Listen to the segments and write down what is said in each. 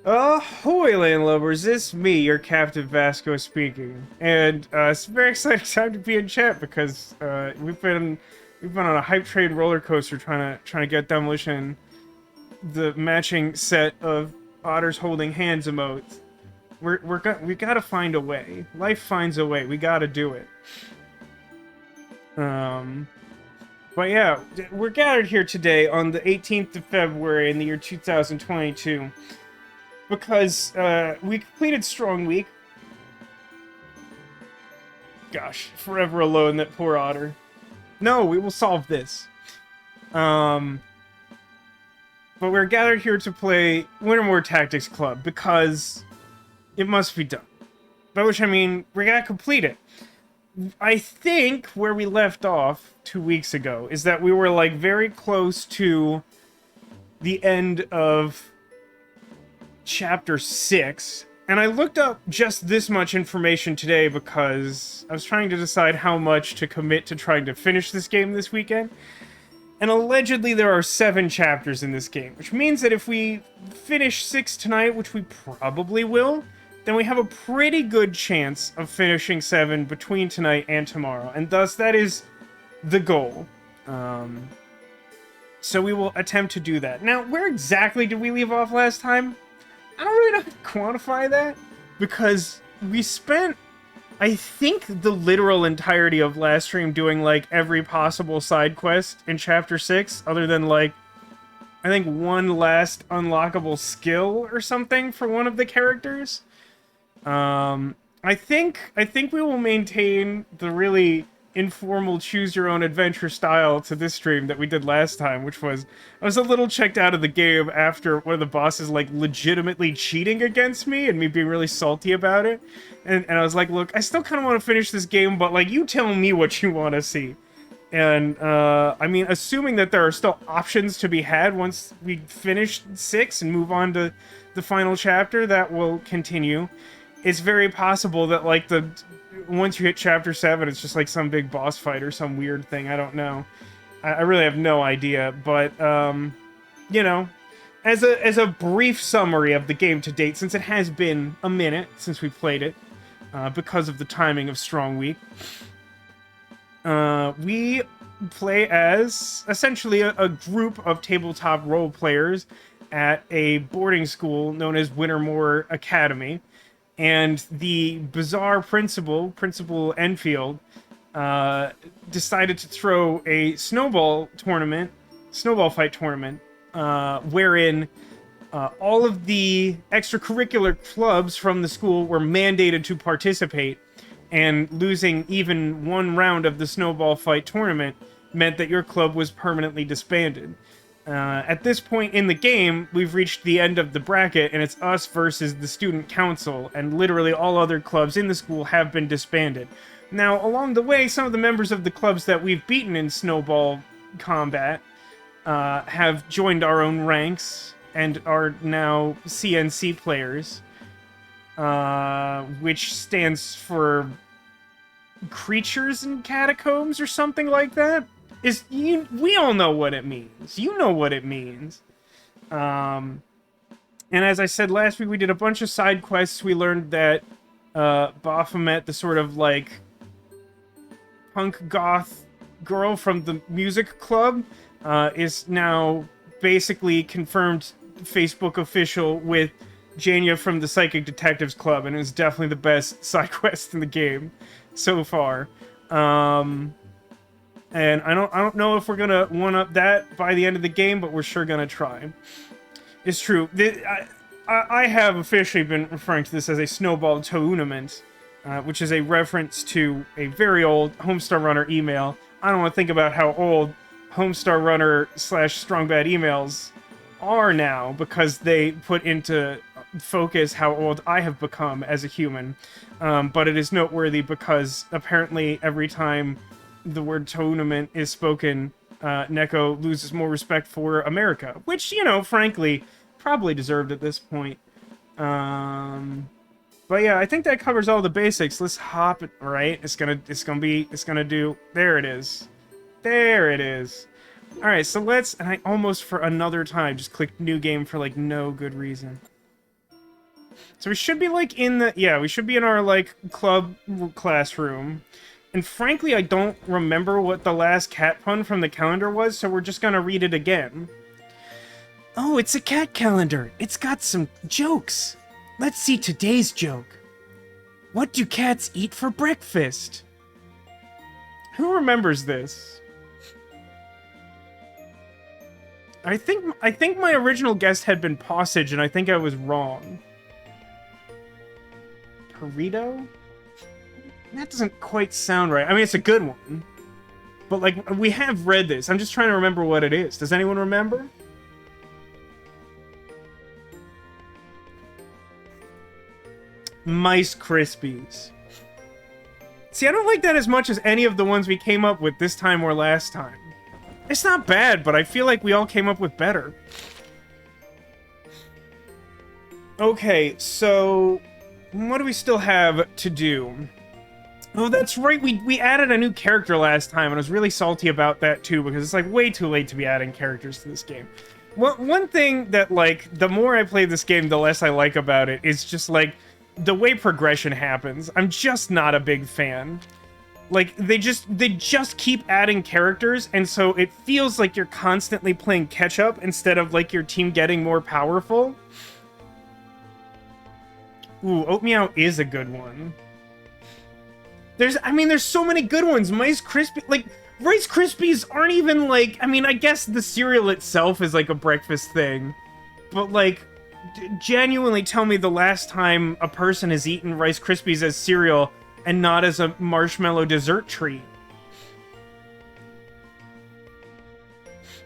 Ahoy, landlubbers, it's me, your Captain Vasco speaking. And, it's a very exciting time to be in chat because, we've been on a hype train roller coaster trying to get Demolition the matching set of otters holding hands emotes. We gotta find a way. Life finds a way. We gotta do it. Um, but yeah, we're gathered here today on the 18th of February in the year 2022 because we completed Strong Week. Gosh, forever alone, that poor otter. No, we will solve this. Um, but we're gathered here to play Wintermoor Tactics Club because it must be done. By which I mean, we gotta complete it. I think where we left off 2 weeks ago is that we were like very close to the end of chapter 6, and I looked up just this much information today because I was trying to decide how much to commit to trying to finish this game this weekend. And allegedly there are 7 chapters in this game, which means that if we finish 6 tonight, which we probably will, then we have a pretty good chance of finishing 7 between tonight and tomorrow. And thus, that is the goal. So we will attempt to do that. Now, where exactly did we leave off last time? I don't really know how to quantify that, because we spent, I think, the literal entirety of last stream doing, like, every possible side quest in Chapter 6, other than, like, I think one last unlockable skill or something for one of the characters. I think we will maintain the really informal choose-your-own-adventure style to this stream that we did last time, which was, I was a little checked out of the game after one of the bosses, like, legitimately cheating against me and me being really salty about it. And I was like, look, I still kind of want to finish this game, but, like, you tell me what you want to see. And, I mean, assuming that there are still options to be had once we finish 6 and move on to the final chapter, that will continue. It's very possible that, like, once you hit chapter 7, it's just like some big boss fight or some weird thing. I don't know. I really have no idea. But, you know, as a brief summary of the game to date, since it has been a minute since we played it, because of the timing of Strong Week, we play as essentially a group of tabletop role players at a boarding school known as Wintermoor Academy. And the bizarre Principal Enfield, decided to throw a snowball fight tournament, wherein all of the extracurricular clubs from the school were mandated to participate, and losing even one round of the snowball fight tournament meant that your club was permanently disbanded. At this point in the game, we've reached the end of the bracket, and it's us versus the student council, and literally all other clubs in the school have been disbanded. Now, along the way, some of the members of the clubs that we've beaten in snowball combat have joined our own ranks and are now CNC players, which stands for Creatures in Catacombs or something like that. We all know what it means. You know what it means. And as I said last week, we did a bunch of side quests. We learned that Baphomet, the sort of like punk goth girl from the music club, is now basically confirmed Facebook official with Jania from the Psychic Detectives Club, and is definitely the best side quest in the game so far. And I don't know if we're gonna one-up that by the end of the game, but we're sure gonna try. It's true. I have officially been referring to this as a snowball tounament, which is a reference to a very old Homestar Runner email. I don't want to think about how old Homestar Runner / Strong Bad emails are now, because they put into focus how old I have become as a human. But it is noteworthy because apparently every time the word tournament is spoken, Neko loses more respect for America, which, you know, frankly, probably deserved at this point. But yeah, I think that covers all the basics. Let's hop it. All right, it's gonna do. There it is. There it is. All right, so let's. And I almost for another time just clicked new game for like no good reason. So we should be, like, in the... Yeah, we should be in our, like, club classroom. And frankly, I don't remember what the last cat pun from the calendar was, so we're just gonna read it again. Oh, it's a cat calendar. It's got some jokes. Let's see today's joke. What do cats eat for breakfast? Who remembers this? I think my original guess had been Possage, and I think I was wrong. Burrito? That doesn't quite sound right. I mean, it's a good one. But, like, we have read this. I'm just trying to remember what it is. Does anyone remember? Mice Krispies. See, I don't like that as much as any of the ones we came up with this time or last time. It's not bad, but I feel like we all came up with better. Okay, so... what do we still have to do? Oh, that's right, we added a new character last time, and I was really salty about that, too, because it's, like, way too late to be adding characters to this game. One thing that, like, the more I play this game, the less I like about it is just, like, the way progression happens. I'm just not a big fan. Like, they just keep adding characters, and so it feels like you're constantly playing catch-up instead of, like, your team getting more powerful. Ooh, Oat Meow is a good one. There's so many good ones. Rice Krispies aren't even, like... I mean, I guess the cereal itself is, like, a breakfast thing. But, like, genuinely tell me the last time a person has eaten Rice Krispies as cereal and not as a marshmallow dessert treat.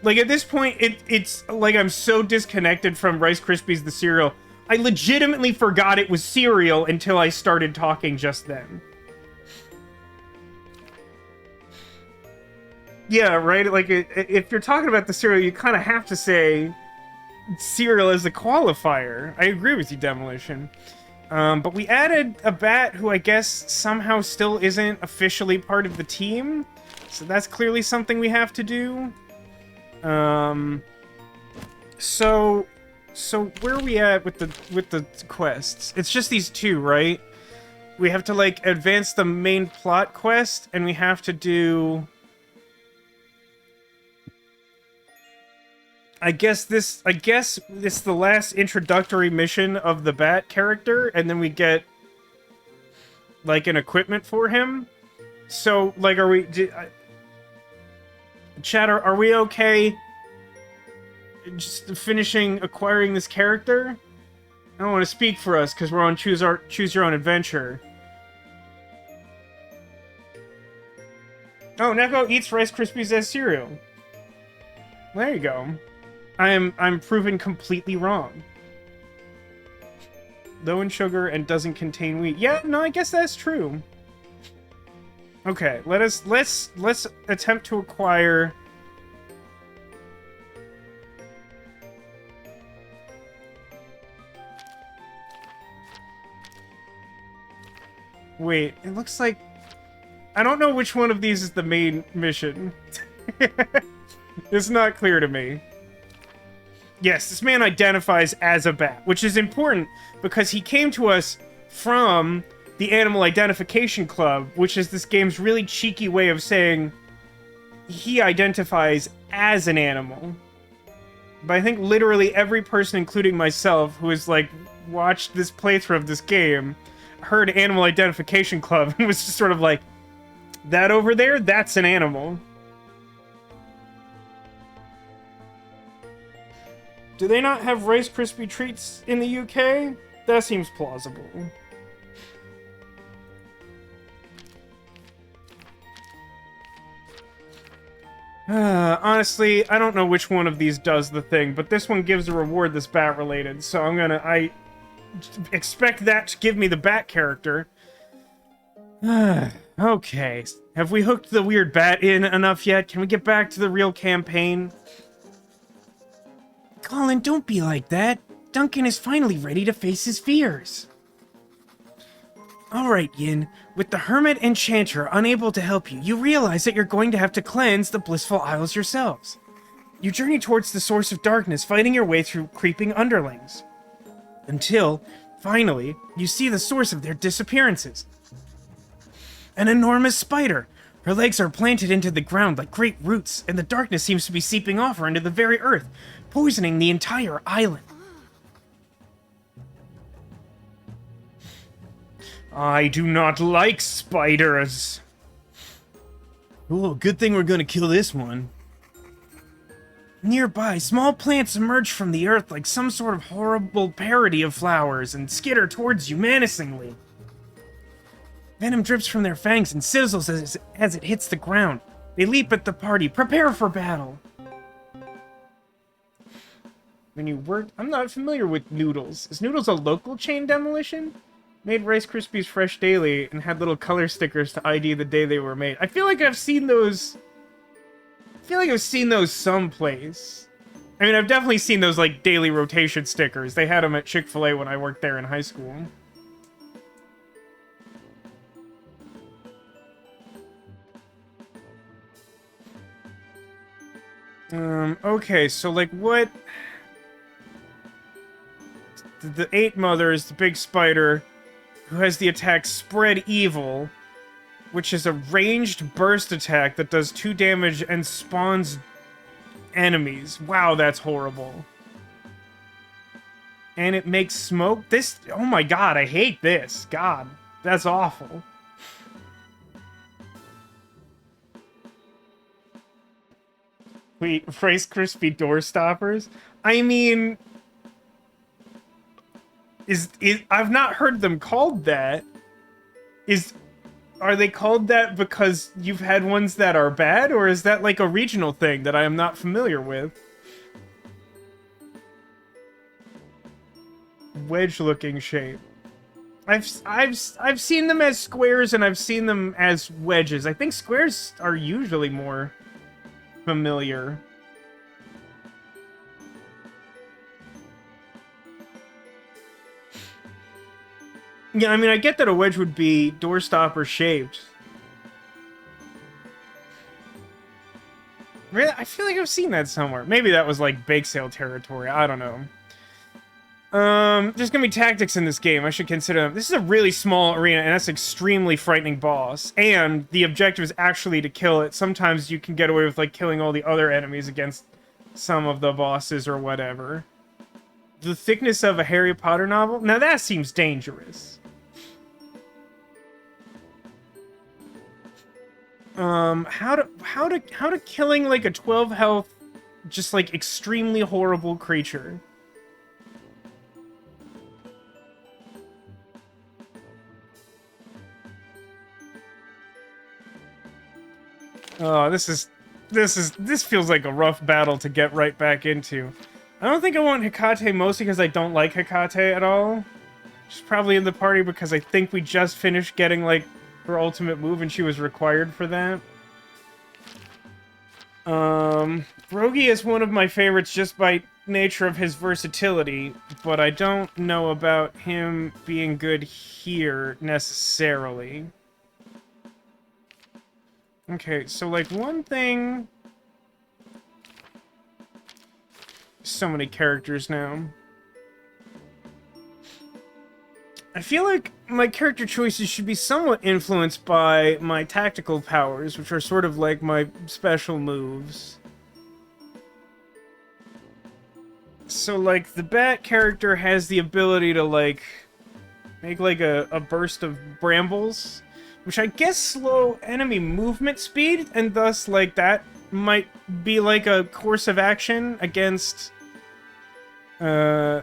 Like, at this point, it's like I'm so disconnected from Rice Krispies the cereal. I legitimately forgot it was cereal until I started talking just then. Yeah, right? Like, if you're talking about the cereal, you kind of have to say cereal as a qualifier. I agree with you, Demolition. But we added a bat who I guess somehow still isn't officially part of the team. So that's clearly something we have to do. So where are we at with the quests? It's just these two, right? We have to, like, advance the main plot quest, and we have to do... I guess this is the last introductory mission of the Bat character, and then we get, like, an equipment for him. So, like, are we... Chatter, are we okay just finishing acquiring this character? I don't want to speak for us, because we're on Choose Your Own Adventure. Oh, Neko eats Rice Krispies as cereal. There you go. I'm proven completely wrong. Low in sugar and doesn't contain wheat. Yeah, no, I guess that's true. Okay, let's attempt to acquire... Wait, it looks like... I don't know which one of these is the main mission. It's not clear to me. Yes, this man identifies as a bat, which is important because he came to us from the Animal Identification Club, which is this game's really cheeky way of saying he identifies as an animal. But I think literally every person, including myself, who has, like, watched this playthrough of this game, heard Animal Identification Club and was just sort of like, that over there, that's an animal. Do they not have Rice Krispie treats in the UK? That seems plausible. Honestly, I don't know which one of these does the thing, but this one gives a reward that's bat-related, so I expect that to give me the bat character. Okay. Have we hooked the weird bat in enough yet? Can we get back to the real campaign? Colin, don't be like that. Duncan is finally ready to face his fears. Alright, Yin. With the Hermit and Chanter unable to help you, you realize that you're going to have to cleanse the Blissful Isles yourselves. You journey towards the source of darkness, fighting your way through creeping underlings. Until Finally, you see the source of their disappearances. An enormous spider. Her legs are planted into the ground like great roots, and the darkness seems to be seeping off her into the very earth, poisoning the entire island. I do not like spiders. Oh, good thing we're gonna kill this one. Nearby, small plants emerge from the earth like some sort of horrible parody of flowers and skitter towards you menacingly. Venom drips from their fangs and sizzles as it hits the ground. They leap at the party, prepare for battle. When you work, I'm not familiar with Noodles. Is Noodles a local chain demolition? Made Rice Krispies fresh daily and had little color stickers to ID the day they were made. I feel like I've seen those. I feel like I've seen those someplace. I mean, I've definitely seen those like daily rotation stickers. They had them at Chick-fil-A when I worked there in high school. Okay, so like what? The Eight Mother is the big spider who has the attack Spread Evil, which is a ranged burst attack that does 2 damage and spawns enemies. Wow, that's horrible. And it makes smoke. This, oh my god, I hate this. God, that's awful. Wait, Rice Krispie door stoppers? I mean, I've not heard them called that. Are they called that because you've had ones that are bad, or is that like a regional thing that I am not familiar with? Wedge-looking shape. I've seen them as squares and I've seen them as wedges. I think squares are usually more familiar. Yeah, I mean, I get that a wedge would be doorstopper shaped. Really? I feel like I've seen that somewhere. Maybe that was like bake sale territory. I don't know. There's gonna be tactics in this game. I should consider them. This is a really small arena, and that's an extremely frightening boss. And the objective is actually to kill it. Sometimes you can get away with like killing all the other enemies against some of the bosses or whatever. The thickness of a Harry Potter novel? Now that seems dangerous. How to killing like a 12 health, just like extremely horrible creature. Oh, this feels like a rough battle to get right back into. I don't think I want Hecate mostly because I don't like Hecate at all. She's probably in the party because I think we just finished getting like her ultimate move and she was required for that. Brogy is one of my favorites just by nature of his versatility, but I don't know about him being good here necessarily. Okay, so like one thing... So many characters now. I feel like my character choices should be somewhat influenced by my tactical powers, which are sort of like my special moves. So like the bat character has the ability to like make like a burst of brambles, which I guess slow enemy movement speed, and thus like that might be like a course of action against the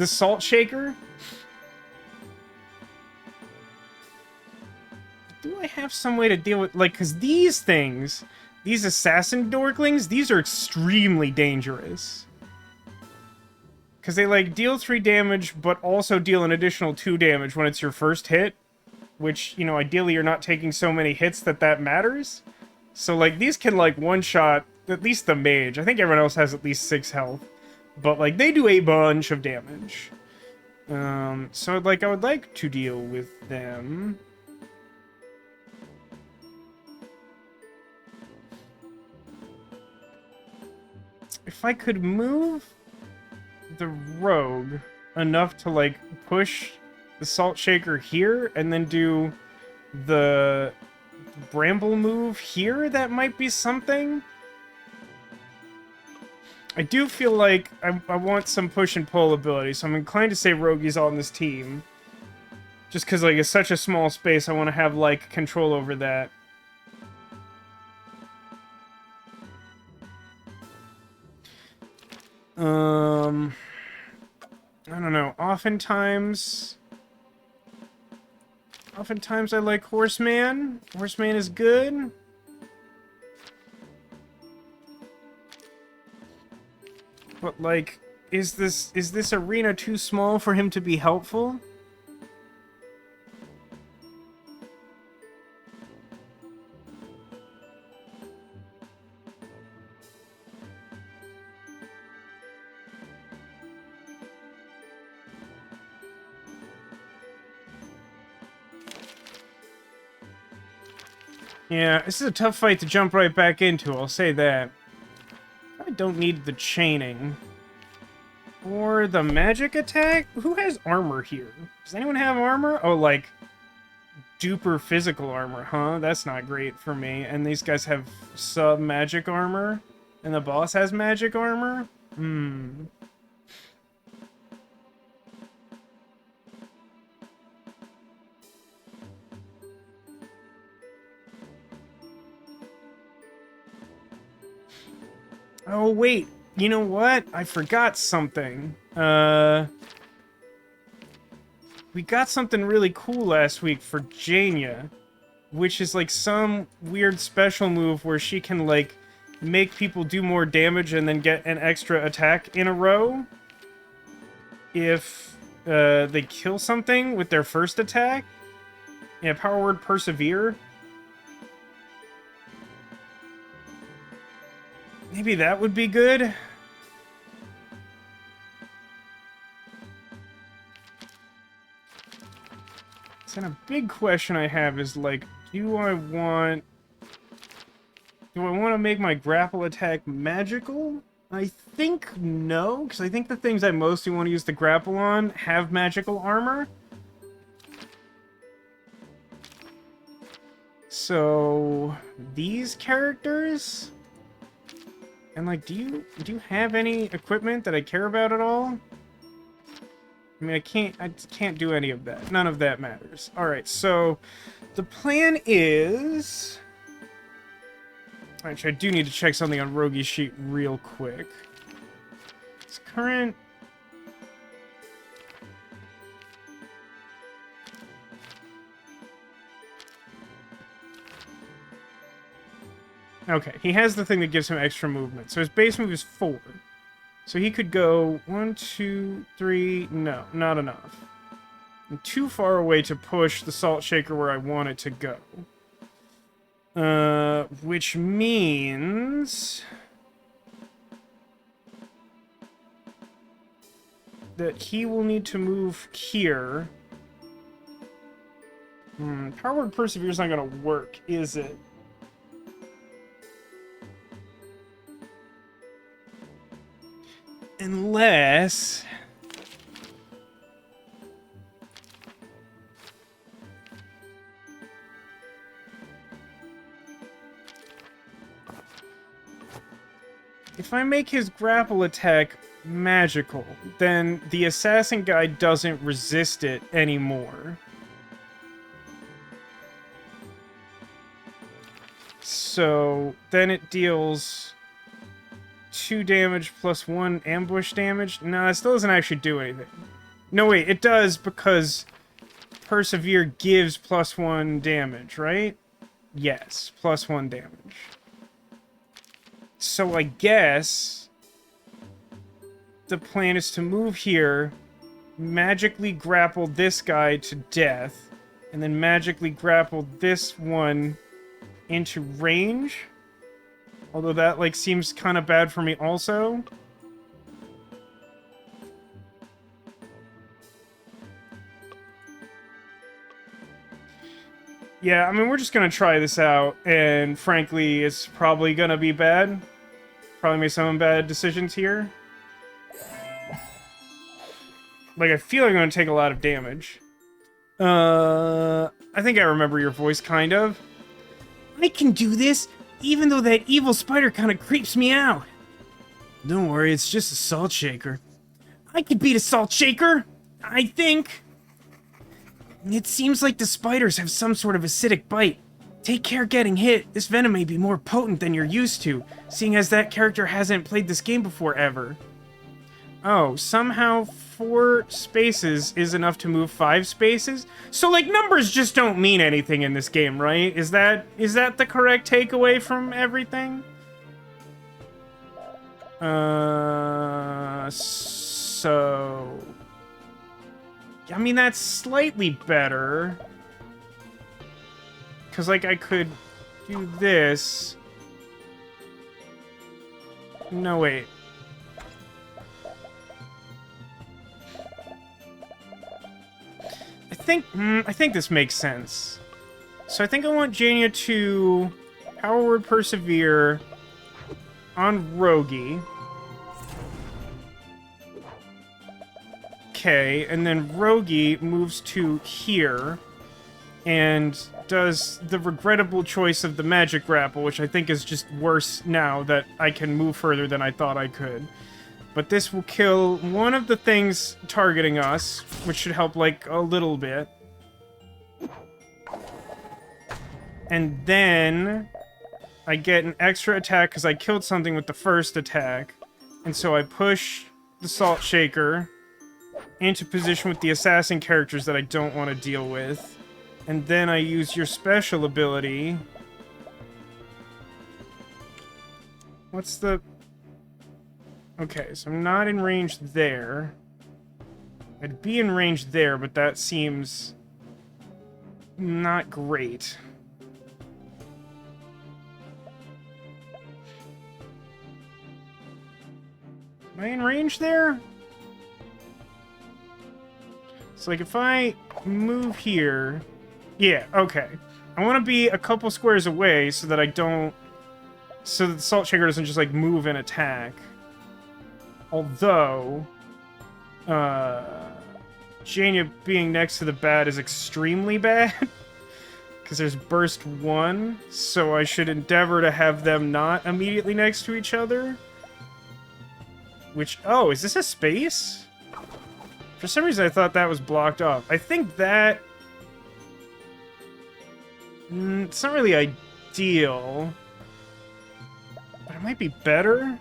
Salt Shaker. Do I have some way to deal with, like, because these things, these assassin dorklings, these are extremely dangerous. Because they, like, deal 3 damage, but also deal an additional 2 damage when it's your first hit. Which, you know, ideally you're not taking so many hits that matters. So, like, these can, like, one-shot at least the mage. I think everyone else has at least 6 health. But, like, they do a bunch of damage. So, like, I would like to deal with them. If I could move the rogue... enough to, like, push the Salt Shaker here and then do the Bramble move here, that might be something. I do feel like I want some push and pull ability, so I'm inclined to say Rogi's on this team. Just because, like, it's such a small space, I want to have, like, control over that. I don't know. Oftentimes I like Horseman. Horseman is good. But, like, is this arena too small for him to be helpful? Yeah, this is a tough fight to jump right back into, I'll say that. I don't need the chaining. Or the magic attack? Who has armor here? Does anyone have armor? Oh, like, duper physical armor, huh? That's not great for me. And these guys have sub-magic armor? And the boss has magic armor? Hmm. Oh, wait. You know what? I forgot something. We got something really cool last week for Jania, which is like some weird special move where she can, like, make people do more damage and then get an extra attack in a row if they kill something with their first attack. Yeah, power word Persevere. Maybe that would be good. And a big question I have is, like, do I want to make my grapple attack magical? I think no, because I think the things I mostly want to use the grapple on have magical armor. So these characters, and, like, do you have any equipment that I care about at all? I mean, I can't do any of that. None of that matters. Alright, so the plan is... Actually, I do need to check something on Rogi's sheet real quick. It's current... Okay, he has the thing that gives him extra movement. So his base move is 4. So he could go 1, 2, 3... No, not enough. I'm too far away to push the Salt Shaker where I want it to go. Which means... that he will need to move here. Power Word Persevere's not gonna work, is it? Unless... if I make his grapple attack magical, then the assassin guy doesn't resist it anymore. So then it deals 2 damage plus 1 ambush damage. No, it still doesn't actually do anything. No, wait, it does because Persevere gives plus 1 damage, right? Yes, plus 1 damage. So I guess the plan is to move here, magically grapple this guy to death, and then magically grapple this one into range. Although that, like, seems kind of bad for me also. Yeah, I mean, we're just gonna try this out, and frankly, it's probably gonna be bad. Probably make some bad decisions here. Like, I feel like I'm gonna take a lot of damage. I think I remember your voice, kind of. I can do this, even though that evil spider kind of creeps me out. Don't worry, it's just a salt shaker. I could beat a salt shaker, I think. It seems like the spiders have some sort of acidic bite. Take care getting hit. This venom may be more potent than you're used to, seeing as that character hasn't played this game before ever. Oh, somehow 4 spaces is enough to move 5 spaces? So, like, numbers just don't mean anything in this game, right? Is that the correct takeaway from everything? So... I mean, that's slightly better. Because, like, I could do this. No, wait. I think this makes sense. So I think I want Jania to Power Word Persevere on Rogi. Okay, and then Rogi moves to here and does the regrettable choice of the magic grapple, which I think is just worse now that I can move further than I thought I could. But this will kill one of the things targeting us, which should help, like, a little bit. And then I get an extra attack because I killed something with the first attack. And so I push the Salt Shaker into position with the assassin characters that I don't want to deal with. And then I use your special ability. What's the... Okay, so I'm not in range there. I'd be in range there, but that seems not great. Am I in range there? So, like, if I move here... Yeah, okay. I want to be a couple squares away so that I don't... So that the Salt Shaker doesn't just, like, move and attack. Although, Jania being next to the bat is extremely bad. Because there's burst 1, so I should endeavor to have them not immediately next to each other. Which, oh, is this a space? For some reason I thought that was blocked off. I think that... it's not really ideal. But it might be better.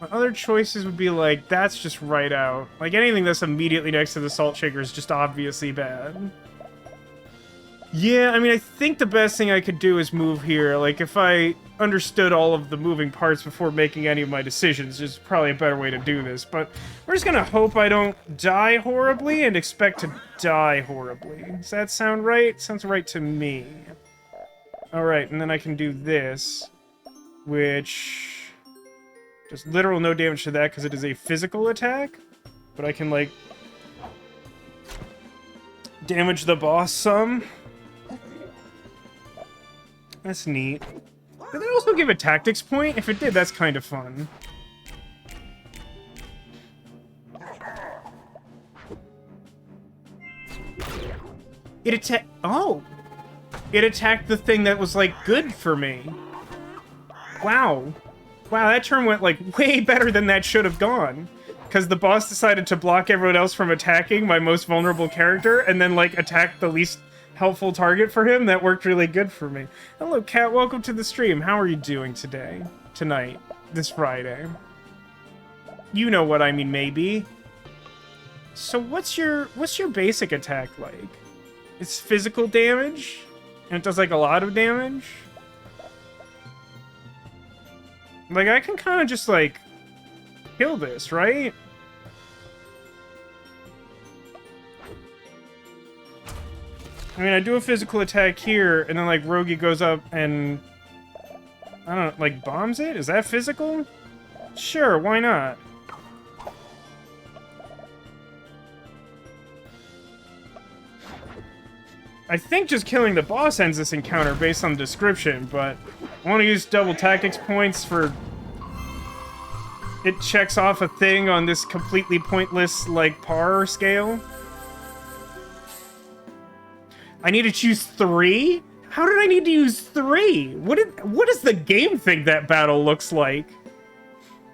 My other choices would be like, that's just right out. Like, anything that's immediately next to the Salt Shaker is just obviously bad. Yeah, I mean, I think the best thing I could do is move here. Like, if I understood all of the moving parts before making any of my decisions, there's probably a better way to do this. But we're just gonna hope I don't die horribly and expect to die horribly. Does that sound right? Sounds right to me. Alright, and then I can do this, which... does literal no damage to that because it is a physical attack. But I can, like, damage the boss some. That's neat. Did it also give a tactics point? If it did, that's kind of fun. It attacked... Oh! It attacked the thing that was, like, good for me. Wow. Wow, that turn went, like, way better than that should have gone. Because the boss decided to block everyone else from attacking my most vulnerable character, and then, like, attack the least helpful target for him. That worked really good for me. Hello, Kat. Welcome to the stream. How are you doing today? Tonight. This Friday. You know what I mean, maybe. So what's your basic attack like? It's physical damage? And it does, like, a lot of damage? Like, I can kind of just, like, kill this, right? I mean, I do a physical attack here, and then, like, Rogi goes up and... I don't know, like, bombs it? Is that physical? Sure, why not? I think just killing the boss ends this encounter based on the description, but I want to use double tactics points for it checks off a thing on this completely pointless, like, par scale. I need to choose 3? How did I need to use 3? What does the game think that battle looks like?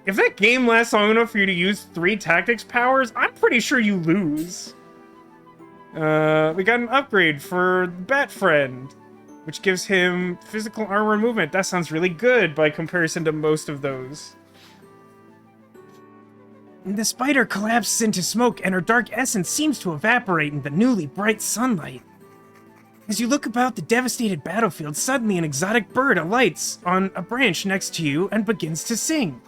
If that game lasts long enough for you to use 3 tactics powers, I'm pretty sure you lose. We got an upgrade for Bat Friend, which gives him physical armor and movement. That sounds really good by comparison to most of those. The spider collapses into smoke, and her dark essence seems to evaporate in the newly bright sunlight. As you look about the devastated battlefield, suddenly an exotic bird alights on a branch next to you and begins to sing.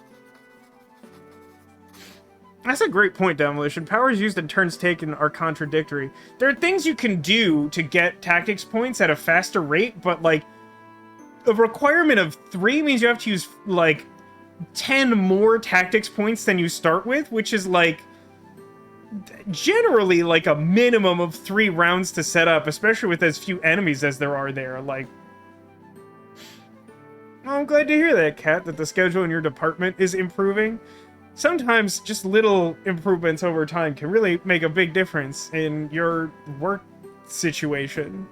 That's a great point, Demolition. Powers used and turns taken are contradictory. There are things you can do to get tactics points at a faster rate, but, like, a requirement of 3 means you have to use, like, 10 more tactics points than you start with, which is, like, generally, like, a minimum of 3 rounds to set up, especially with as few enemies as there are there. Like, well, I'm glad to hear that, Kat, that the schedule in your department is improving. Sometimes just little improvements over time can really make a big difference in your work situation,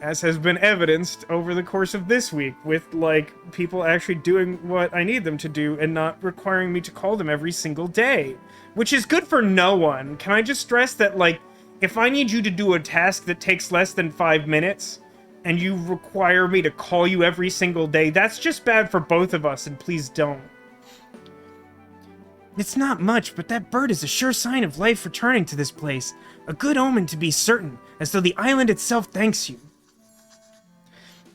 as has been evidenced over the course of this week, with, like, people actually doing what I need them to do and not requiring me to call them every single day, which is good for no one. Can I just stress that, like, if I need you to do a task that takes less than 5 minutes, and you require me to call you every single day, that's just bad for both of us, and please don't. It's not much, but that bird is a sure sign of life returning to this place. A good omen to be certain, as though the island itself thanks you.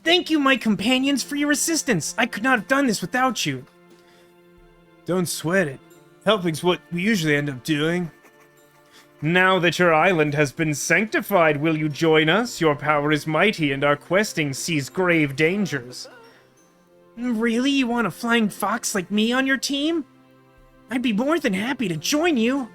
Thank you, my companions, for your assistance. I could not have done this without you. Don't sweat it. Helping's what we usually end up doing. Now that your island has been sanctified, will you join us? Your power is mighty, and our questing sees grave dangers. Really? You want a flying fox like me on your team? I'd be more than happy to join you.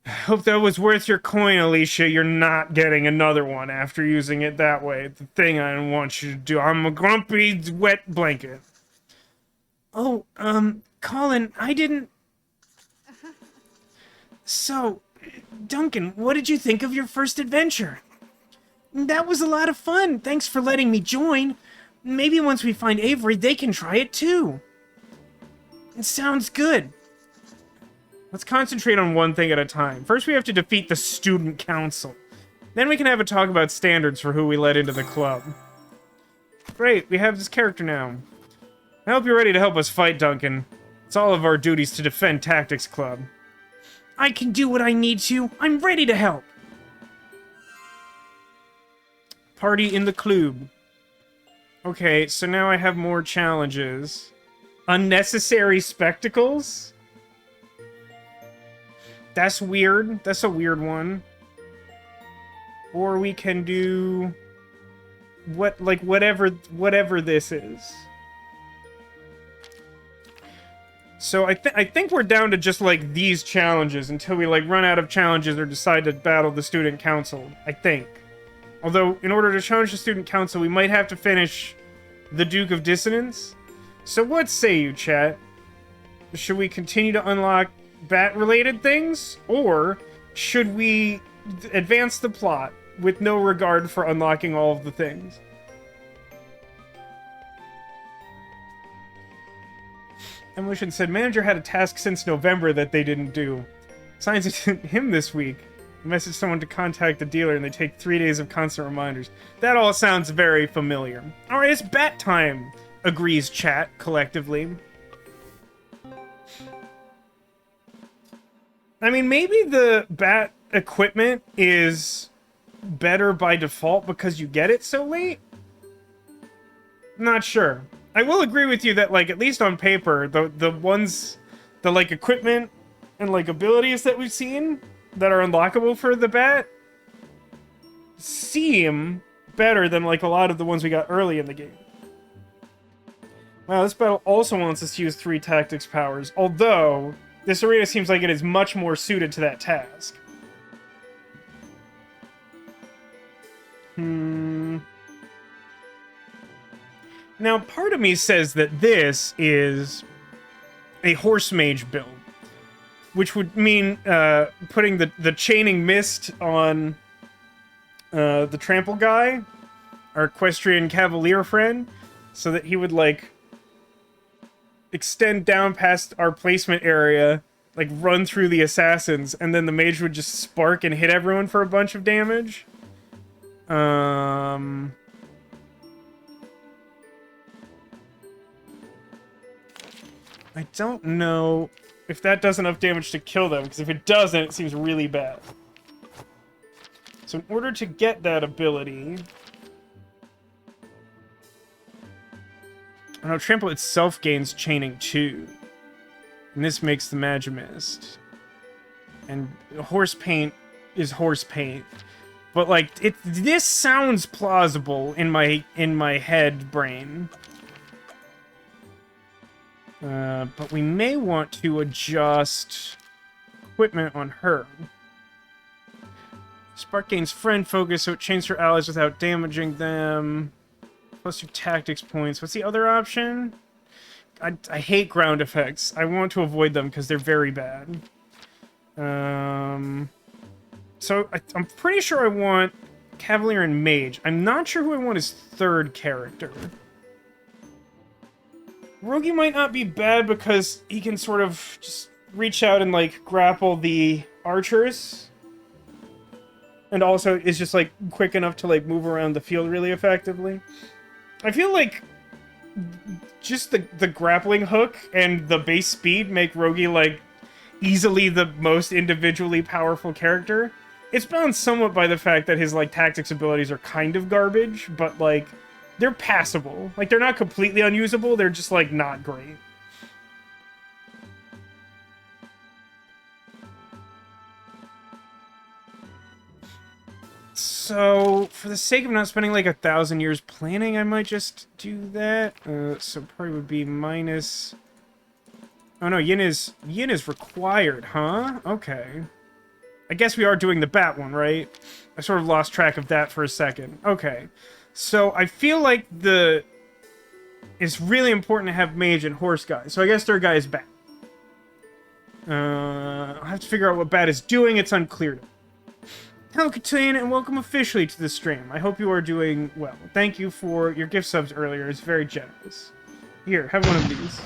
Hope that was worth your coin, Alicia. You're not getting another one after using it that way. The thing I don't want you to do. I'm a grumpy wet blanket. Oh, Colin, I didn't... So, Duncan, what did you think of your first adventure? That was a lot of fun. Thanks for letting me join. Maybe once we find Avery, they can try it too. It sounds good. Let's concentrate on one thing at a time. First, we have to defeat the student council. Then we can have a talk about standards for who we let into the club. Great, we have this character now. I hope you're ready to help us fight, Duncan. It's all of our duties to defend Tactics Club. I can do what I need to. I'm ready to help. Party in the club. Okay, so now I have more challenges. Unnecessary spectacles? That's weird. That's a weird one. Or we can do... whatever this is. So I think we're down to just, like, these challenges until we, like, run out of challenges or decide to battle the student council. I think. Although, in order to challenge the student council, we might have to finish the Duke of Dissonance. So what say you, chat? Should we continue to unlock bat-related things? Or should we advance the plot with no regard for unlocking all of the things? Evolution said, manager had a task since November that they didn't do. Signs it to him this week. Message someone to contact the dealer and they take 3 days of constant reminders. That all sounds very familiar. Alright, it's bat time, agrees chat collectively. I mean, maybe the bat equipment is better by default because you get it so late? Not sure. I will agree with you that, like, at least on paper, the ones, the, like, equipment and, like, abilities that we've seen that are unlockable for the bat seem better than, like, a lot of the ones we got early in the game. Wow, this battle also wants us to use 3 tactics powers, although this arena seems like it is much more suited to that task. Now, part of me says that this is a horse mage build, which would mean putting the chaining mist on the trample guy, our equestrian cavalier friend, so that he would like extend down past our placement area, like run through the assassins, and then the mage would just spark and hit everyone for a bunch of damage. I don't know if that does enough damage to kill them, because if it doesn't, it seems really bad. So in order to get that ability... I know Trample itself gains chaining too. And this makes the Magimist. And horse paint is horse paint. But like this sounds plausible in my head brain. But we may want to adjust equipment on her. Spark gains friend focus, so it chains her allies without damaging them. Plus 2 tactics points. What's the other option? I hate ground effects. I want to avoid them because they're very bad. So I'm pretty sure I want Cavalier and Mage. I'm not sure who I want as third character. Rogi might not be bad because he can sort of just reach out and like grapple the archers. And also is just like quick enough to like move around the field really effectively. I feel like just the grappling hook and the base speed make Rogi, like, easily the most individually powerful character. It's balanced somewhat by the fact that his, like, tactics abilities are kind of garbage, but, like, they're passable. Like, they're not completely unusable, they're just, like, not great. So, for the sake of not spending like 1,000 years planning, I might just do that. So probably would be minus... Oh no, yin is required, huh? Okay. I guess we are doing the bat one, right? I sort of lost track of that for a second. Okay. So I feel like it's really important to have mage and horse guys. So I guess third guy is bat. I'll have to figure out what bat is doing. It's unclear to me. Hello, Katane, and welcome officially to the stream. I hope you are doing well. Thank you for your gift subs earlier. It's very generous. Here, have one of these.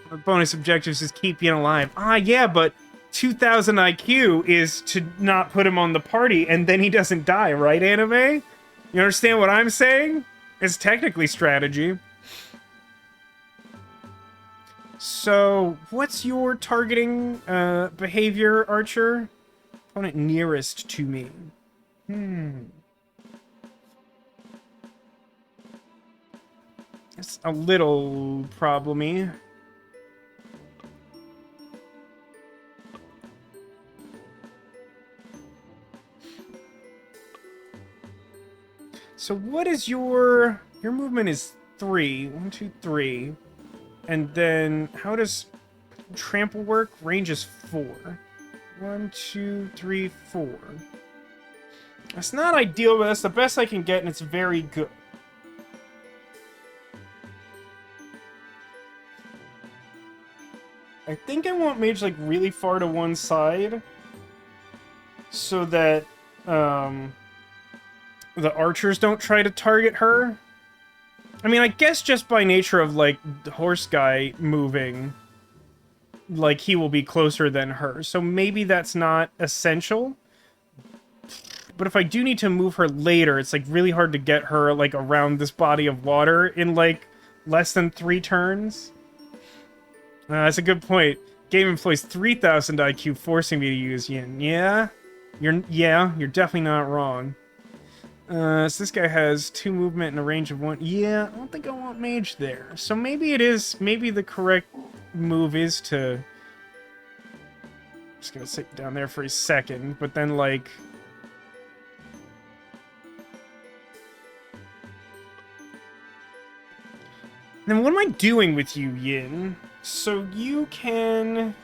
The bonus objectives is keep Yin alive. Ah, yeah, but 2,000 IQ is to not put him on the party, and then he doesn't die, right, anime? You understand what I'm saying? It's technically strategy. So, what's your targeting behavior, Archer? Opponent nearest to me. It's a little problem-y. So what is your movement is 3. 1, 2, 3. And then, how does trample work? Range is 4. 1, 2, 3, 4. That's not ideal, but that's the best I can get, and it's very good. I think I want Mage, like, really far to one side, so that, the archers don't try to target her. I mean, I guess just by nature of, like, the horse guy moving, like, he will be closer than her. So maybe that's not essential. But if I do need to move her later, it's, like, really hard to get her, like, around this body of water in, like, less than 3 turns. That's a good point. Game employs 3,000 IQ, forcing me to use Yin. Yeah? You're definitely not wrong. So this guy has 2 movement and a range of 1. Yeah, I don't think I want mage there. So maybe maybe the correct move is to... Just gonna sit down there for a second, but then, like... Then what am I doing with you, Yin? So you can...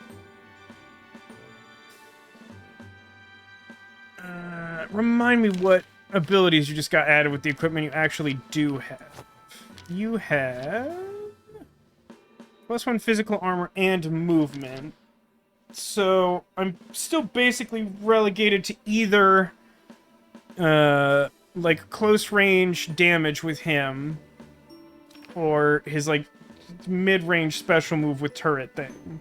remind me what abilities you just got added with the equipment you actually do have. You have... +1 physical armor and movement. So I'm still basically relegated to either like close range damage with him or his like mid-range special move with turret thing.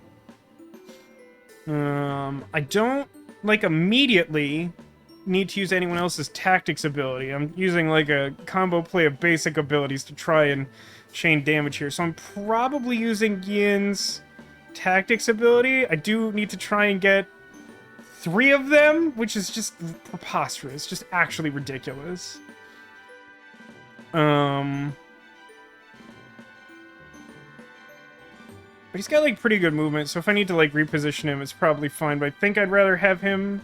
I don't like immediately need to use anyone else's tactics ability. I'm using like a combo play of basic abilities to try and chain damage here. So I'm probably using Yin's tactics ability. I do need to try and get 3 of them, which is just preposterous, just actually ridiculous. But he's got like pretty good movement, so if I need to like reposition him, it's probably fine. But I think I'd rather have him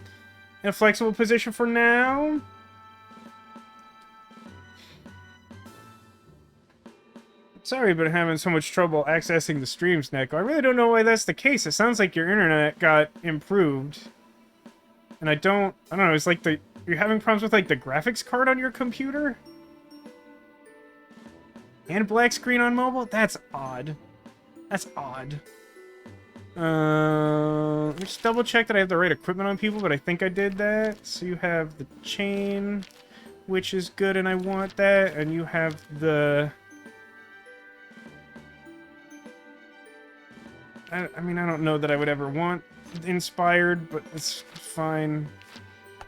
in a flexible position for now. Sorry, but I'm having so much trouble accessing the streams, Neko. I really don't know why that's the case. It sounds like your internet got improved. And I don't know, it's like you're having problems with like the graphics card on your computer? And black screen on mobile? That's odd. That's odd. Let me just double check that I have the right equipment on people, but I think I did that. So you have the chain, which is good, and I want that. And you have the... I mean, I don't know that I would ever want inspired, but it's fine.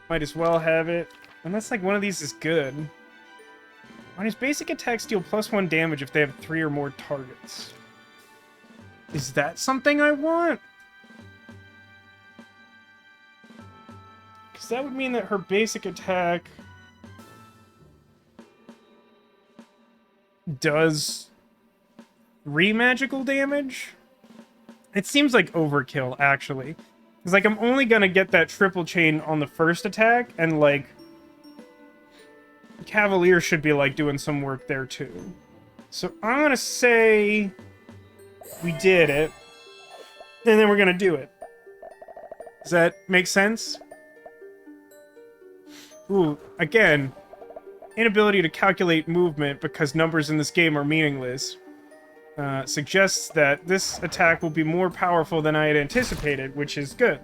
Might as well have it. Unless, like, one of these is good. On his basic attacks deal +1 damage if they have 3 or more targets. Is that something I want? Because that would mean that her basic attack does 3 magical damage? It seems like overkill, actually. Because, like, I'm only gonna get that triple chain on the first attack, and, like, Cavalier should be, like, doing some work there, too. So I'm gonna say we did it, and then we're gonna do it. Does that make sense? Ooh, again, inability to calculate movement because numbers in this game are meaningless. Suggests that this attack will be more powerful than I had anticipated, which is good.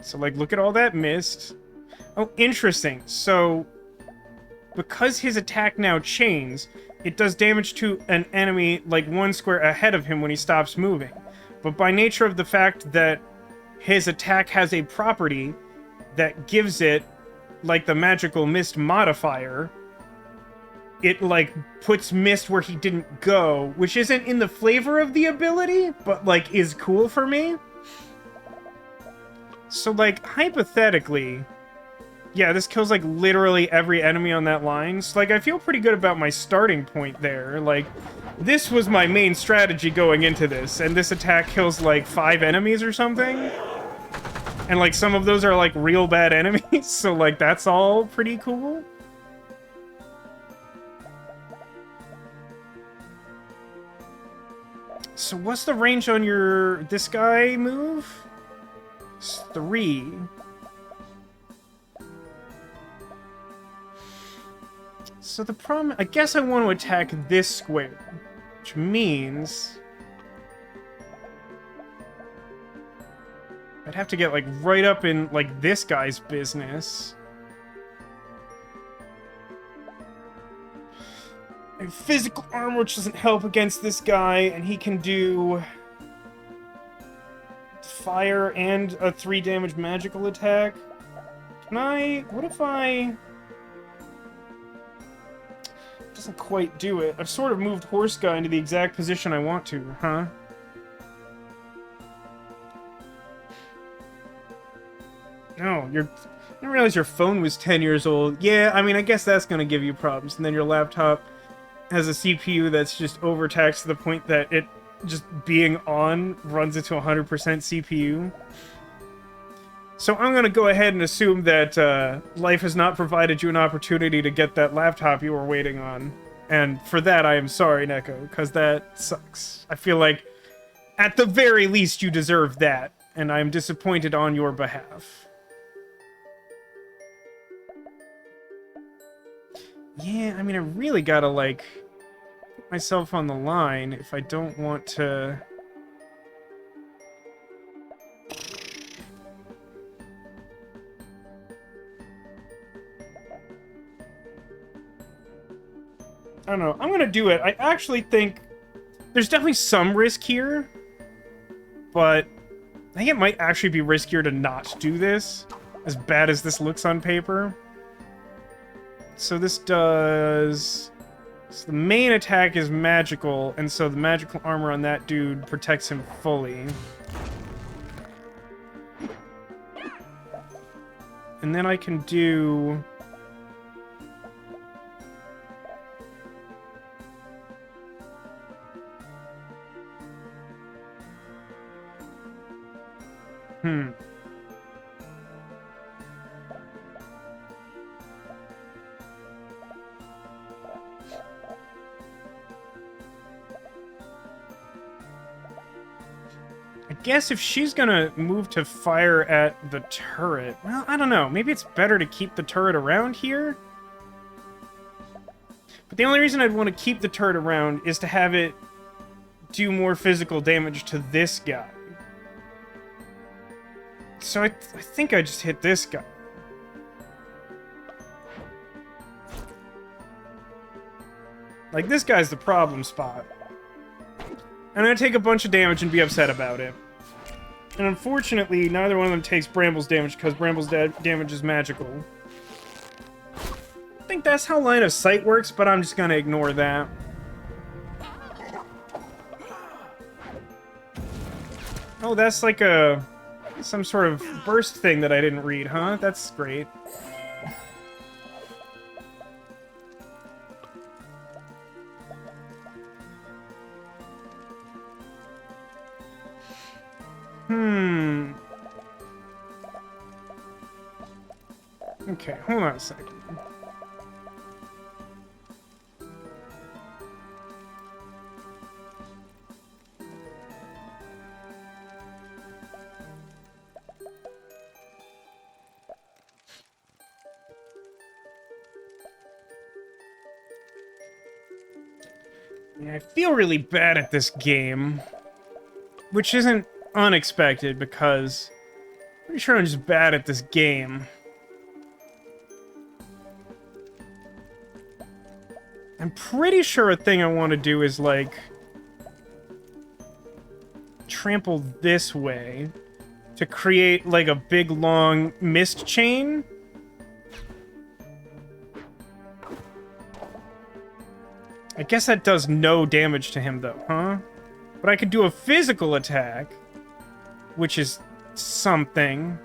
So, like, look at all that mist. Oh, interesting. So, because his attack now chains, it does damage to an enemy, like, 1 square ahead of him when he stops moving. But by nature of the fact that his attack has a property that gives it, like, the magical mist modifier, it, like, puts mist where he didn't go, which isn't in the flavor of the ability, but, like, is cool for me. So, like, hypothetically, yeah, this kills, like, literally every enemy on that line. So, like, I feel pretty good about my starting point there. Like, this was my main strategy going into this, and this attack kills, like, 5 enemies or something. And, like, some of those are, like, real bad enemies, so, like, that's all pretty cool. So what's the range on your this guy move? It's 3. So the problem, I guess I want to attack this square, which means I'd have to get like right up in like this guy's business. And physical armor, which doesn't help against this guy, and he can do fire and a 3 damage magical attack. Can I... what if I... doesn't quite do it. I've sort of moved Horse Guy into the exact position I want to, huh? No, I didn't realize your phone was 10 years old. Yeah, I mean, I guess that's gonna give you problems. And then your laptop has a CPU that's just overtaxed to the point that it just being on runs into 100% CPU. So I'm gonna go ahead and assume that life has not provided you an opportunity to get that laptop you were waiting on. And for that, I am sorry, Neko, because that sucks. I feel like, at the very least, you deserve that, and I am disappointed on your behalf. Yeah, I mean, I really gotta, like... put myself on the line if I don't want to... I don't know. I'm gonna do it. I actually think there's definitely some risk here, but I think it might actually be riskier to not do this, as bad as this looks on paper. So this does... So the main attack is magical, and so the magical armor on that dude protects him fully. And then I can do... I guess if she's gonna move to fire at the turret... Well, I don't know. Maybe it's better to keep the turret around here? But the only reason I'd want to keep the turret around is to have it do more physical damage to this guy. So I think I just hit this guy. Like, this guy's the problem spot. I'm gonna take a bunch of damage and be upset about it. And unfortunately, neither one of them takes Bramble's damage because Bramble's damage is magical. I think that's how line of sight works, but I'm just gonna ignore that. Oh, that's like some sort of burst thing that I didn't read, huh? That's great. Okay, hold on a second. Yeah, I feel really bad at this game, which isn't unexpected because I'm pretty sure I'm just bad at this game. I'm pretty sure a thing I want to do is, like, trample this way to create, like, a big, long mist chain. I guess that does no damage to him, though, huh? But I could do a physical attack, which is something.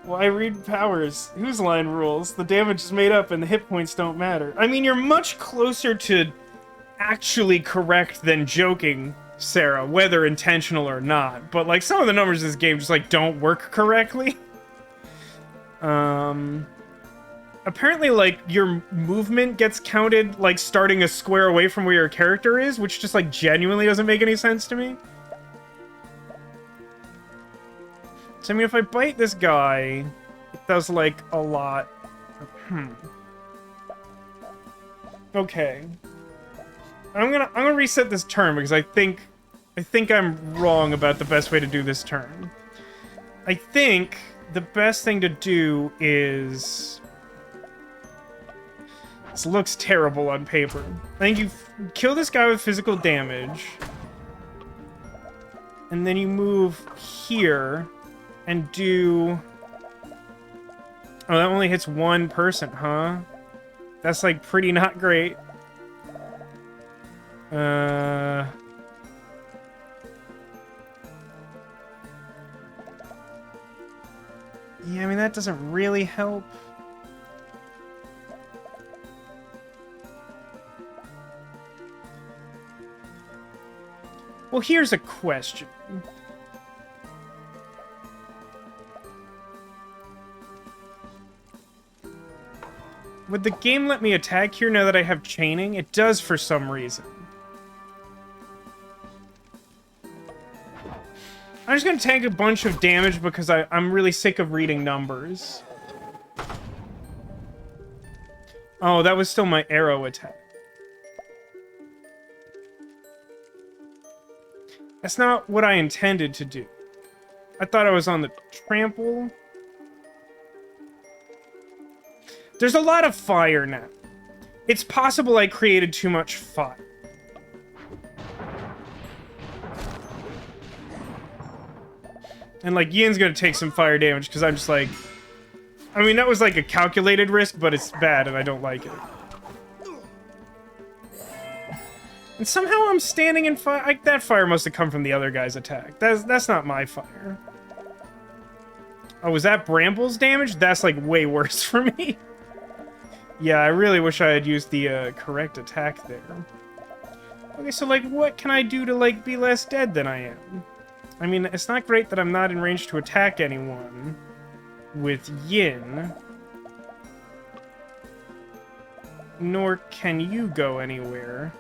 Why read powers? Whose line rules? The damage is made up and the hit points don't matter. I mean, you're much closer to actually correct than joking, Sarah, whether intentional or not. But, like, some of the numbers in this game just, like, don't work correctly. Apparently, like, your movement gets counted, like, starting a square away from where your character is, which just, like, genuinely doesn't make any sense to me. So, I mean, if I bite this guy, it does, like, a lot. Okay. I'm gonna reset this turn because I think I'm wrong about the best way to do this turn. I think the best thing to do is... This looks terrible on paper. I think you kill this guy with physical damage. And then you move here and do... Oh, that only hits one person, huh? That's, like, pretty not great. Yeah, I mean, that doesn't really help. Well, here's a question. Would the game let me attack here now that I have chaining? It does for some reason. I'm just gonna tank a bunch of damage because I'm really sick of reading numbers. Oh, that was still my arrow attack. That's not what I intended to do. I thought I was on the trample. There's a lot of fire now. It's possible I created too much fire. And, like, Yin's gonna take some fire damage, because I'm just like... I mean, that was, like, a calculated risk, but it's bad, and I don't like it. And somehow I'm standing in fire... that fire must have come from the other guy's attack. That's not my fire. Oh, was that Bramble's damage? That's, like, way worse for me. Yeah, I really wish I had used the correct attack there. Okay, so, like, what can I do to, like, be less dead than I am? I mean, it's not great that I'm not in range to attack anyone with Yin. Nor can you go anywhere.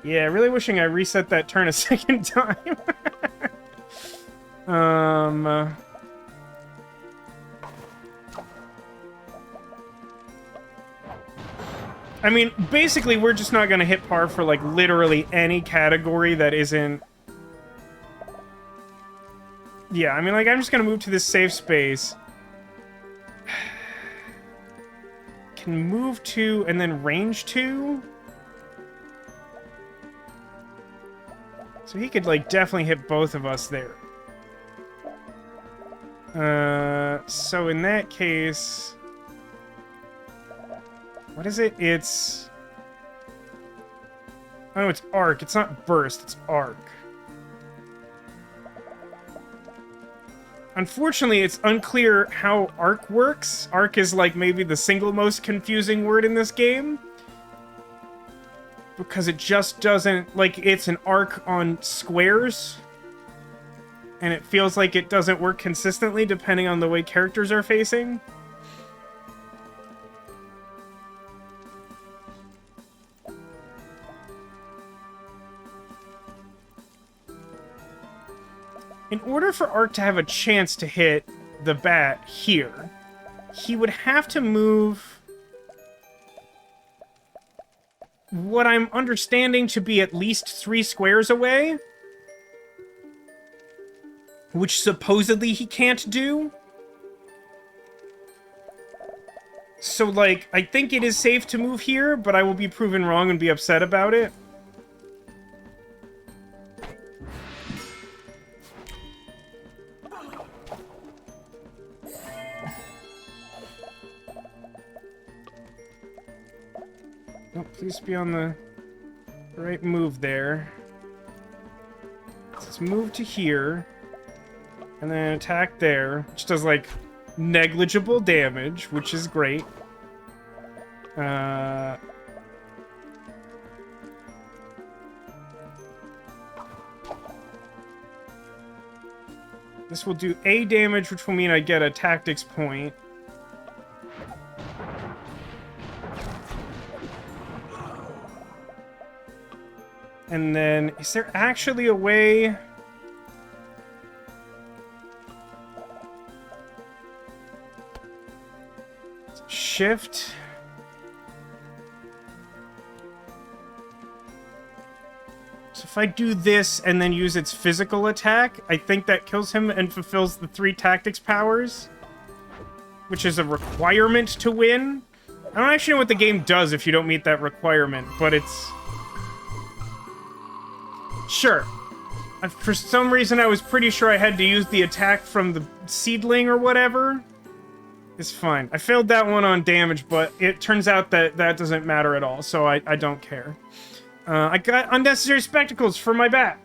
Yeah, really wishing I reset that turn a second time. I mean, basically, we're just not gonna hit par for, like, literally any category that isn't... Yeah, I mean, like, I'm just gonna move to this safe space. Can move to, and then range to? So he could, like, definitely hit both of us there. So in that case... What is it? It's... Oh, it's arc. It's not burst, it's arc. Unfortunately, it's unclear how arc works. Arc is, like, maybe the single most confusing word in this game. Because it just doesn't... Like, it's an arc on squares. And it feels like it doesn't work consistently depending on the way characters are facing. In order for Arc to have a chance to hit the bat here, he would have to move what I'm understanding to be at least 3 squares away, which supposedly he can't do. So, like, I think it is safe to move here, but I will be proven wrong and be upset about it. Oh, please be on the right move there. Let's move to here. And then attack there, which does, like, negligible damage, which is great. This will do A damage, which will mean I get a tactics point. And then, is there actually a way... Shift. So if I do this and then use its physical attack, I think that kills him and fulfills the 3 tactics powers, which is a requirement to win. I don't actually know what the game does if you don't meet that requirement, but it's... Sure. For some reason, I was pretty sure I had to use the attack from the seedling or whatever. It's fine. I failed that one on damage, but it turns out that that doesn't matter at all, so I don't care. I got unnecessary spectacles for my bat.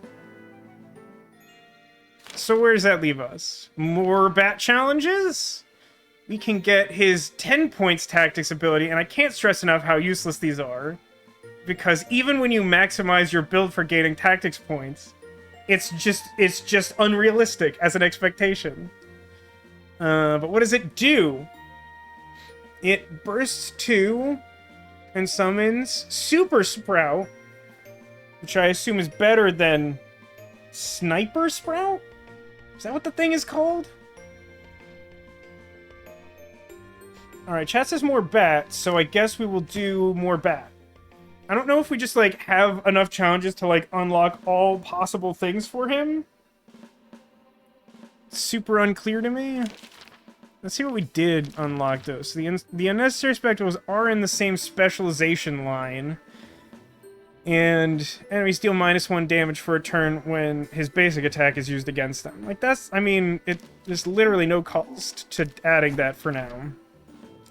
So where does that leave us? More bat challenges? We can get his 10 points tactics ability, and I can't stress enough how useless these are. Because even when you maximize your build for gaining tactics points, it's just unrealistic as an expectation. But what does it do? It bursts 2 and summons Super Sprout, which I assume is better than Sniper Sprout? Is that what the thing is called? Alright, chat says more bat, so I guess we will do more bat. I don't know if we just, like, have enough challenges to, like, unlock all possible things for him. Super unclear to me. Let's see what we did unlock, though. So the unnecessary spectacles are in the same specialization line. And enemies deal -1 damage for a turn when his basic attack is used against them. Like, that's, I mean, there's literally no cost to adding that for now.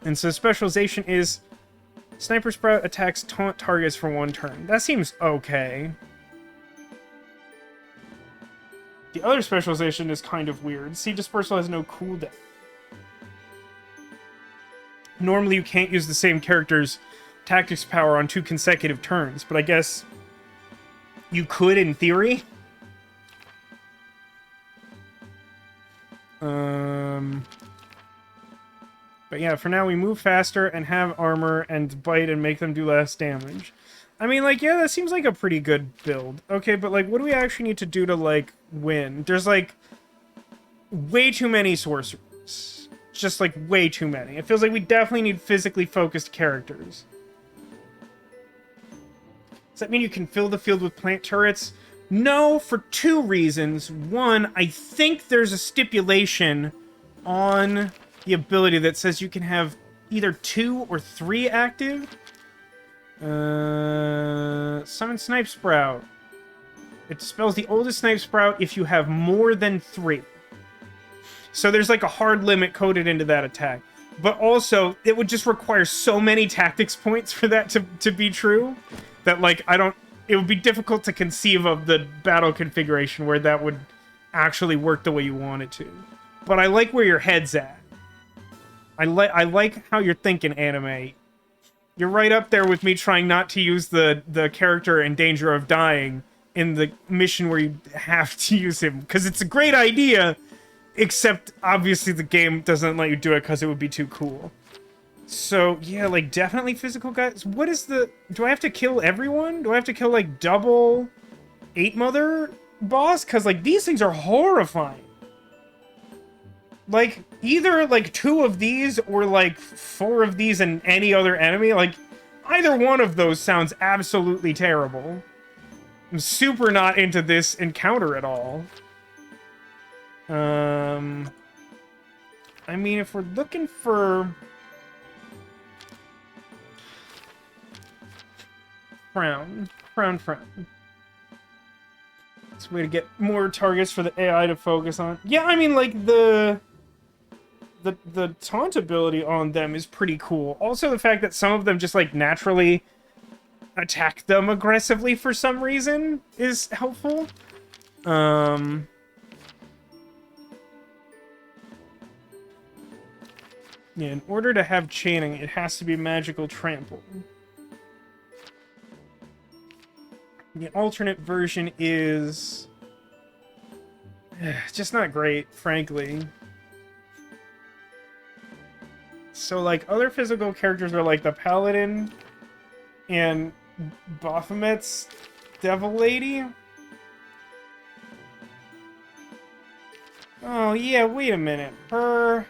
And so specialization is Sniper Sprout attacks taunt targets for 1 turn. That seems okay. The other specialization is kind of weird. See, Dispersal has no cooldown. Normally you can't use the same character's tactics power on 2 consecutive turns, but I guess you could in theory. But yeah, for now we move faster and have armor and bite and make them do less damage. I mean, like, yeah, that seems like a pretty good build. Okay, but, like, what do we actually need to do to, like, win? There's, like, way too many sorcerers. Just, like, way too many. It feels like we definitely need physically focused characters. Does that mean you can fill the field with plant turrets? No, for 2 reasons. One, I think there's a stipulation on the ability that says you can have either 2 or 3 active. Summon Snipe Sprout. It dispels the oldest Snipe Sprout if you have more than 3. So there's like a hard limit coded into that attack. But also, it would just require so many tactics points for that to be true that, like, it would be difficult to conceive of the battle configuration where that would actually work the way you want it to. But I like where your head's at. I like how you're thinking, anime. You're right up there with me trying not to use the character in danger of dying in the mission where you have to use him. Because it's a great idea, except obviously the game doesn't let you do it because it would be too cool. So, yeah, like, definitely physical guys. What is the... Do I have to kill everyone? Do I have to kill, like, double 8 Mother boss? Because, like, these things are horrifying. Like, either, like, 2 of these or, like, 4 of these and any other enemy. Like, either one of those sounds absolutely terrible. I'm super not into this encounter at all. I mean, if we're looking for... Frown. It's a way to get more targets for the AI to focus on. Yeah, I mean, like, the taunt ability on them is pretty cool. Also, the fact that some of them just, like, naturally attack them aggressively for some reason is helpful. Yeah, in order to have chaining, it has to be magical trample. The alternate version is just not great, frankly. So, like, other physical characters are like the Paladin and Baphomet's Devil Lady. Oh, yeah, wait a minute. Her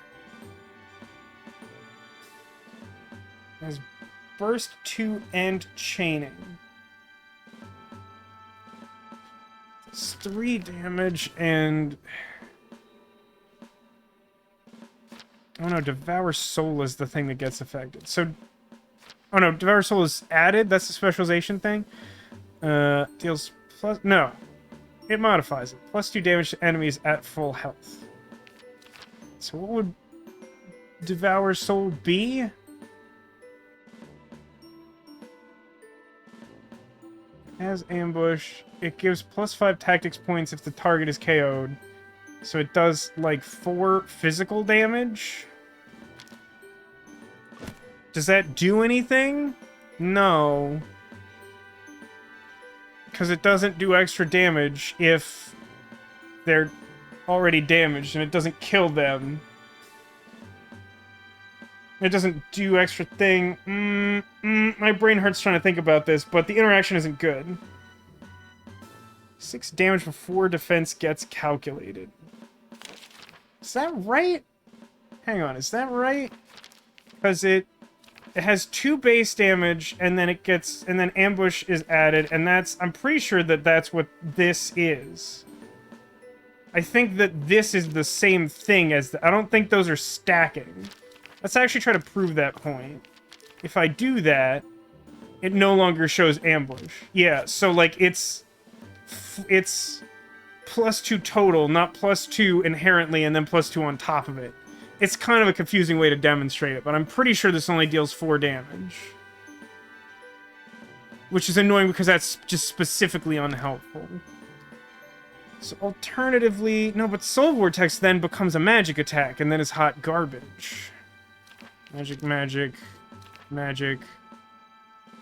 has burst 2 and chaining. It's 3 damage and... Oh no, Devour Soul is the thing that gets affected. So... Oh no, Devour Soul is added? That's the specialization thing? Deals plus... No. It modifies it. Plus 2 damage to enemies at full health. So what would Devour Soul be? As ambush, it gives plus 5 tactics points if the target is KO'd. So it does, like, 4 physical damage? Does that do anything? No. Because it doesn't do extra damage if they're already damaged, and it doesn't kill them. It doesn't do extra thing. My brain hurts trying to think about this, but the interaction isn't good. 6 damage before defense gets calculated. Is that right? Hang on, is that right? Because it has 2 base damage, and then ambush is added, and I'm pretty sure that that's what this is. I think that this is the same thing as I don't think those are stacking. Let's actually try to prove that point. If I do that, it no longer shows ambush. Yeah, so like it's +2 total, not +2 inherently, and then +2 on top of it. It's kind of a confusing way to demonstrate it, but I'm pretty sure this only deals 4 damage. Which is annoying because that's just specifically unhelpful. So alternatively... No, but Soul Vortex then becomes a magic attack, and then is hot garbage. Magic, magic, magic...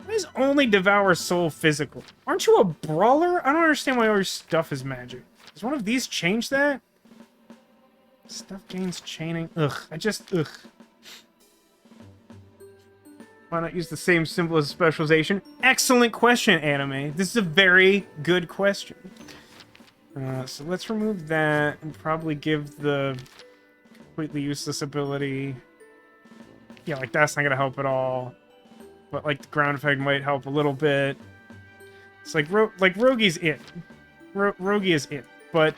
Why is only Devour Soul physical? Aren't you a brawler? I don't understand why all your stuff is magic. Does one of these change that? Stuff gains chaining. Ugh. Ugh. Why not use the same symbol as specialization? Excellent question, anime. This is a very good question. So let's remove that and probably give the completely useless ability. Yeah, like that's not gonna help at all. But like the ground effect might help a little bit. It's like Rogi's it. Rogi is it, but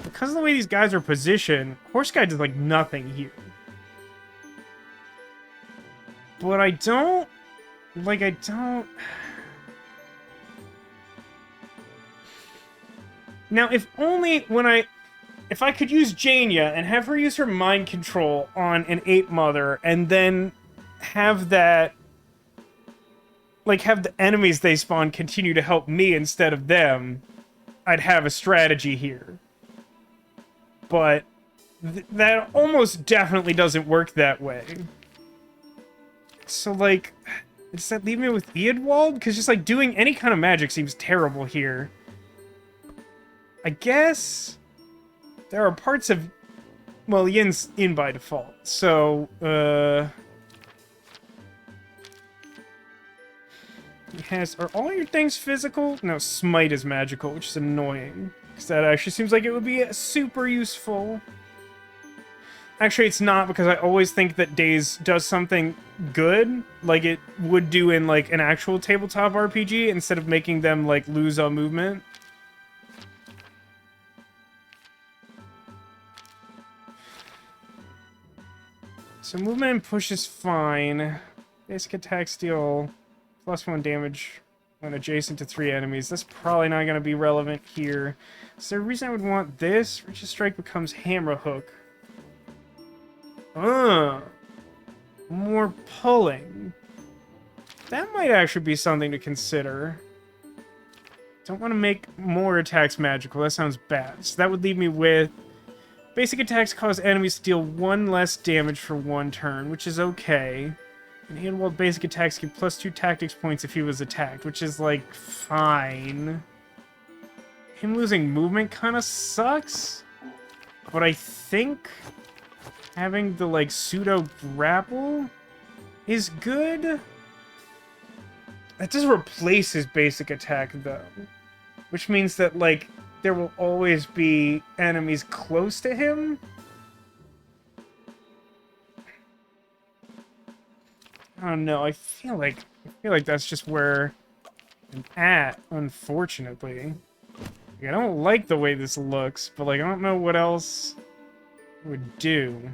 because of the way these guys are positioned, Horse Guy does, like, nothing here. But I don't... Now, if I could use Jania and have her use her mind control on an ape mother, and then have that... Like, have the enemies they spawn continue to help me instead of them, I'd have a strategy here. But that almost definitely doesn't work that way. So, like, does that leave me with Eadwald? Because just, like, doing any kind of magic seems terrible here. I guess there are parts of... Well, Yin's in by default. So, Are all your things physical? No, Smite is magical, which is annoying. Because that actually seems like it would be super useful. Actually, it's not, because I always think that Daze does something good, like it would do in, like, an actual tabletop RPG, instead of making them, like, lose a movement. So movement and push is fine. Basic attacks deal +1 damage when adjacent to 3 enemies. That's probably not going to be relevant here. Is there a reason I would want this? Rigid Strike becomes Hammer Hook. More pulling. That might actually be something to consider. Don't want to make more attacks magical. That sounds bad. So that would leave me with... Basic attacks cause enemies to deal 1 less damage for 1 turn, which is okay. And Eadwald basic attacks give +2 tactics points if he was attacked, which is, like, fine. Him losing movement kind of sucks. But I think having the, like, pseudo-grapple is good. That does replace his basic attack, though. Which means that, like, there will always be enemies close to him. I don't know, I feel like that's just where I'm at, unfortunately. Like, I don't like the way this looks, but, like, I don't know what else it would do.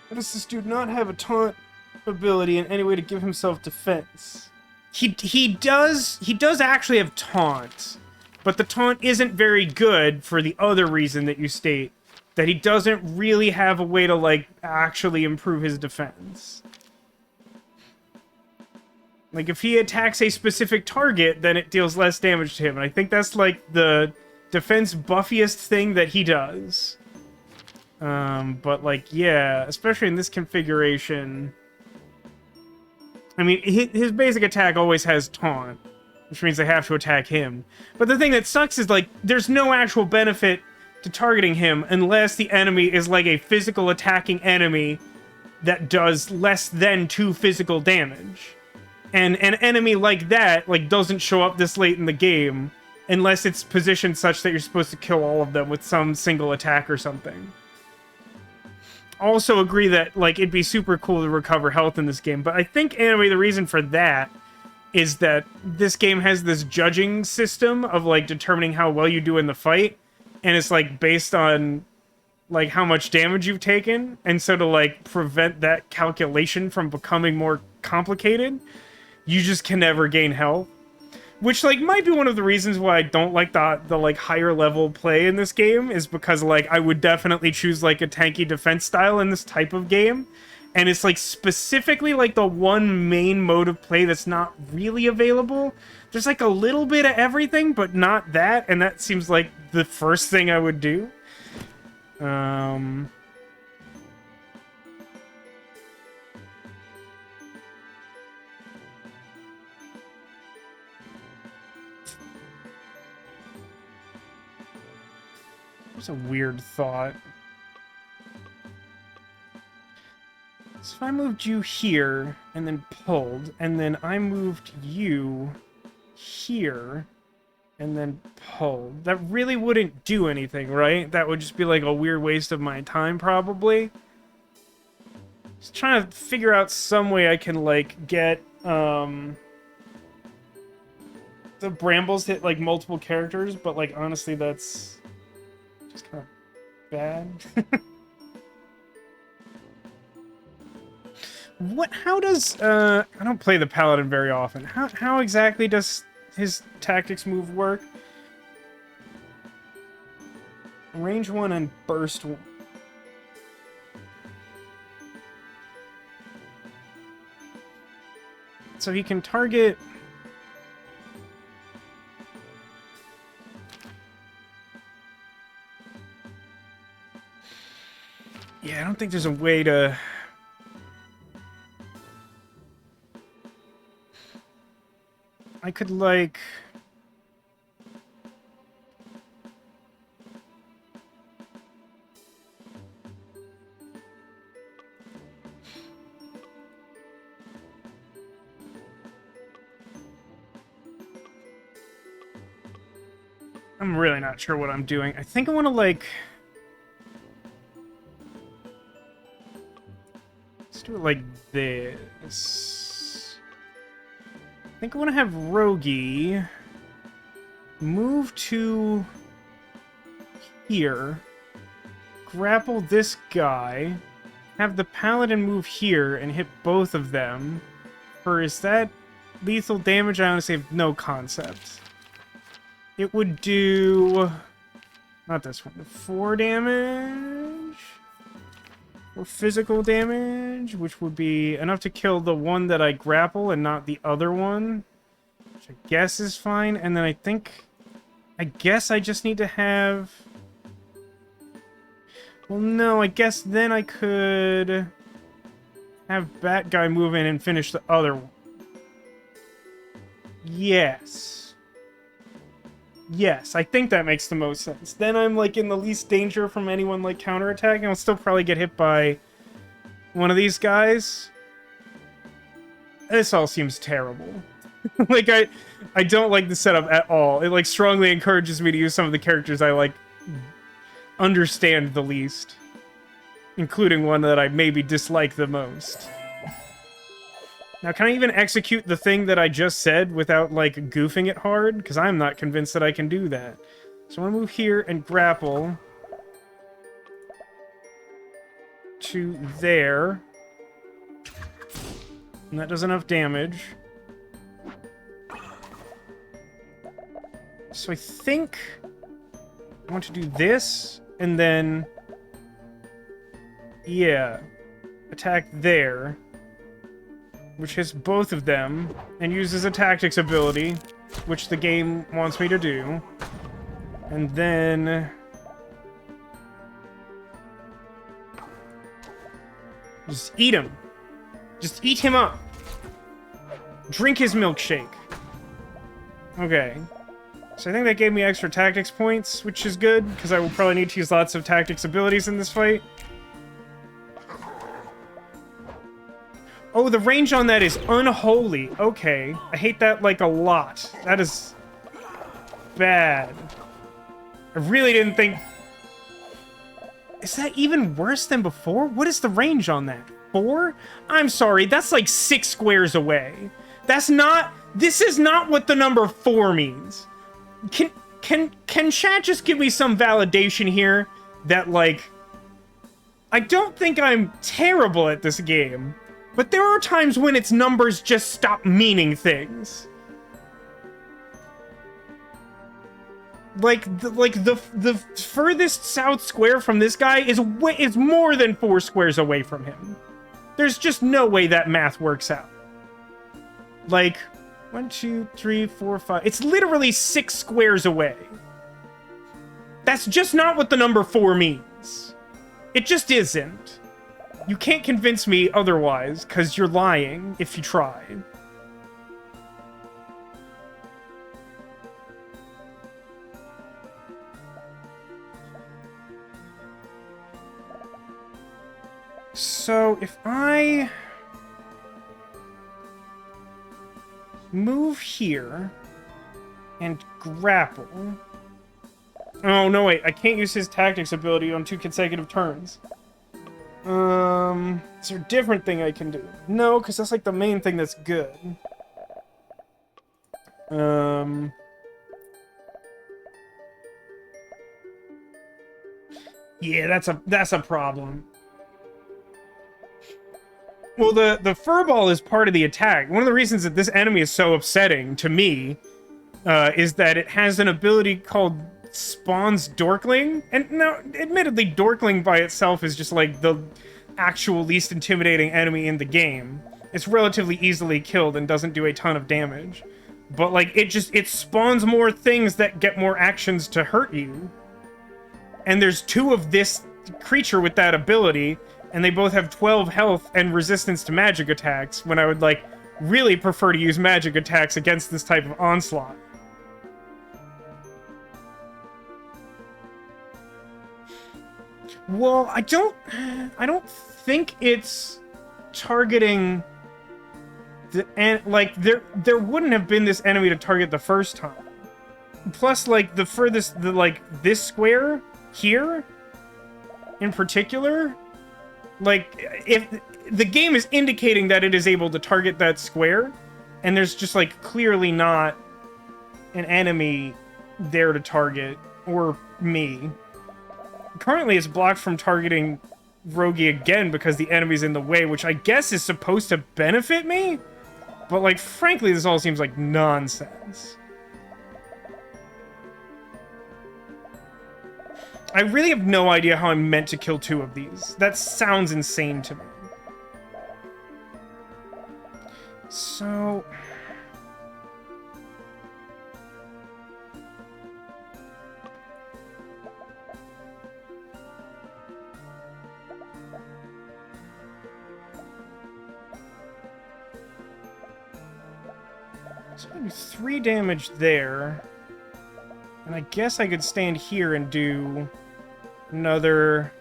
How does this dude not have a taunt ability in any way to give himself defense? He does actually have taunt, but the taunt isn't very good for the other reason that you state, that he doesn't really have a way to, like, actually improve his defense. Like, if he attacks a specific target, then it deals less damage to him, and I think that's, like, the defense buffiest thing that he does. But, like, yeah, especially in this configuration... I mean, his basic attack always has taunt, which means they have to attack him. But the thing that sucks is, like, there's no actual benefit to targeting him unless the enemy is, like, a physical attacking enemy that does less than 2 physical damage. And an enemy like that, like, doesn't show up this late in the game unless it's positioned such that you're supposed to kill all of them with some single attack or something. Also agree that, like, it'd be super cool to recover health in this game, but I think, anyway, the reason for that is that this game has this judging system of, like, determining how well you do in the fight, and it's, like, based on, like, how much damage you've taken, and so to, like, prevent that calculation from becoming more complicated, you just can never gain health. Which, like, might be one of the reasons why I don't like the like, higher level play in this game, is because, like, I would definitely choose, like, a tanky defense style in this type of game. And it's, like, specifically, like, the one main mode of play that's not really available. There's, like, a little bit of everything, but not that, and that seems like the first thing I would do. It's a weird thought. So if I moved you here, and then pulled, and then I moved you here, and then pulled, that really wouldn't do anything, right? That would just be like a weird waste of my time, probably. Just trying to figure out some way I can, like, get, the brambles hit, like, multiple characters, but, like, honestly, that's... just kind of bad. How does, I don't play the Paladin very often. How exactly does his tactics move work? Range 1 and burst 1. So he can target... Yeah, I don't think there's a way to... I could, like... I'm really not sure what I'm doing. I think I want to, like... Let's do it like this. I think I want to have Rogi move to here, grapple this guy, have the Paladin move here and hit both of them. Or is that lethal damage? I honestly have no concept. It would do... not this one. 4 damage? Or physical damage, which would be enough to kill the one that I grapple and not the other one. Which I guess is fine. And then I guess I just need to have... well, no, I guess then I could have Bat Guy move in and finish the other one. Yes. Yes, I think that makes the most sense. Then I'm, like, in the least danger from anyone, like, counterattacking. I'll still probably get hit by one of these guys. This all seems terrible. Like, I don't like the setup at all. It, like, strongly encourages me to use some of the characters I, like, understand the least. Including one that I maybe dislike the most. Now, can I even execute the thing that I just said without, like, goofing it hard? Because I'm not convinced that I can do that. So I'm going to move here and grapple to there. And that does enough damage. So I think I want to do this, and then... yeah. Attack there. Which hits both of them, and uses a tactics ability, which the game wants me to do. And then... Just eat him. Just eat him up. Drink his milkshake. Okay. So I think that gave me extra tactics points, which is good, because I will probably need to use lots of tactics abilities in this fight. Oh, the range on that is unholy. Okay. I hate that, like, a lot. That is bad. I really didn't think... Is that even worse than before? What is the range on that? 4? I'm sorry, that's like 6 squares away. That's not... This is not what the number 4 means. Can chat just give me some validation here that, like... I don't think I'm terrible at this game, but there are times when its numbers just stop meaning things. Like the furthest south square from this guy is more than 4 squares away from him. There's just no way that math works out. Like 1, 2, 3, 4, 5. It's literally 6 squares away. That's just not what the number 4 means. It just isn't. You can't convince me otherwise, because you're lying if you try. So, if I move here and grapple... Oh, no, wait. I can't use his tactics ability on 2 consecutive turns. Is there a different thing I can do? No, because that's like the main thing that's good. Yeah, that's a problem. Well, the furball is part of the attack. One of the reasons that this enemy is so upsetting to me is that it has an ability called Spawn's Dorkling. And now, admittedly, Dorkling by itself is just like the actual least intimidating enemy in the game. It's relatively easily killed and doesn't do a ton of damage. But like, it spawns more things that get more actions to hurt you. And there's 2 of this creature with that ability, and they both have 12 health and resistance to magic attacks, when I would, like, really prefer to use magic attacks against this type of onslaught. Well, I don't think it's targeting like, there wouldn't have been this enemy to target the first time. Plus, like, this square here, in particular, like, if the game is indicating that it is able to target that square, and there's just, like, clearly not an enemy there to target, or me. Currently, it's blocked from targeting Rogi again because the enemy's in the way, which I guess is supposed to benefit me? But, like, frankly, this all seems like nonsense. I really have no idea how I'm meant to kill 2 of these. That sounds insane to me. So... So I do 3 damage there. And I guess I could stand here and do another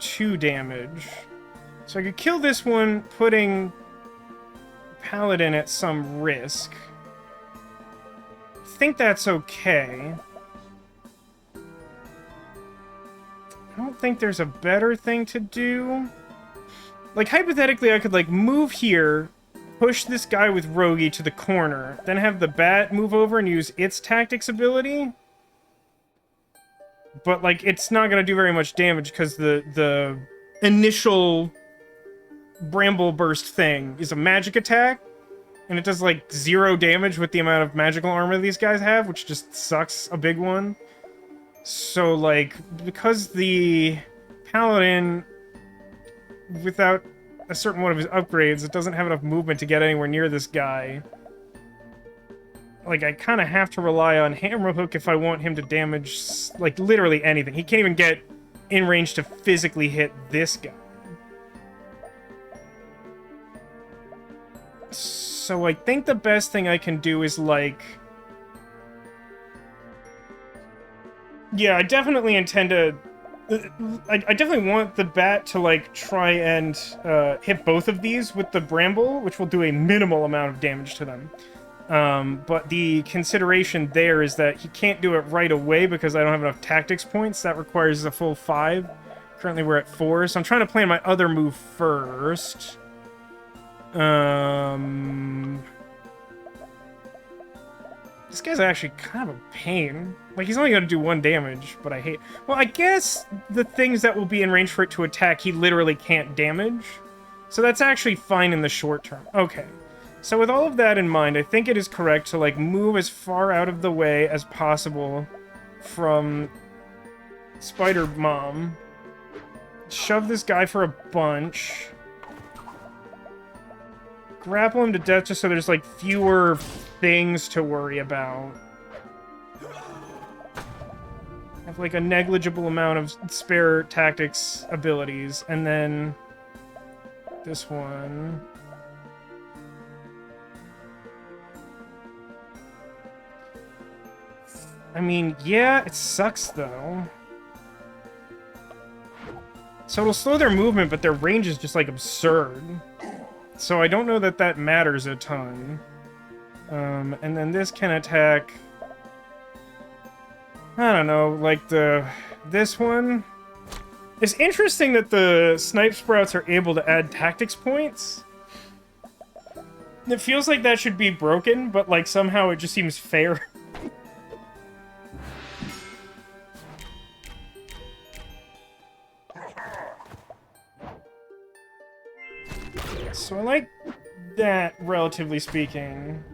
2 damage. So I could kill this one, putting Paladin at some risk. I think that's okay. I don't think there's a better thing to do. Like, hypothetically, I could, like, move here, push this guy with Rogi to the corner, then have the bat move over and use its tactics ability. But, like, it's not gonna do very much damage because the initial Bramble Burst thing is a magic attack, and it does, like, 0 damage with the amount of magical armor these guys have, which just sucks a big one. So, like, because the Paladin, without a certain one of his upgrades, it doesn't have enough movement to get anywhere near this guy. Like, I kind of have to rely on Hammerhook if I want him to damage, like, literally anything. He can't even get in range to physically hit this guy. So I think the best thing I can do is, like... Yeah, I definitely intend to... I definitely want the bat to, like, try and hit both of these with the bramble, which will do a minimal amount of damage to them. But the consideration there is that he can't do it right away because I don't have enough tactics points. That requires a full 5. Currently we're at 4, so I'm trying to plan my other move first. This guy's actually kind of a pain. Like, he's only gonna do 1 damage, but I hate... Well, I guess the things that will be in range for it to attack, he literally can't damage. So that's actually fine in the short term. Okay. So with all of that in mind, I think it is correct to, like, move as far out of the way as possible from Spider Mom. Shove this guy for a bunch. Grapple him to death just so there's, like, fewer things to worry about. Have, like, a negligible amount of spare tactics abilities. And then this one... I mean, yeah, it sucks, though. So it'll slow their movement, but their range is just, like, absurd. So I don't know that that matters a ton. And then this can attack... I don't know, like this one? It's interesting that the Snipe Sprouts are able to add tactics points. It feels like that should be broken, but, like, somehow it just seems fair. So I like that, relatively speaking.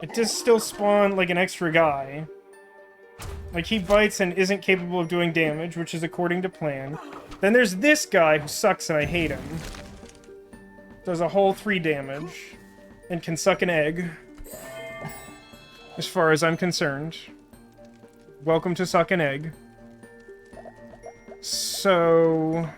It does still spawn, like, an extra guy. Like, he bites and isn't capable of doing damage, which is according to plan. Then there's this guy who sucks and I hate him. Does a whole 3 damage. And can suck an egg. As far as I'm concerned. Welcome to suck an egg. So...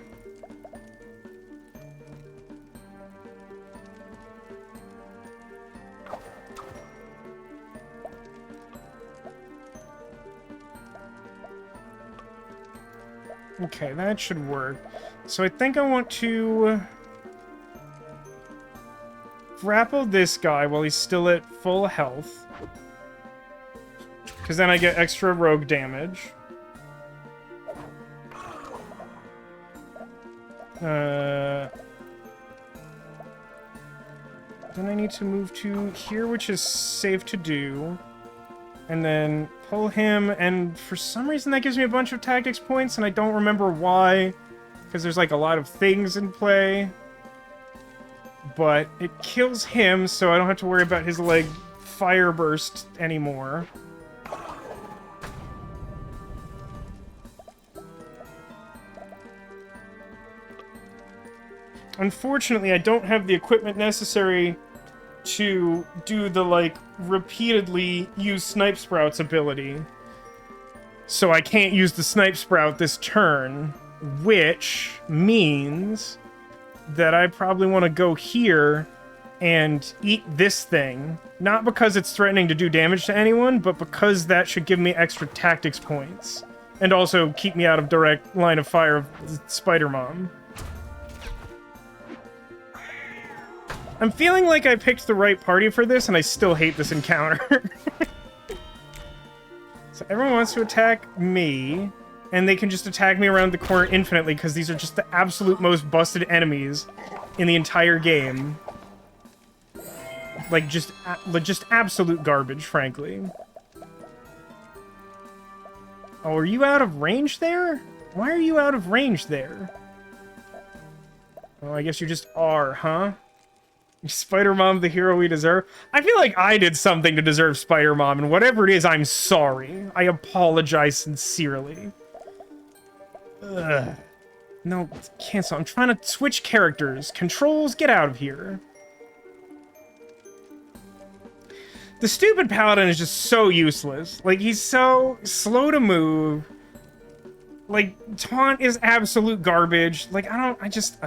Okay, that should work. So I think I want to grapple this guy while he's still at full health. Because then I get extra rogue damage. Then I need to move to here, which is safe to do. And then pull him, and for some reason that gives me a bunch of tactics points, and I don't remember why, because there's, like, a lot of things in play. But it kills him, so I don't have to worry about his, like, fire burst anymore. Unfortunately, I don't have the equipment necessary to do the, like, repeatedly use Snipe Sprout's ability. So I can't use the Snipe Sprout this turn, which means that I probably want to go here and eat this thing. Not because it's threatening to do damage to anyone, but because that should give me extra tactics points. And also keep me out of direct line of fire of Spider-Mom. I'm feeling like I picked the right party for this, and I still hate this encounter. So everyone wants to attack me, and they can just attack me around the corner infinitely, because these are just the absolute most busted enemies in the entire game. Like, just absolute garbage, frankly. Oh, are you out of range there? Why are you out of range there? Oh, I guess you just are, huh? Spider-Mom, the hero we deserve? I feel like I did something to deserve Spider-Mom, and whatever it is, I'm sorry. I apologize sincerely. Ugh. No, cancel. I'm trying to switch characters. Controls, get out of here. The stupid Paladin is just so useless. Like, he's so slow to move. Like, taunt is absolute garbage. Like, I just...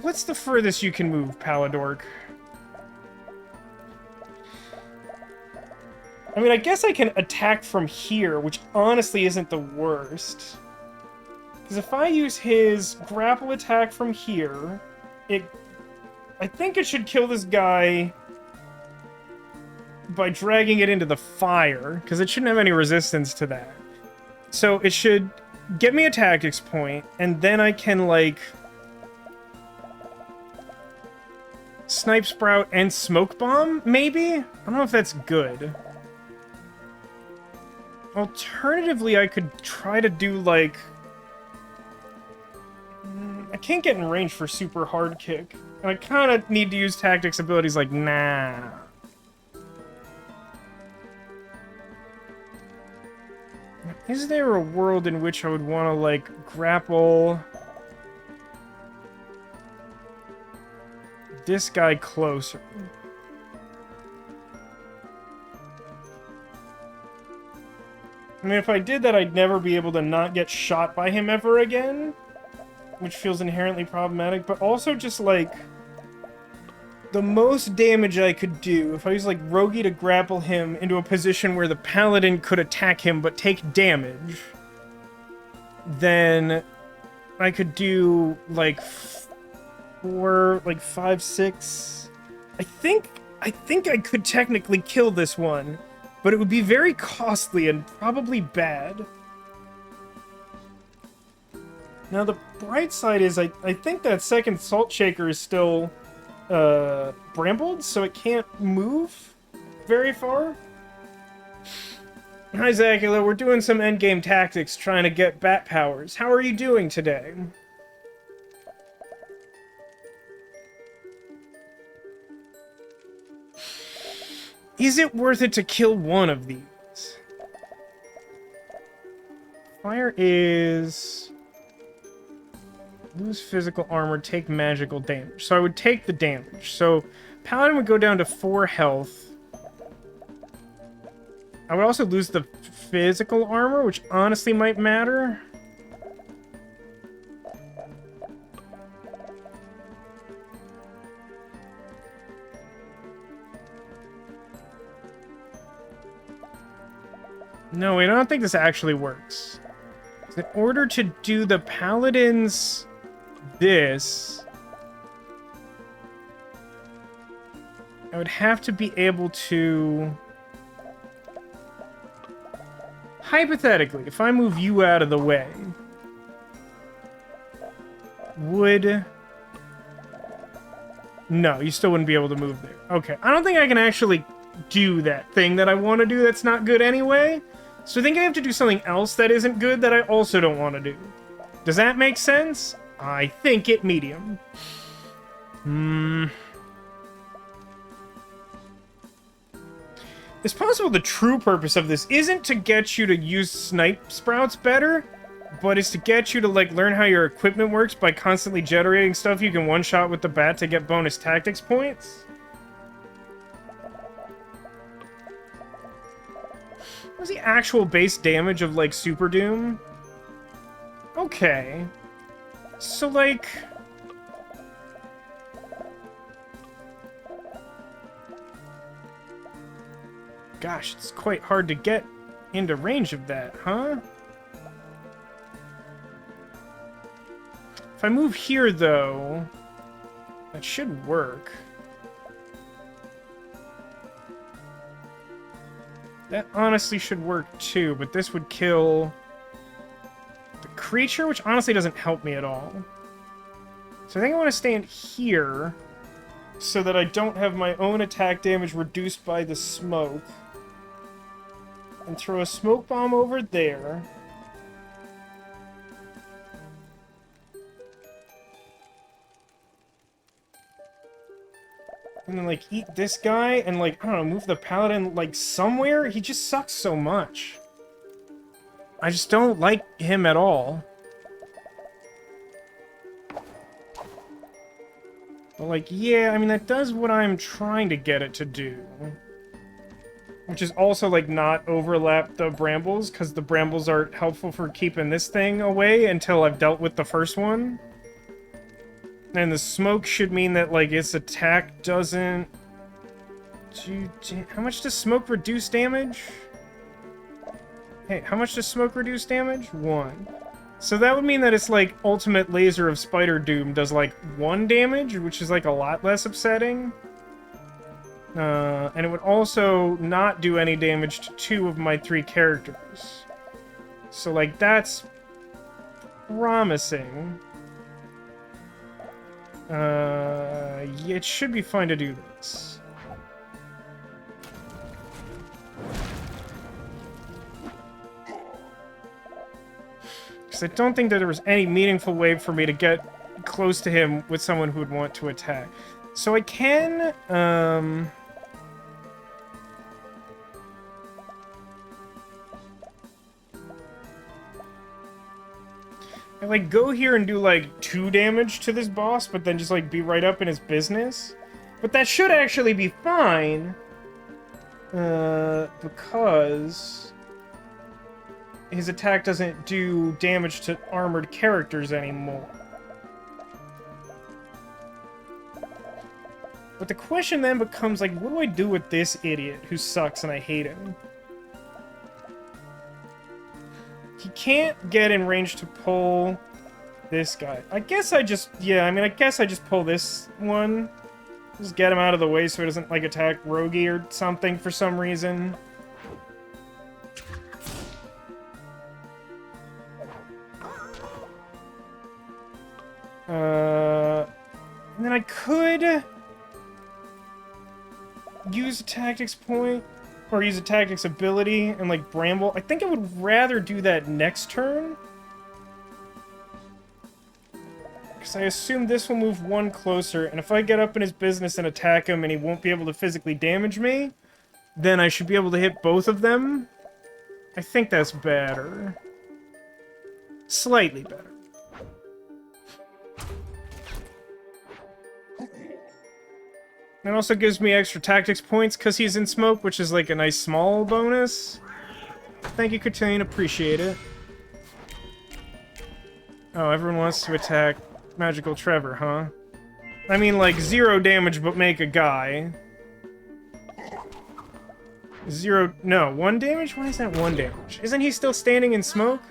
What's the furthest you can move, Paladork? I mean, I guess I can attack from here, which honestly isn't the worst. Because if I use his grapple attack from here, I think it should kill this guy by dragging it into the fire, because it shouldn't have any resistance to that. So it should get me a tactics point, and then I can, like, Snipe Sprout and Smoke Bomb, maybe? I don't know if that's good. Alternatively, I could try to do, like... I can't get in range for super hard kick. And I kind of need to use tactics abilities like, nah. Is there a world in which I would want to, like, grapple this guy closer? I mean, if I did that, I'd never be able to not get shot by him ever again, which feels inherently problematic, but also just, like, the most damage I could do if I use, like, Rogi to grapple him into a position where the Paladin could attack him but take damage, then I could do, like, 4, like, 5, 6... I think I could technically kill this one, but it would be very costly and probably bad. Now, the bright side is I think that second Salt Shaker is still brambled, so it can't move very far. Hi, Zacula. We're doing some endgame tactics trying to get bat powers. How are you doing today? Is it worth it to kill one of these? Fire is... lose physical armor, take magical damage. So I would take the damage. So Paladin would go down to 4 health. I would also lose the physical armor, which honestly might matter. No, wait, I don't think this actually works. In order to do the Paladin's this, I would have to be able to... Hypothetically, if I move you out of the way, would... No, you still wouldn't be able to move there. Okay, I don't think I can actually do that thing that I want to do that's not good anyway. So I think I have to do something else that isn't good that I also don't want to do. Does that make sense? I think it medium. It's possible the true purpose of this isn't to get you to use Snipe Sprouts better, but it's to get you to, like, learn how your equipment works by constantly generating stuff you can one-shot with the bat to get bonus tactics points. What's the actual base damage of, like, Super Doom? Okay. So, like... Gosh, it's quite hard to get into range of that, huh? If I move here, though... That should work. That honestly should work too, but this would kill the creature, which honestly doesn't help me at all. So I think I want to stand here so that I don't have my own attack damage reduced by the smoke. And throw a smoke bomb over there. And then, like, eat this guy and, like, I don't know, move the Paladin, like, somewhere? He just sucks so much. I just don't like him at all. But, like, yeah, I mean, that does what I'm trying to get it to do. Which is also, like, not overlap the brambles, because the brambles are helpful for keeping this thing away until I've dealt with the first one. And the smoke should mean that, like, its attack doesn't do... How much does smoke reduce damage? Hey, how much does smoke reduce damage? 1. So that would mean that its, like, ultimate laser of Spider Doom does, like, 1 damage, which is, like, a lot less upsetting. And it would also not do any damage to 2 of my 3 characters. So, like, that's promising. Yeah, it should be fine to do this. Because I don't think that there was any meaningful way for me to get close to him with someone who would want to attack. So I can, I, like, go here and do, like, 2 damage to this boss, but then just, like, be right up in his business. But that should actually be fine. Because his attack doesn't do damage to armored characters anymore. But the question then becomes, like, what do I do with this idiot who sucks and I hate him? He can't get in range to pull this guy. I guess I just... Yeah, I mean, I guess I just pull this one. Just get him out of the way so he doesn't, like, attack Rogi or something for some reason. And then I could use a tactics point, or use a tactics ability and, like, bramble. I think I would rather do that next turn. Because I assume this will move 1 closer, and if I get up in his business and attack him and he won't be able to physically damage me, then I should be able to hit both of them. I think that's better. Slightly better. It also gives me extra tactics points because he's in smoke, which is like a nice small bonus. Thank you, Katane. Appreciate it. Oh, everyone wants to attack Magical Trevor, huh? I mean, like, 0 damage, but make a guy. 0... No, 1 damage? Why is that 1 damage? Isn't he still standing in smoke?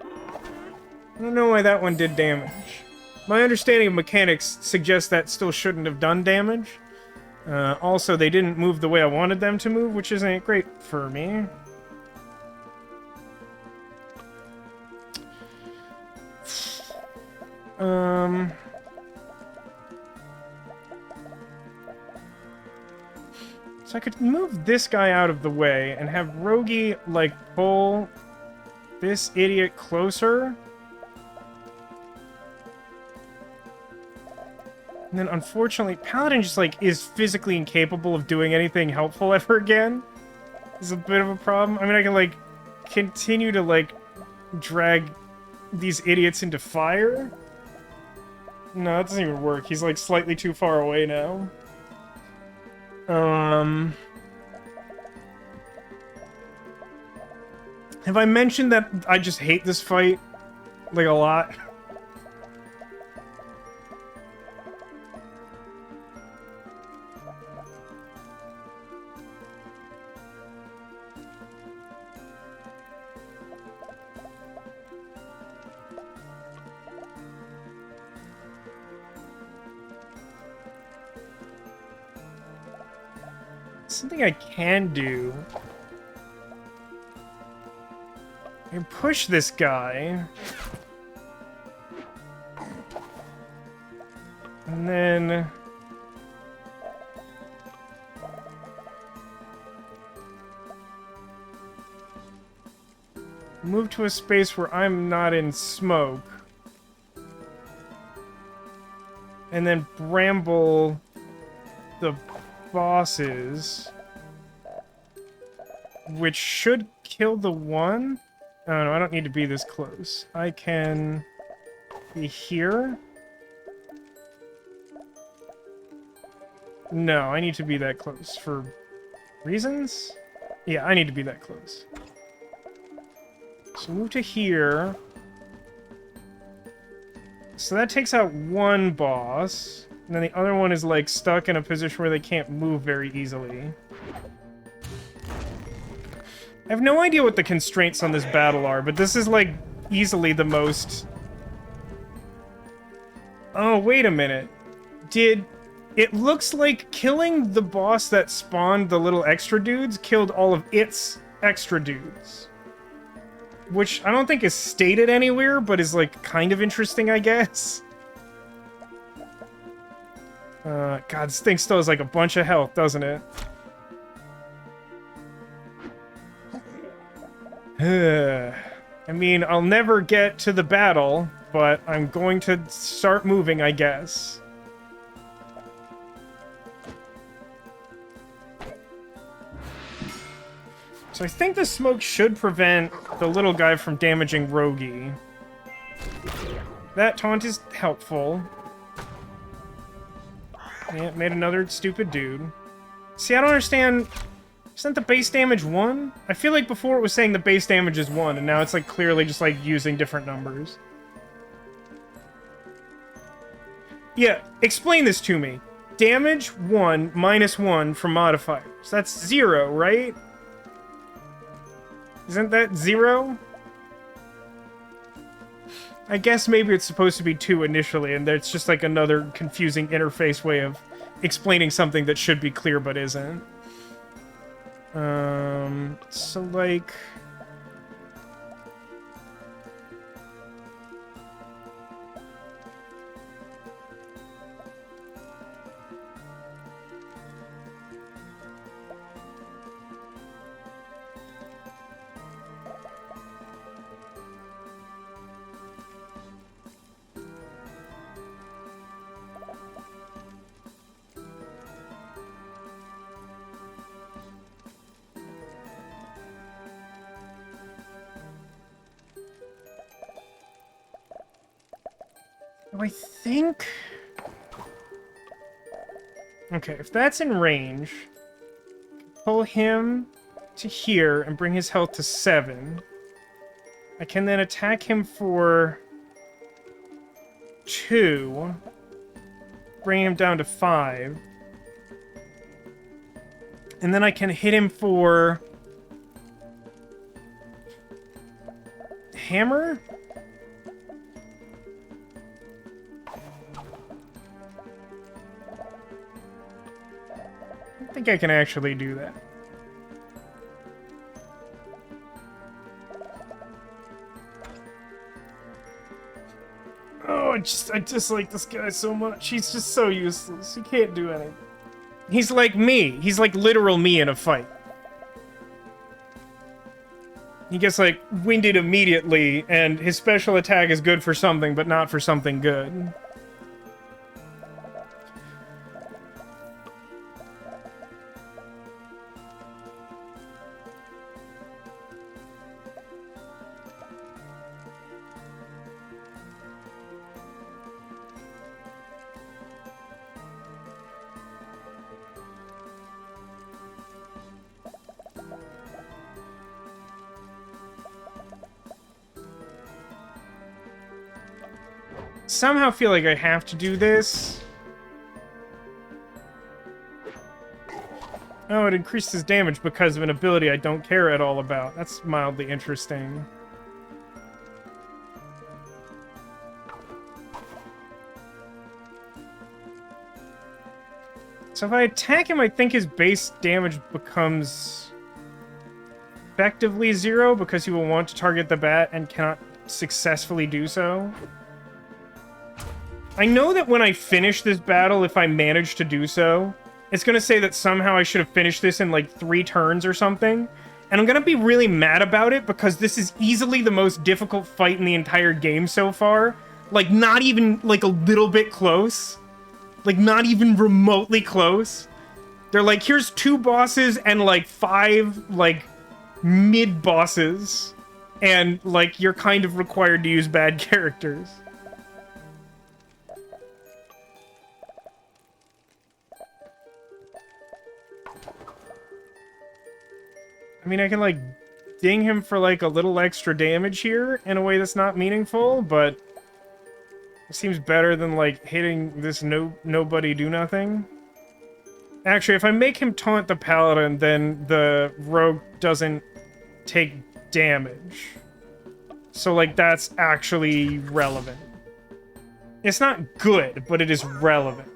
I don't know why that one did damage. My understanding of mechanics suggests that still shouldn't have done damage. Also, they didn't move the way I wanted them to move, which isn't great for me. So I could move this guy out of the way and have Rogi, like, pull this idiot closer. And then, unfortunately, Paladin just, like, is physically incapable of doing anything helpful ever again. It's a bit of a problem. I mean, I can, like, continue to, like, drag these idiots into fire. No, that doesn't even work. He's, like, slightly too far away now. Have I mentioned that I just hate this fight? Like, a lot? Something I can do. I can push this guy. And then... move to a space where I'm not in smoke. And then bramble the bosses, which should kill the one. Oh no, I don't need to be this close. I can be here. No, I need to be that close for reasons. Yeah, I need to be that close. So move to here. So that takes out one boss. And then the other one is, like, stuck in a position where they can't move very easily. I have no idea what the constraints on this battle are, but this is, like, easily the most... Oh, wait a minute. It looks like killing the boss that spawned the little extra dudes killed all of its extra dudes. Which I don't think is stated anywhere, but is, like, kind of interesting, I guess. God, this thing still has, like, a bunch of health, doesn't it? I mean, I'll never get to the battle, but I'm going to start moving, I guess. So I think the smoke should prevent the little guy from damaging Rogi. That taunt is helpful. Yeah, it made another stupid dude. See, I don't understand... Isn't the base damage 1? I feel like before it was saying the base damage is 1, and now it's like clearly just like using different numbers. Yeah, explain this to me. Damage 1 minus 1 from modifiers. That's 0, right? Isn't that 0? I guess maybe it's supposed to be 2 initially, and it's just like another confusing interface way of explaining something that should be clear but isn't. So like... I think... Okay, if that's in range, pull him to here and bring his health to 7. I can then attack him for 2, bring him down to 5. And then I can hit him for... Hammer? I think I can actually do that. Oh, I dislike this guy so much. He's just so useless. He can't do anything. He's like me. He's like literal me in a fight. He gets like winded immediately, and his special attack is good for something, but not for something good. Somehow feel like I have to do this. Oh, it increases damage because of an ability I don't care at all about. That's mildly interesting. So if I attack him, I think his base damage becomes effectively 0 because he will want to target the bat and cannot successfully do so. I know that when I finish this battle, if I manage to do so, it's going to say that somehow I should have finished this in like 3 turns or something. And I'm going to be really mad about it because this is easily the most difficult fight in the entire game so far. Like, not even like a little bit close. Like, not even remotely close. They're like, here's 2 bosses and like 5 like mid-bosses. And like, you're kind of required to use bad characters. I mean, I can, like, ding him for, like, a little extra damage here in a way that's not meaningful, but Seems better than, like, hitting this nobody do nothing. Actually, if I make him taunt the paladin, then the rogue doesn't take damage. So, like, that's actually relevant. It's not good, but it is relevant.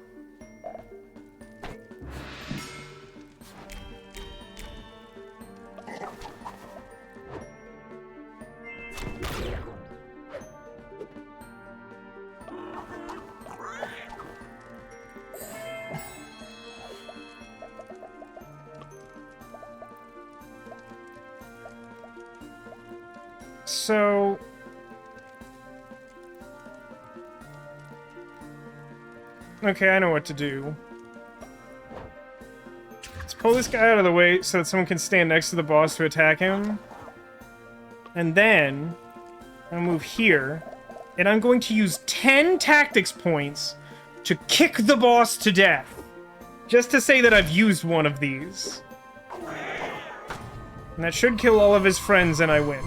So... okay, I know what to do. Let's pull this guy out of the way so that someone can stand next to the boss to attack him. And then, I'll move here, and I'm going to use 10 tactics points to kick the boss to death. Just to say that I've used one of these. And that should kill all of his friends and I win.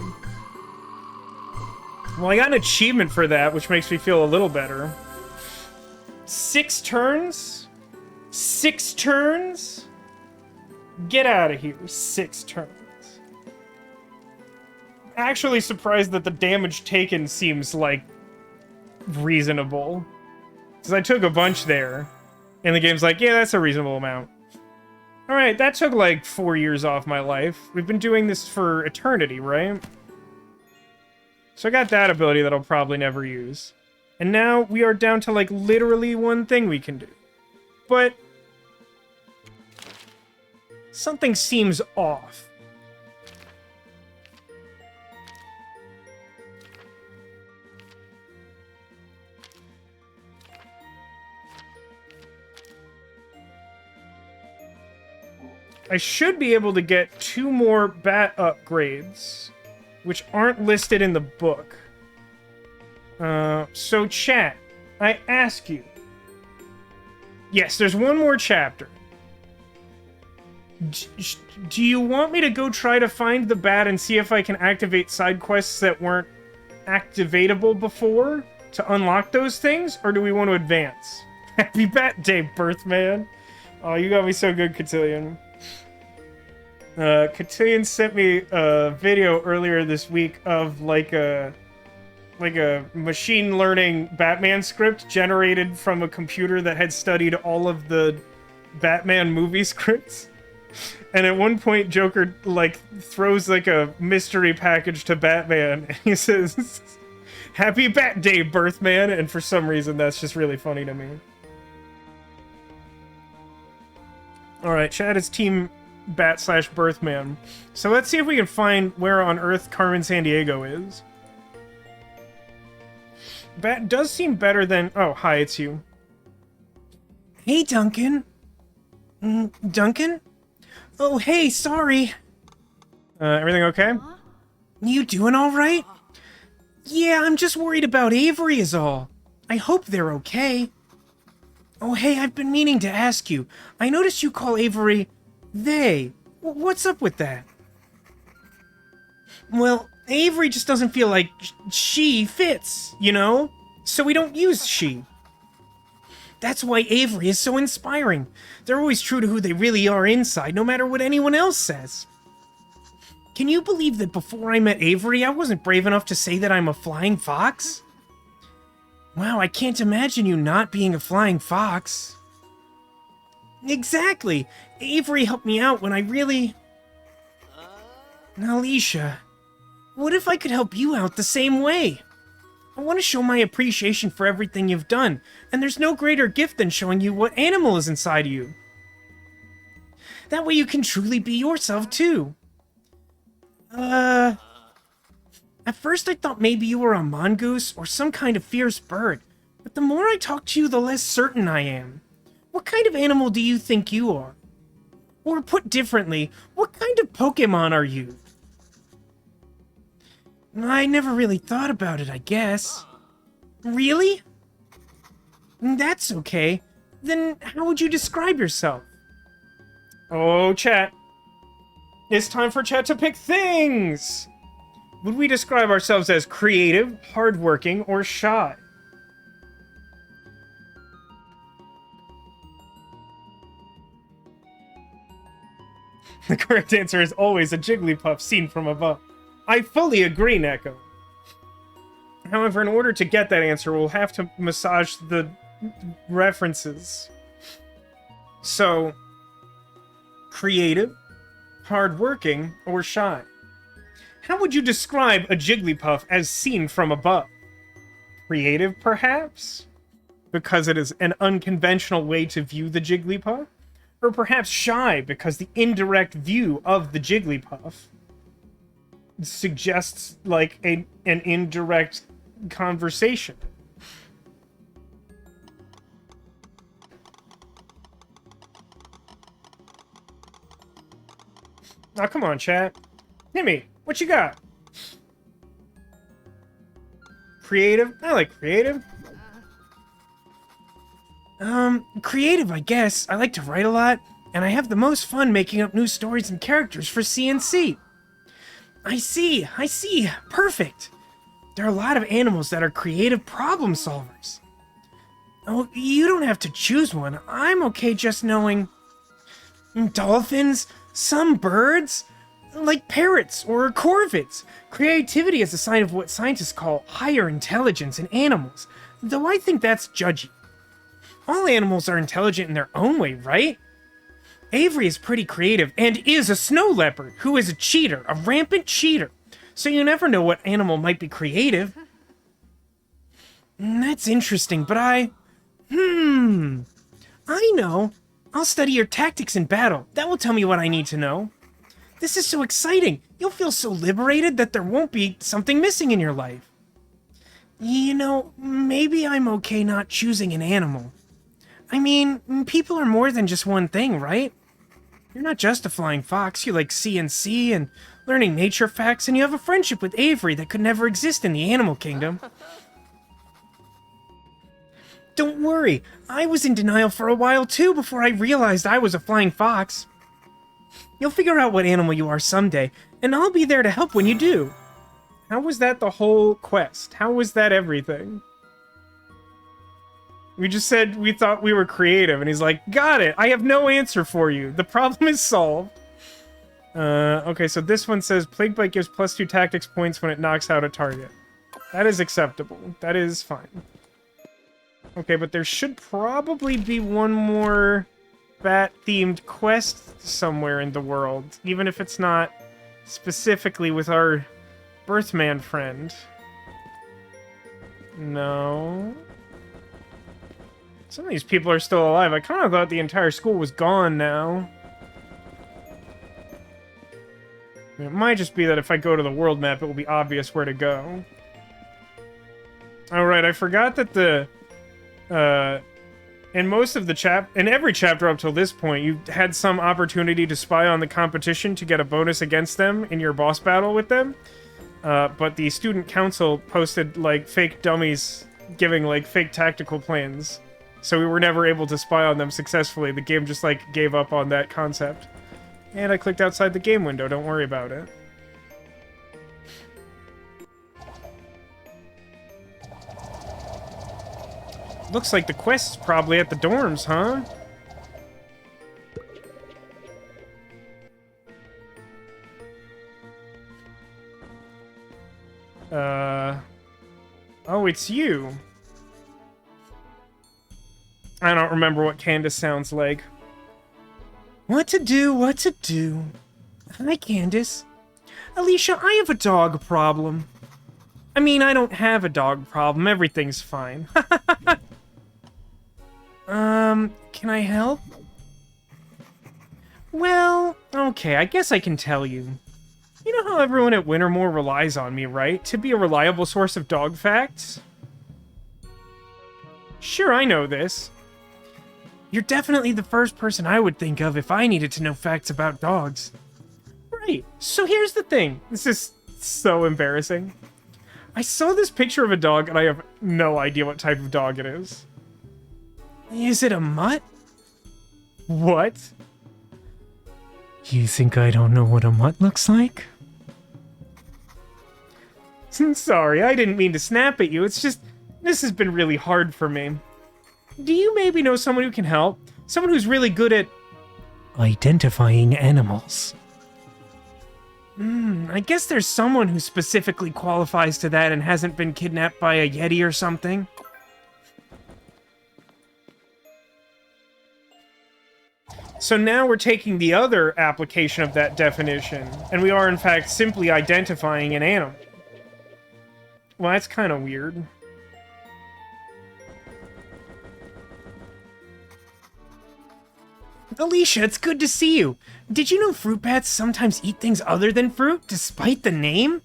Well, I got an achievement for that, which makes me feel a little better. 6 turns? 6 turns? Get out of here. 6 turns. Actually surprised that the damage taken seems, like, reasonable. Because I took a bunch there. And the game's like, yeah, that's a reasonable amount. Alright, that took, like, 4 years off my life. We've been doing this for eternity, right? So I got that ability that I'll probably never use. And now we are down to, like, literally one thing we can do. But... something seems off. I should be able to get 2 more bat upgrades, which aren't listed in the book. So chat, I ask you. Yes, there's one more chapter. Do you want me to go try to find the bat and see if I can activate side quests that weren't activatable before to unlock those things, or do we want to advance? Happy Bat Day, Birthman. Oh, you got me so good, Cotillion. Cotillion sent me a video earlier this week of like a machine learning Batman script generated from a computer that had studied all of the Batman movie scripts. And at one point, Joker, like, throws, like, a mystery package to Batman, and he says, Happy Bat Day, Birthman, and for some reason, that's just really funny to me. Alright, Chad is Team Bat/Birthman. So let's see if we can find where on Earth Carmen Sandiego is. Bat does seem better than... oh, hi, it's you. Hey, Duncan. Duncan? Oh, hey, sorry. Everything okay? You doing all right? Yeah, I'm just worried about Avery is all. I hope they're okay. Oh, hey, I've been meaning to ask you. I noticed you call Avery they. What's up with that? Well, Avery just doesn't feel like she fits, you know? So we don't use she. That's why Avery is so inspiring. They're always true to who they really are inside, no matter what anyone else says. Can you believe that before I met Avery, I wasn't brave enough to say that I'm a flying fox? Wow, I can't imagine you not being a flying fox. Exactly. Avery helped me out when I really... Alicia, what if I could help you out the same way? I want to show my appreciation for everything you've done, and there's no greater gift than showing you what animal is inside of you. That way you can truly be yourself, too. At first I thought maybe you were a mongoose or some kind of fierce bird, but the more I talk to you, the less certain I am. What kind of animal do you think you are? Or put differently, what kind of Pokemon are you? I never really thought about it, I guess. Really? That's okay. Then how would you describe yourself? Oh, chat. It's time for chat to pick things! Would we describe ourselves as creative, hardworking, or shy? The correct answer is always a Jigglypuff seen from above. I fully agree, Neko. However, in order to get that answer, we'll have to massage the references. So, creative, hardworking, or shy? How would you describe a Jigglypuff as seen from above? Creative, perhaps? Because it is an unconventional way to view the Jigglypuff? Or perhaps shy, because the indirect view of the Jigglypuff suggests, like, an indirect conversation? Oh, come on, chat. Hit me. What you got? Creative? I like creative. Creative, I guess. I like to write a lot, and I have the most fun making up new stories and characters for CNC. I see. Perfect. There are a lot of animals that are creative problem solvers. Oh, you don't have to choose one. I'm okay just knowing... Dolphins? Some birds? Like parrots or corvids. Creativity is a sign of what scientists call higher intelligence in animals, though I think that's judgy. All animals are intelligent in their own way, right? Avery is pretty creative and is a snow leopard who is a cheater, a rampant cheater. So you never know what animal might be creative. That's interesting, but I know. I'll study your tactics in battle. That will tell me what I need to know. This is so exciting. You'll feel so liberated that there won't be something missing in your life. You know, maybe I'm okay not choosing an animal. I mean, people are more than just one thing, right? You're not just a flying fox. You like CNC and learning nature facts, and you have a friendship with Avery that could never exist in the animal kingdom. Don't worry, I was in denial for a while too before I realized I was a flying fox. You'll figure out what animal you are someday, and I'll be there to help when you do. How was that the whole quest? How was that everything? We just said we thought we were creative, and he's like, got it, I have no answer for you. The problem is solved. Okay, so this one says, Plague Bite gives +2 tactics points when it knocks out a target. That is acceptable. That is fine. Okay, but there should probably be one more bat-themed quest somewhere in the world, even if it's not specifically with our Birthman friend. No. Some of these people are still alive. I kind of thought the entire school was gone now. It might just be that if I go to the world map, it will be obvious where to go. Alright, I forgot that the... in most of the in every chapter up till this point, you had some opportunity to spy on the competition to get a bonus against them in your boss battle with them. But the student council posted, like, fake dummies giving, like, fake tactical plans. So we were never able to spy on them successfully. The game just, like, gave up on that concept. And I clicked outside the game window, don't worry about it. Looks like the quest's probably at the dorms, huh? Oh, it's you. I don't remember what Candace sounds like. What to do, what to do. Hi, Candace. Alicia, I have a dog problem. I mean, I don't have a dog problem. Everything's fine. Can I help? Well, okay, I guess I can tell you. You know how everyone at Wintermoor relies on me, right? To be a reliable source of dog facts? Sure, I know this. You're definitely the first person I would think of if I needed to know facts about dogs. Right, so here's the thing. This is so embarrassing. I saw this picture of a dog, and I have no idea what type of dog it is. Is it a mutt? What? You think I don't know what a mutt looks like? Sorry, I didn't mean to snap at you. It's just, this has been really hard for me. Do you maybe know someone who can help? Someone who's really good at... identifying animals. I guess there's someone who specifically qualifies to that and hasn't been kidnapped by a Yeti or something. So now we're taking the other application of that definition, and we are in fact simply identifying an animal. Well, that's kind of weird. Alicia, it's good to see you. Did you know fruit bats sometimes eat things other than fruit, despite the name?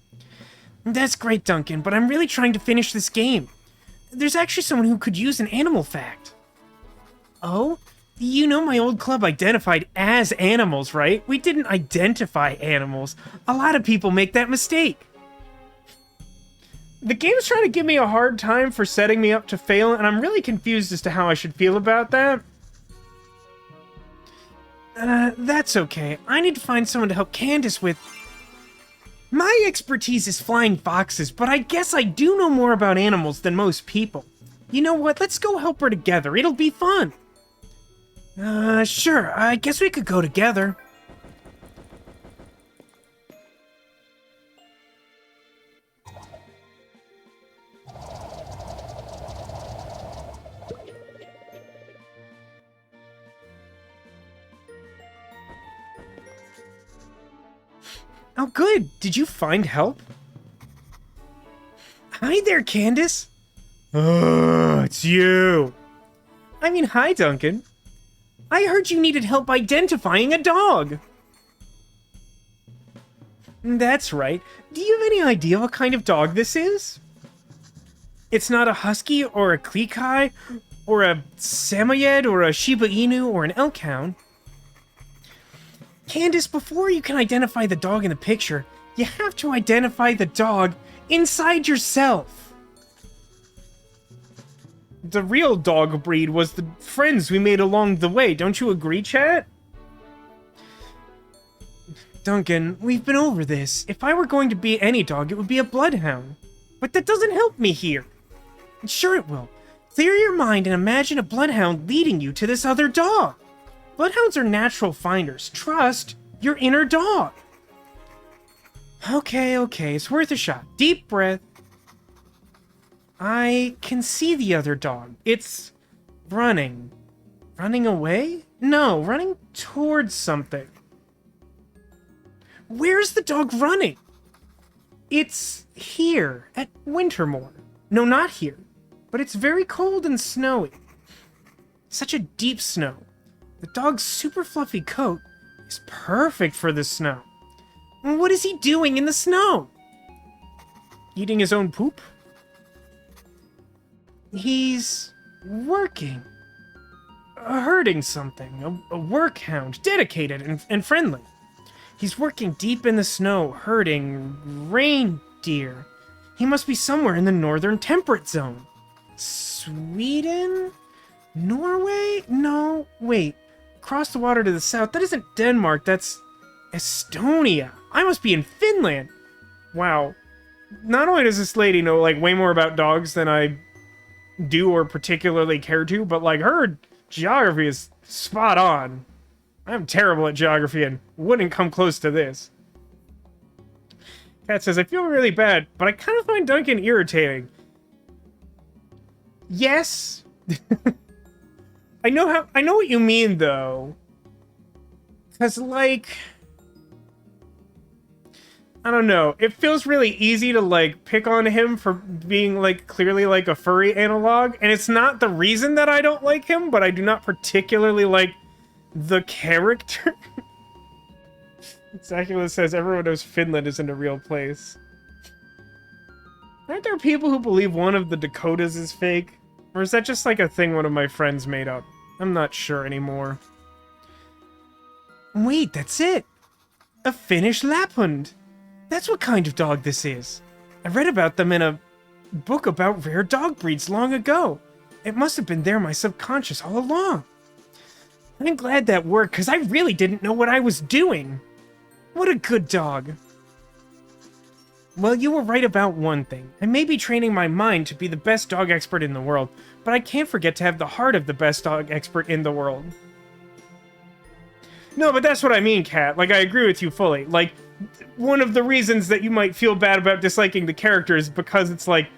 That's great, Duncan, but I'm really trying to finish this game. There's actually someone who could use an animal fact. Oh? You know my old club identified as animals, right? We didn't identify animals. A lot of people make that mistake. The game's trying to give me a hard time for setting me up to fail, and I'm really confused as to how I should feel about that. That's okay. I need to find someone to help Candace with... My expertise is flying foxes, but I guess I do know more about animals than most people. You know what? Let's go help her together. It'll be fun. Sure. I guess we could go together. Oh, good. Did you find help? Hi there, Candace. Oh, it's you. I mean, hi, Duncan. I heard you needed help identifying a dog. That's right. Do you have any idea what kind of dog this is? It's not a husky or a Klikai or a Samoyed or a Shiba Inu or an Elkhound. Candace, before you can identify the dog in the picture, you have to identify the dog inside yourself. The real dog breed was the friends we made along the way. Don't you agree, chat? Duncan, we've been over this. If I were going to be any dog, it would be a bloodhound. But that doesn't help me here. Sure it will. Clear your mind and imagine a bloodhound leading you to this other dog. Bloodhounds are natural finders. Trust your inner dog. Okay, it's worth a shot. Deep breath. I can see the other dog. It's running. Running away? No, running towards something. Where's the dog running? It's here, at Wintermoor. No, not here. But it's very cold and snowy. Such a deep snow. The dog's super fluffy coat is perfect for the snow. What is he doing in the snow? Eating his own poop? He's working. Herding something. A work hound. Dedicated and friendly. He's working deep in the snow, herding reindeer. He must be somewhere in the northern temperate zone. Sweden? Norway? No, wait. Across the water to the south. That isn't Denmark, that's Estonia. I must be in Finland. Wow. Not only does this lady know, like, way more about dogs than I do or particularly care to, but, like, her geography is spot on. I'm terrible at geography and wouldn't come close to this. Kat says, I feel really bad, but I kind of find Duncan irritating. Yes. I know what you mean, though. Because, like... I don't know. It feels really easy to, like, pick on him for being, like, clearly, like, a furry analog. And it's not the reason that I don't like him, but I do not particularly like the character. Zacula says, everyone knows Finland isn't a real place. Aren't there people who believe one of the Dakotas is fake? Or is that just, like, a thing one of my friends made up? I'm not sure anymore. Wait, that's it! A Finnish Lapphund! That's what kind of dog this is. I read about them in a book about rare dog breeds long ago. It must have been there in my subconscious all along. I'm glad that worked, because I really didn't know what I was doing. What a good dog. Well, you were right about one thing. I may be training my mind to be the best dog expert in the world, but I can't forget to have the heart of the best dog expert in the world. No, but that's what I mean, Kat. Like, I agree with you fully. Like, one of the reasons that you might feel bad about disliking the character is because it's like,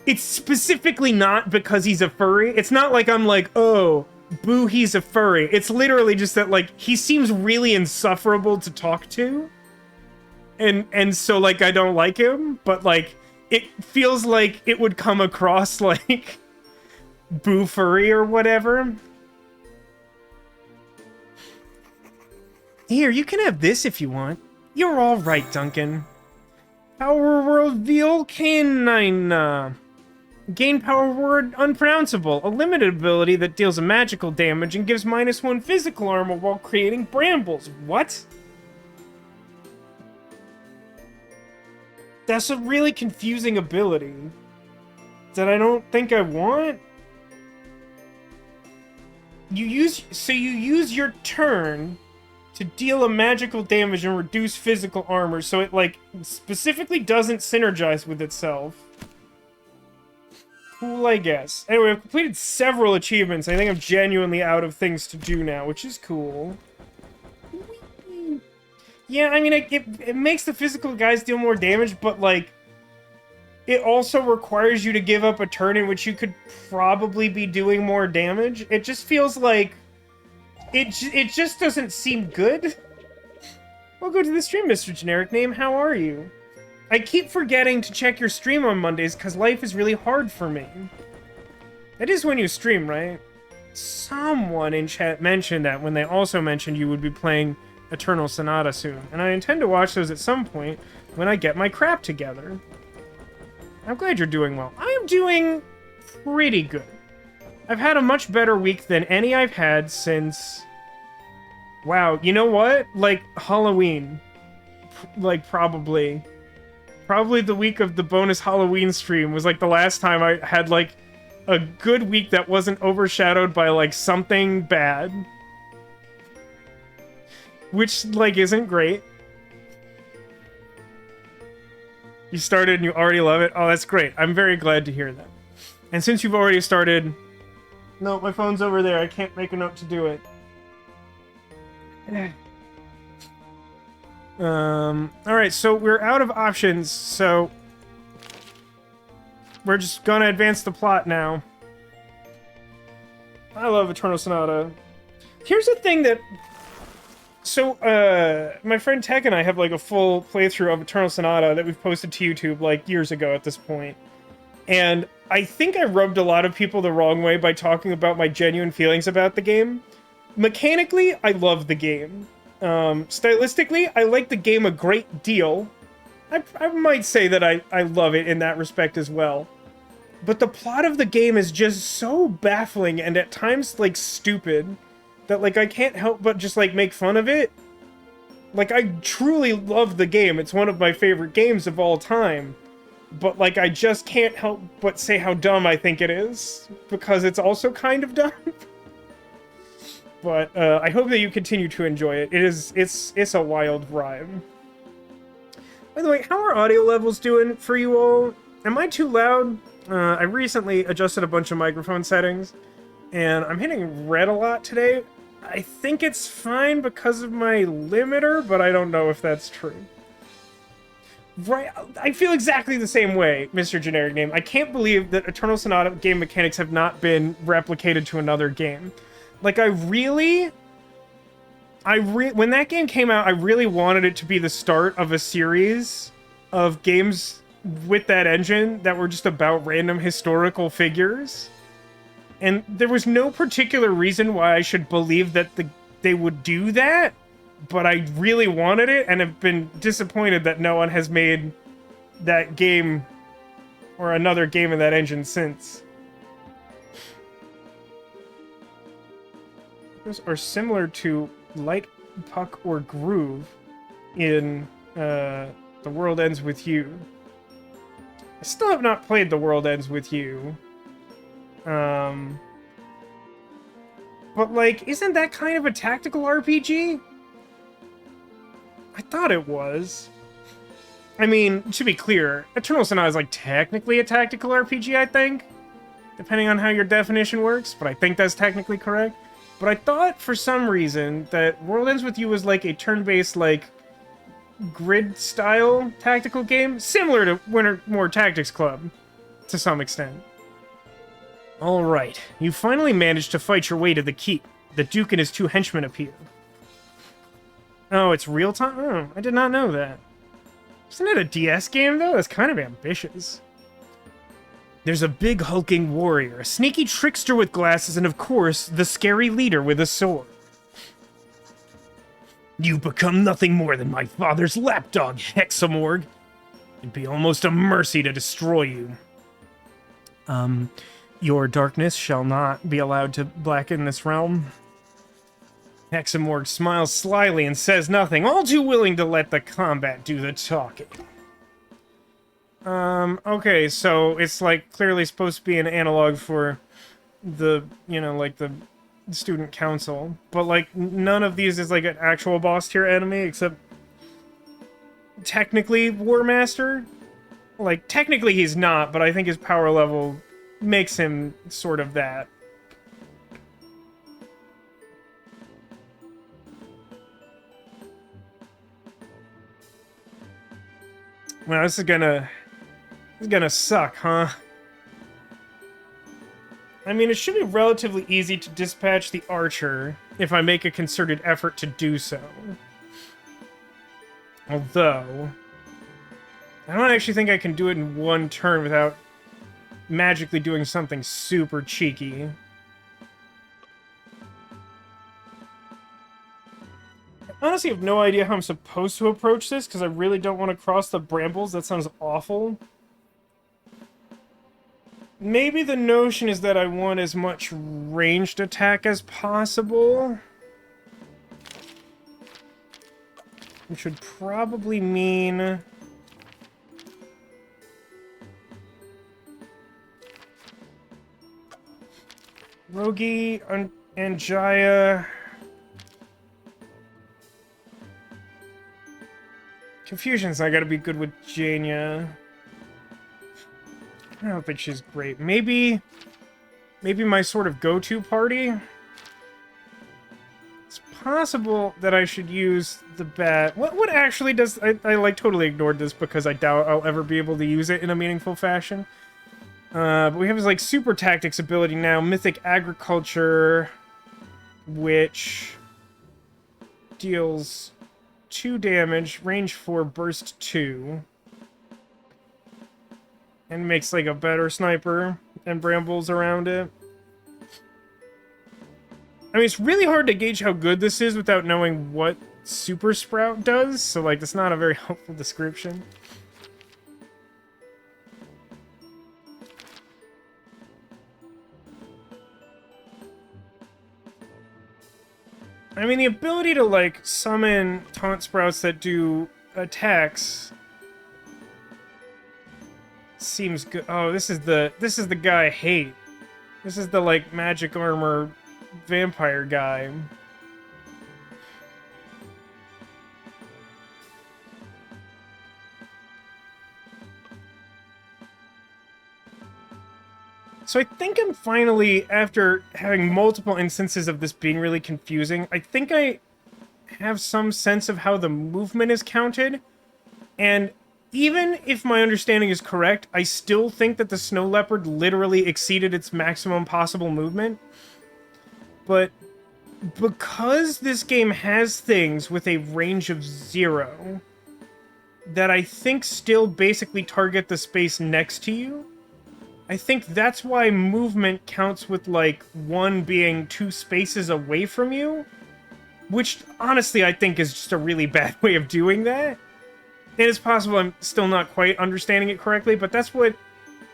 it's specifically not because he's a furry. It's not like I'm like, oh, boo, he's a furry. It's literally just that, like, he seems really insufferable to talk to. And so, like, I don't like him, but, like, it feels like it would come across like boo furry or whatever. Here, you can have this if you want. You're all right, Duncan. Power word Volcanine. Gain power word unpronounceable. A limited ability that deals a magical damage and gives -1 physical armor while creating brambles. What? That's a really confusing ability that I don't think I want. You use your turn to deal a magical damage and reduce physical armor, so it, like, specifically doesn't synergize with itself. Cool, I guess. Anyway, I've completed several achievements. I think I'm genuinely out of things to do now, which is cool. Yeah, I mean, it makes the physical guys deal more damage, but, like, it also requires you to give up a turn in which you could probably be doing more damage. It just feels like it just doesn't seem good. Welcome to the stream, Mr. Generic Name. How are you? I keep forgetting to check your stream on Mondays because life is really hard for me. That is when you stream, right? Someone in chat mentioned that when they also mentioned you would be playing Eternal Sonata soon, and I intend to watch those at some point when I get my crap together. I'm glad you're doing well. I am doing pretty good. I've had a much better week than any I've had since... Wow, you know what? Like, Halloween. Like, probably. Probably the week of the bonus Halloween stream was, like, the last time I had, like, a good week that wasn't overshadowed by, like, something bad. Which, like, isn't great. You started and you already love it? Oh, that's great. I'm very glad to hear that. And since you've already started... No, my phone's over there. I can't make a note to do it. Alright, so we're out of options, so... We're just gonna advance the plot now. I love Eternal Sonata. Here's the thing that... So, my friend Tech and I have, like, a full playthrough of Eternal Sonata that we've posted to YouTube, like, years ago at this point. And I think I rubbed a lot of people the wrong way by talking about my genuine feelings about the game. Mechanically, I love the game. Stylistically, I like the game a great deal. I might say that I love it in that respect as well. But the plot of the game is just so baffling and at times, like, stupid, that, like, I can't help but just, like, make fun of it. Like, I truly love the game. It's one of my favorite games of all time. But, like, I just can't help but say how dumb I think it is, because it's also kind of dumb. But, I hope that you continue to enjoy it. It's a wild ride. By the way, how are audio levels doing for you all? Am I too loud? I recently adjusted a bunch of microphone settings, and I'm hitting red a lot today. I think it's fine because of my limiter, but I don't know if that's true. Right, I feel exactly the same way, Mr. Generic Name. I can't believe that Eternal Sonata game mechanics have not been replicated to another game. Like, when that game came out, I really wanted it to be the start of a series of games with that engine that were just about random historical figures. And there was no particular reason why I should believe that they would do that, but I really wanted it, and have been disappointed that no one has made that game or another game in that engine since. Those are similar to Light, Puck, or Groove in The World Ends With You. I still have not played The World Ends With You. But, like, isn't that kind of a tactical RPG? I thought it was. I mean, to be clear, Eternal Sonata is, like, technically a tactical RPG, I think. Depending on how your definition works, but I think that's technically correct. But I thought, for some reason, that World Ends With You was like a turn-based, like, grid-style tactical game, similar to Wintermoor Tactics Club, to some extent. Alright, you finally managed to fight your way to the keep. The Duke and his 2 henchmen appear. Oh, it's real time? Oh, I did not know that. Isn't it a DS game, though? That's kind of ambitious. There's a big hulking warrior, a sneaky trickster with glasses, and of course, the scary leader with a sword. You've become nothing more than my father's lapdog, Hexamorg. It'd be almost a mercy to destroy you. Your darkness shall not be allowed to blacken this realm. Hexamorg smiles slyly and says nothing, all too willing to let the combat do the talking. Okay, so it's, like, clearly supposed to be an analog for the, you know, like, the student council. But, like, none of these is, like, an actual boss tier enemy, except technically War Master. Like, technically he's not, but I think his power level makes him sort of that. Well, this is gonna suck, huh? I mean, it should be relatively easy to dispatch the archer if I make a concerted effort to do so. Although, I don't actually think I can do it in one turn without magically doing something super cheeky. I honestly have no idea how I'm supposed to approach this, because I really don't want to cross the brambles. That sounds awful. Maybe the notion is that I want as much ranged attack as possible. Which would probably mean... Rogi, Anjaya... Confusion's not gotta be good with Jania. I don't think she's great. Maybe my sort of go-to party? It's possible that I should use the bat. What actually does... I like, totally ignored this because I doubt I'll ever be able to use it in a meaningful fashion. But we have his, like, super tactics ability now. Mythic Agriculture, which deals 2 damage, range 4, burst 2. And makes, like, a better sniper and brambles around it. I mean, it's really hard to gauge how good this is without knowing what Super Sprout does, so, like, that's not a very helpful description. I mean, the ability to, like, summon taunt sprouts that do attacks seems good. Oh, this is the guy I hate. This is the, like, magic armor vampire guy. So I think I'm finally, after having multiple instances of this being really confusing, I think I have some sense of how the movement is counted. And even if my understanding is correct, I still think that the snow leopard literally exceeded its maximum possible movement. But because this game has things with a range of 0 that I think still basically target the space next to you, I think that's why movement counts with, like, 1 being 2 spaces away from you. Which, honestly, I think is just a really bad way of doing that. And it's possible I'm still not quite understanding it correctly, but that's what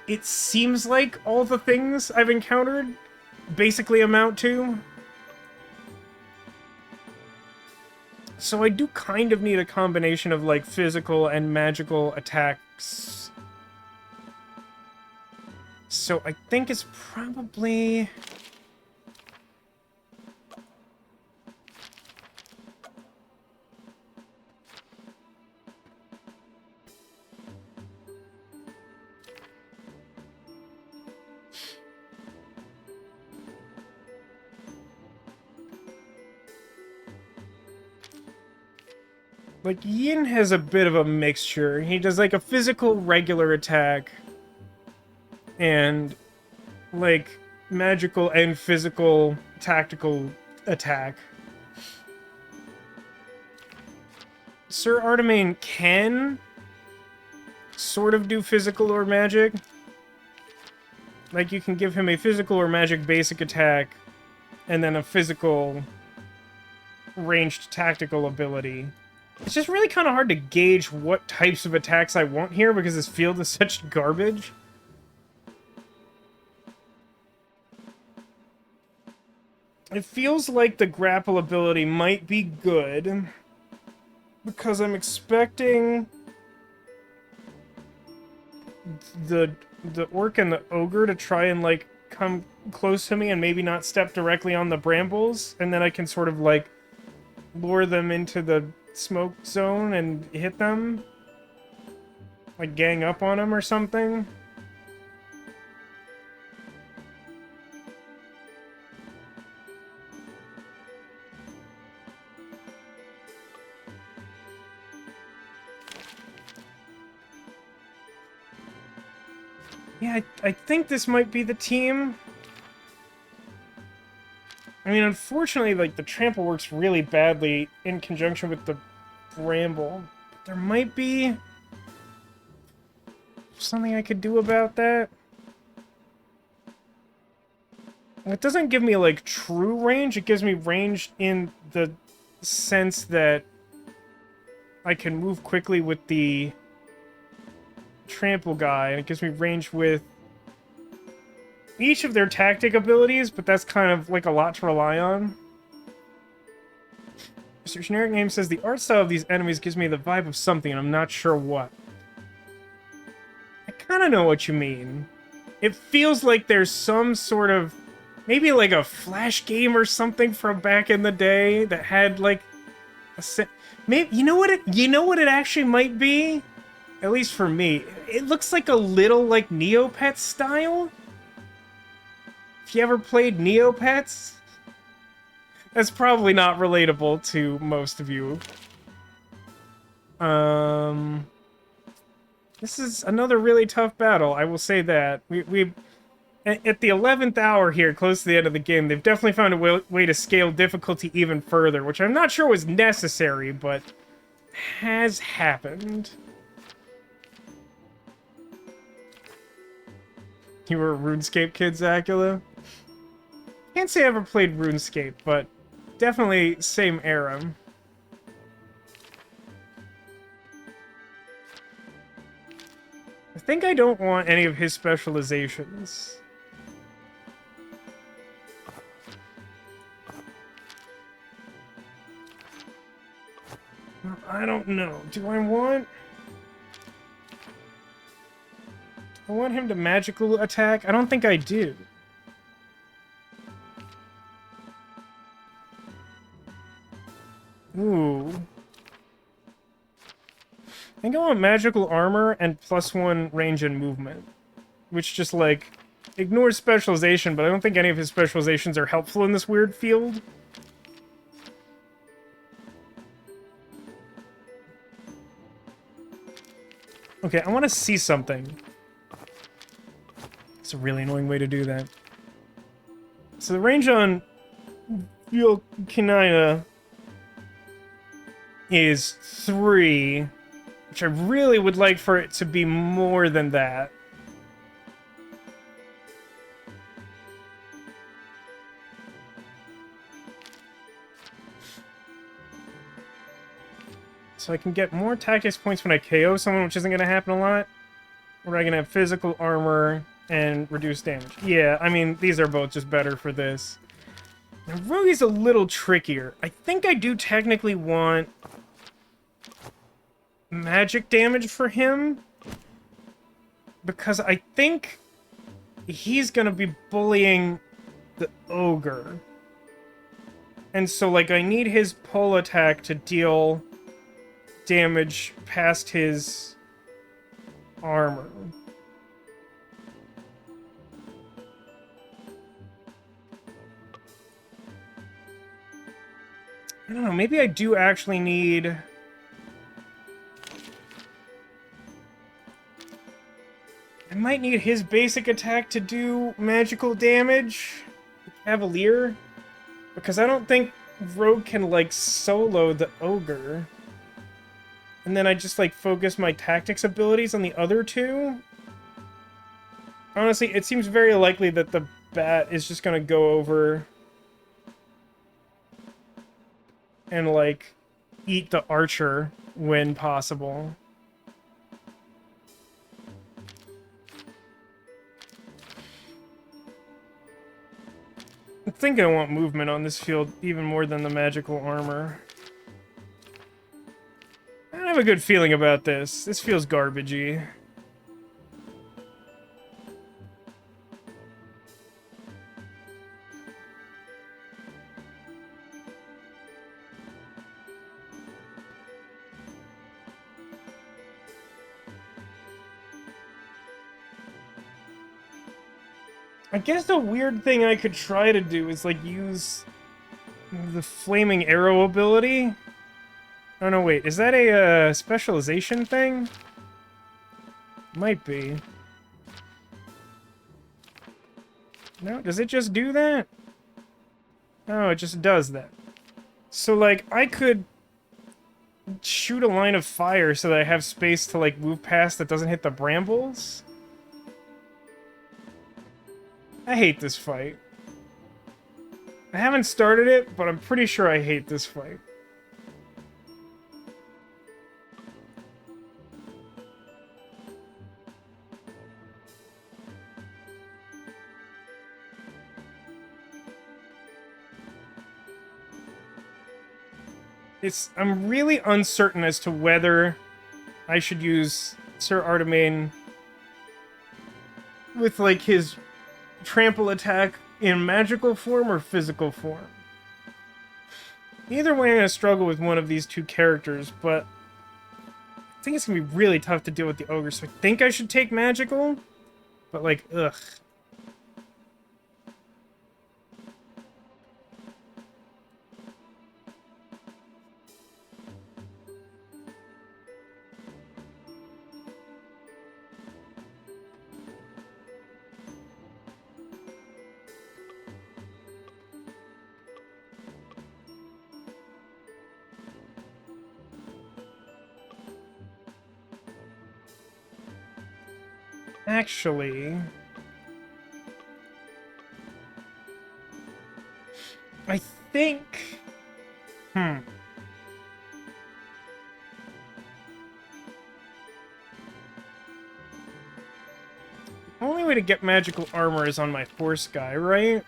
it seems like all the things I've encountered basically amount to. So I do kind of need a combination of, like, physical and magical attacks. So I think it's probably... Like, Yin has a bit of a mixture. He does, like, a physical regular attack. And, like, magical and physical tactical attack. Sir Artemain can sort of do physical or magic. Like, you can give him a physical or magic basic attack, and then a physical ranged tactical ability. It's just really kind of hard to gauge what types of attacks I want here, because this field is such garbage. It feels like the grapple ability might be good, because I'm expecting the orc and the ogre to try and, like, come close to me and maybe not step directly on the brambles, and then I can sort of, like, lure them into the smoke zone and hit them. Like, gang up on them or something. Yeah, I think this might be the team. I mean, unfortunately, like, the trample works really badly in conjunction with the bramble. But there might be something I could do about that. It doesn't give me, like, true range. It gives me range in the sense that I can move quickly with the trample guy, and it gives me range with each of their tactic abilities, but that's kind of like a lot to rely on. Mr. Generic Name says the art style of these enemies gives me the vibe of something, and I'm not sure what. I kind of know what you mean. It feels like there's some sort of, maybe like a Flash game or something from back in the day that had like a maybe you know what it actually might be. At least for me, it looks like a little like Neopets style. If you ever played Neopets, that's probably not relatable to most of you. This is another really tough battle, I will say that. We at the 11th hour here, close to the end of the game, they've definitely found a way to scale difficulty even further, which I'm not sure was necessary, but has happened. You were a RuneScape kid, Zacula? Can't say I ever played RuneScape, but definitely same era. I think I don't want any of his specializations. I don't know. Do I want him to magical attack? I don't think I do. Ooh. I think I want magical armor and +1 range and movement. Which just, like, ignores specialization, but I don't think any of his specializations are helpful in this weird field. Okay, I want to see something. It's a really annoying way to do that. So the range on Yulkinina is 3, which I really would like for it to be more than that. So I can get more tactics points when I KO someone, which isn't going to happen a lot. Or I can have physical armor and reduce damage. Yeah, I mean, these are both just better for this. Now, Rogue's a little trickier. I think I do technically want magic damage for him, because I think he's going to be bullying the ogre. And so, like, I need his pull attack to deal damage past his armor. I don't know, maybe I do actually need might need his basic attack to do magical damage. Cavalier. Because I don't think Rogue can, like, solo the Ogre. And then I just, like, focus my tactics abilities on the other two. Honestly, it seems very likely that the bat is just gonna go over and, like, eat the archer when possible. I think I want movement on this field even more than the magical armor. I have a good feeling about this. This feels garbagey. I guess the weird thing I could try to do is, like, use the flaming arrow ability. Oh, no, wait. Is that a specialization thing? Might be. No, does it just do that? No, it just does that. So, like, I could shoot a line of fire so that I have space to, like, move past that doesn't hit the brambles. I hate this fight. I haven't started it, but I'm pretty sure I hate this fight. I'm really uncertain as to whether I should use Sir Artemain with, like, his trample attack in magical form or physical form. Either way, I'm going to struggle with one of these two characters, but I think it's going to be really tough to deal with the ogre, so I think I should take magical, but, like, ugh. Actually, I think... The only way to get magical armor is on my horse guy, right?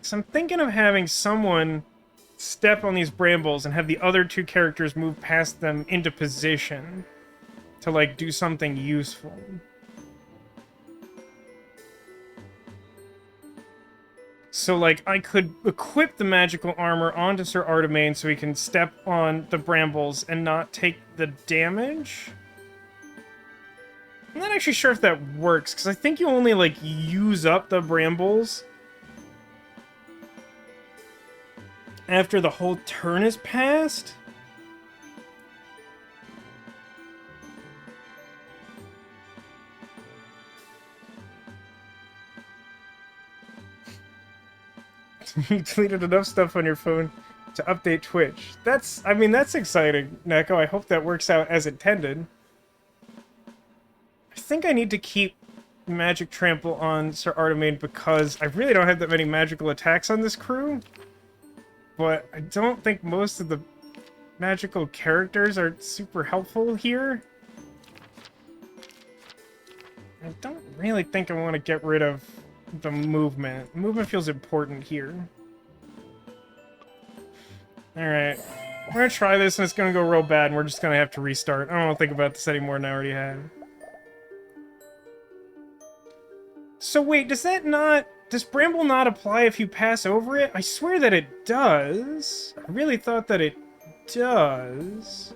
So I'm thinking of having someone step on these brambles and have the other two characters move past them into position to, like, do something useful. So, like, I could equip the magical armor onto Sir Artemain so he can step on the brambles and not take the damage. I'm not actually sure if that works, because I think you only, like, use up the brambles after the whole turn is passed. You deleted enough stuff on your phone to update Twitch. I mean, that's exciting, Neko. I hope that works out as intended. I think I need to keep Magic Trample on Sir Artemain because I really don't have that many magical attacks on this crew. But I don't think most of the magical characters are super helpful here. I don't really think I want to get rid of the movement. Movement feels important here. Alright. We're gonna try this and it's gonna go real bad and we're just gonna have to restart. I don't want to think about this anymore than I already have. So wait, does Bramble not apply if you pass over it? I swear that it does. I really thought that it does.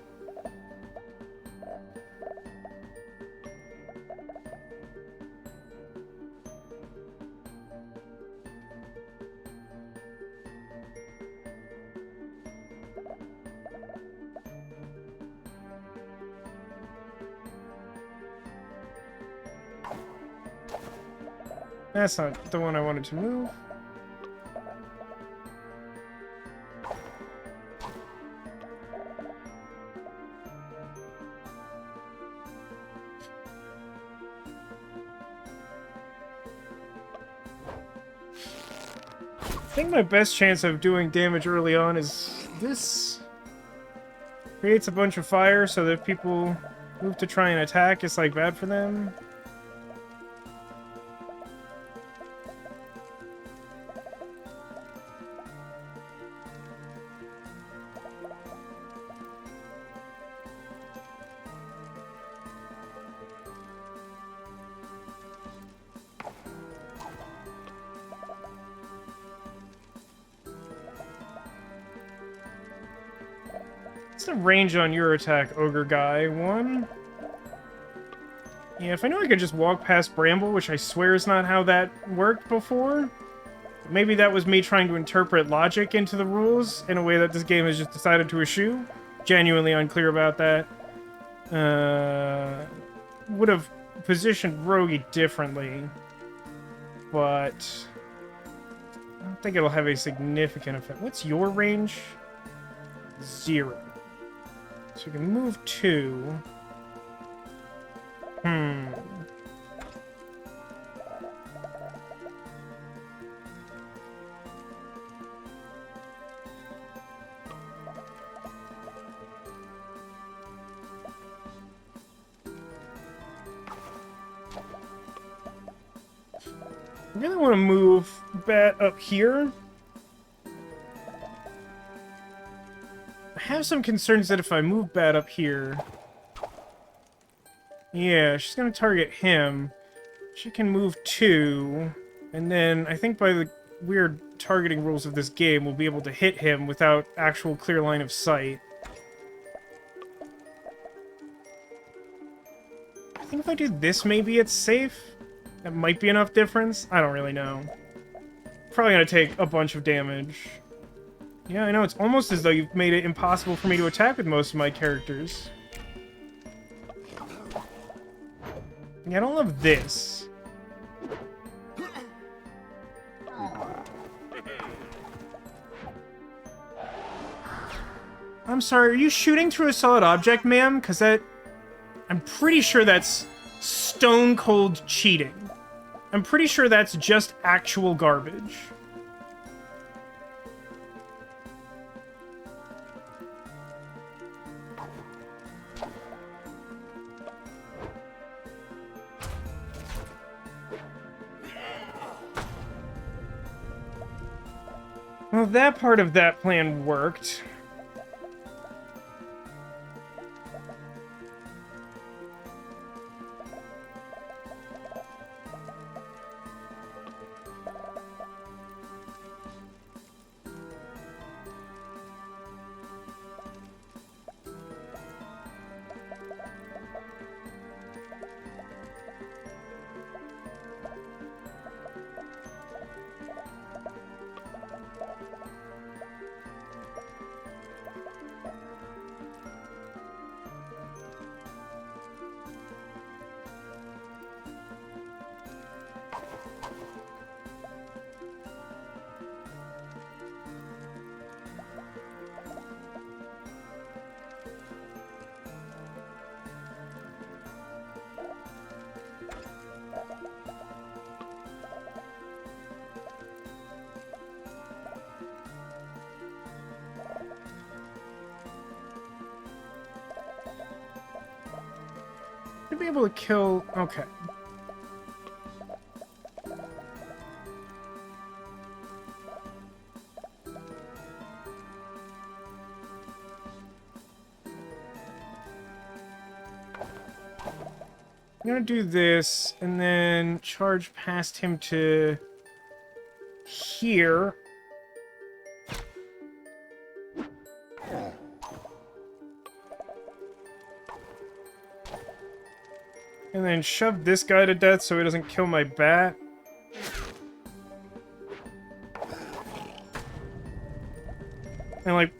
That's not the one I wanted to move. I think my best chance of doing damage early on is this. Creates a bunch of fire so that if people move to try and attack, it's like bad for them. What's the range on your attack, ogre guy? 1? Yeah, if I knew I could just walk past Bramble, which I swear is not how that worked before. Maybe that was me trying to interpret logic into the rules in a way that this game has just decided to eschew. Genuinely unclear about that. Would have positioned Rogie differently. But I don't think it'll have a significant effect. What's your range? 0. So we can move 2. I really want to move Bat up here. I have some concerns that if I move Bat up here... Yeah, she's going to target him. She can move 2. And then I think by the weird targeting rules of this game, we'll be able to hit him without actual clear line of sight. I think if I do this, maybe it's safe. That might be enough difference. I don't really know. Probably going to take a bunch of damage. Yeah, I know, it's almost as though you've made it impossible for me to attack with most of my characters. Yeah, I don't love this. I'm sorry, are you shooting through a solid object, ma'am? Because that... I'm pretty sure that's stone cold cheating. I'm pretty sure that's just actual garbage. Well, that part of that plan worked. To be able to kill... Okay. I'm gonna do this, and then charge past him to... here. And then shove this guy to death so he doesn't kill my bat. And, like,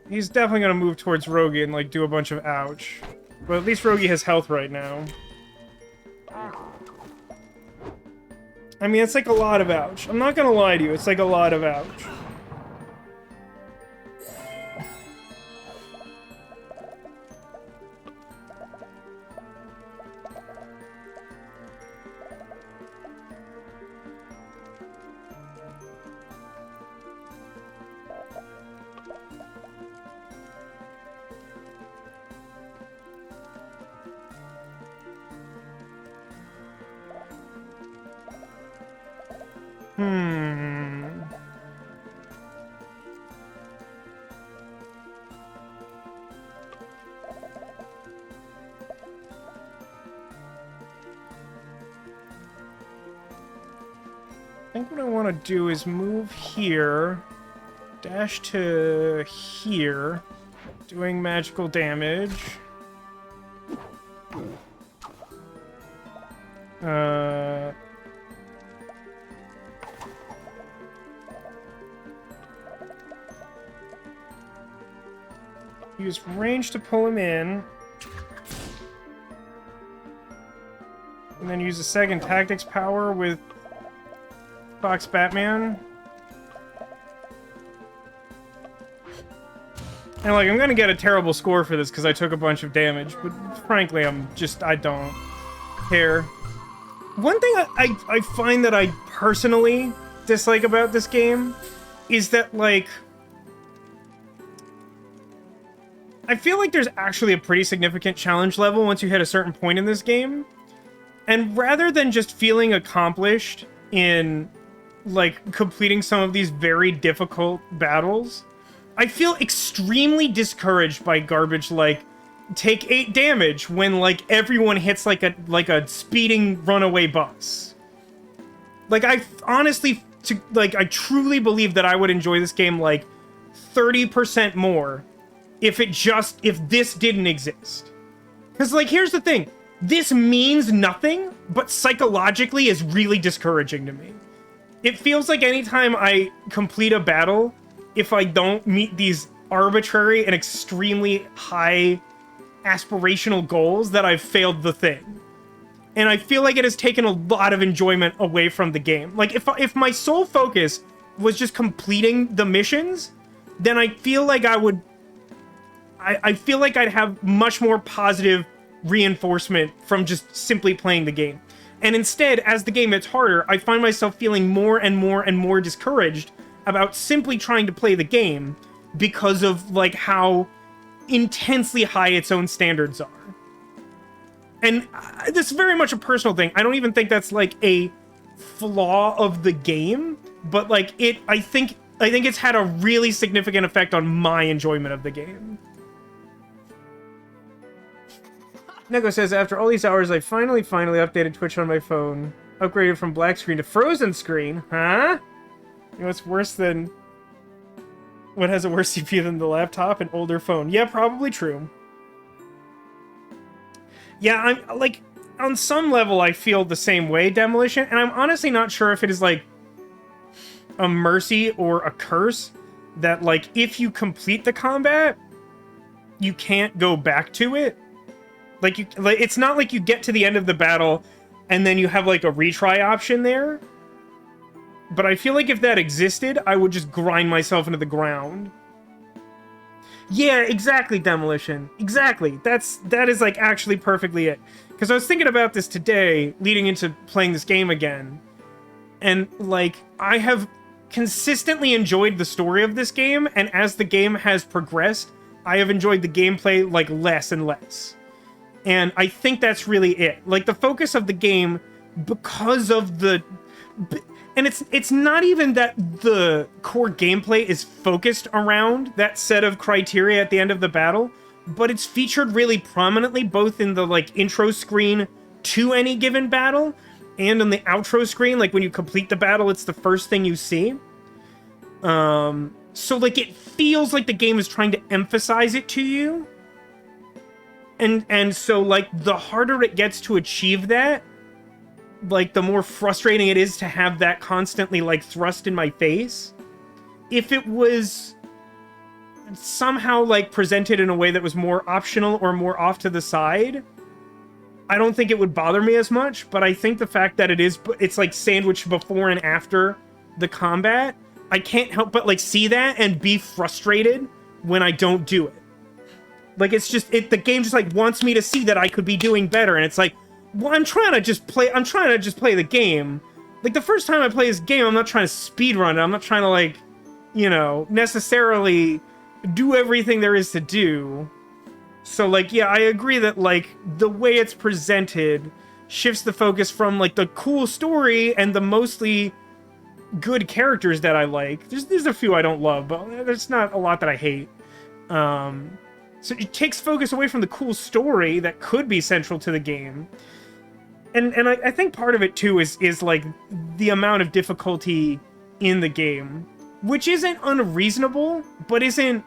he's definitely gonna move towards Rogie and, like, do a bunch of ouch. But at least Rogie has health right now. I mean, it's like a lot of ouch. I'm not gonna lie to you, it's like a lot of ouch. I think what I want to do is move here, dash to here, doing magical damage. Use range to pull him in. And then use a second tactics power with Fox Batman. And like, I'm gonna get a terrible score for this because I took a bunch of damage, but frankly, I don't care. One thing I find that I personally dislike about this game is that, like, I feel like there's actually a pretty significant challenge level once you hit a certain point in this game. And rather than just feeling accomplished in, like, completing some of these very difficult battles, I feel extremely discouraged by garbage like take 8 damage when, like, everyone hits like a speeding runaway bus. Like, I honestly, I truly believe that I would enjoy this game like 30% more if this didn't exist. Because, like, here's the thing. This means nothing, but psychologically is really discouraging to me. It feels like anytime I complete a battle, if I don't meet these arbitrary and extremely high aspirational goals, that I've failed the thing. And I feel like it has taken a lot of enjoyment away from the game. Like, if my sole focus was just completing the missions, then I feel like I feel like I'd have much more positive reinforcement from just simply playing the game. And instead, as the game gets harder, I find myself feeling more and more and more discouraged about simply trying to play the game because of, like, how intensely high its own standards are. And this is very much a personal thing. I don't even think that's, like, a flaw of the game, but, like, I think it's had a really significant effect on my enjoyment of the game. Neko says, after all these hours, I finally updated Twitch on my phone. Upgraded from black screen to frozen screen. Huh? You know what's worse than... What has a worse CPU than the laptop? An older phone. Yeah, probably true. Yeah, I'm, like, on some level, I feel the same way, Demolition, and I'm honestly not sure if it is, like, a mercy or a curse that, like, if you complete the combat, you can't go back to it. Like, it's not like you get to the end of the battle and then you have, like, a retry option there. But I feel like if that existed, I would just grind myself into the ground. Yeah, exactly, Demolition. Exactly. That is, like, actually perfectly it. Because I was thinking about this today, leading into playing this game again. And, like, I have consistently enjoyed the story of this game, and as the game has progressed, I have enjoyed the gameplay, like, less and less. And I think that's really it. Like, the focus of the game, because of the... And it's not even that the core gameplay is focused around that set of criteria at the end of the battle, but it's featured really prominently both in the, like, intro screen to any given battle and on the outro screen. Like, when you complete the battle, it's the first thing you see. So, like, it feels like the game is trying to emphasize it to you. And so, like, the harder it gets to achieve that, like, the more frustrating it is to have that constantly, like, thrust in my face. If it was somehow, like, presented in a way that was more optional or more off to the side, I don't think it would bother me as much, but I think the fact that it's like sandwiched before and after the combat, I can't help but like see that and be frustrated when I don't do it. Like it's just the game just like wants me to see that I could be doing better, and it's like, well, I'm trying to just play the game. Like the first time I play this game, I'm not trying to speedrun it. I'm not trying to like, you know, necessarily do everything there is to do. So, like, yeah, I agree that, like, the way it's presented shifts the focus from, like, the cool story and the mostly good characters that I like. There's a few I don't love, but there's not a lot that I hate. So it takes focus away from the cool story that could be central to the game. And I think part of it, too, is, like, the amount of difficulty in the game, which isn't unreasonable, but isn't,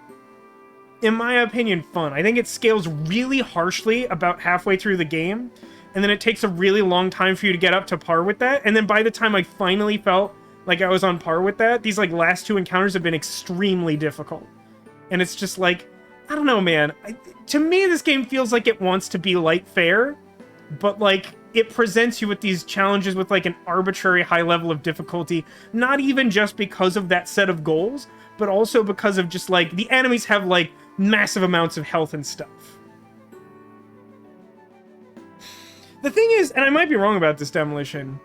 in my opinion, fun. I think it scales really harshly about halfway through the game, and then it takes a really long time for you to get up to par with that, and then by the time I finally felt like I was on par with that, these like last two encounters have been extremely difficult. And it's just like, I don't know, man. To me, this game feels like it wants to be light fare, but like it presents you with these challenges with like an arbitrary high level of difficulty, not even just because of that set of goals, but also because of just like the enemies have like massive amounts of health and stuff. The thing is, and I might be wrong about this, Demolition,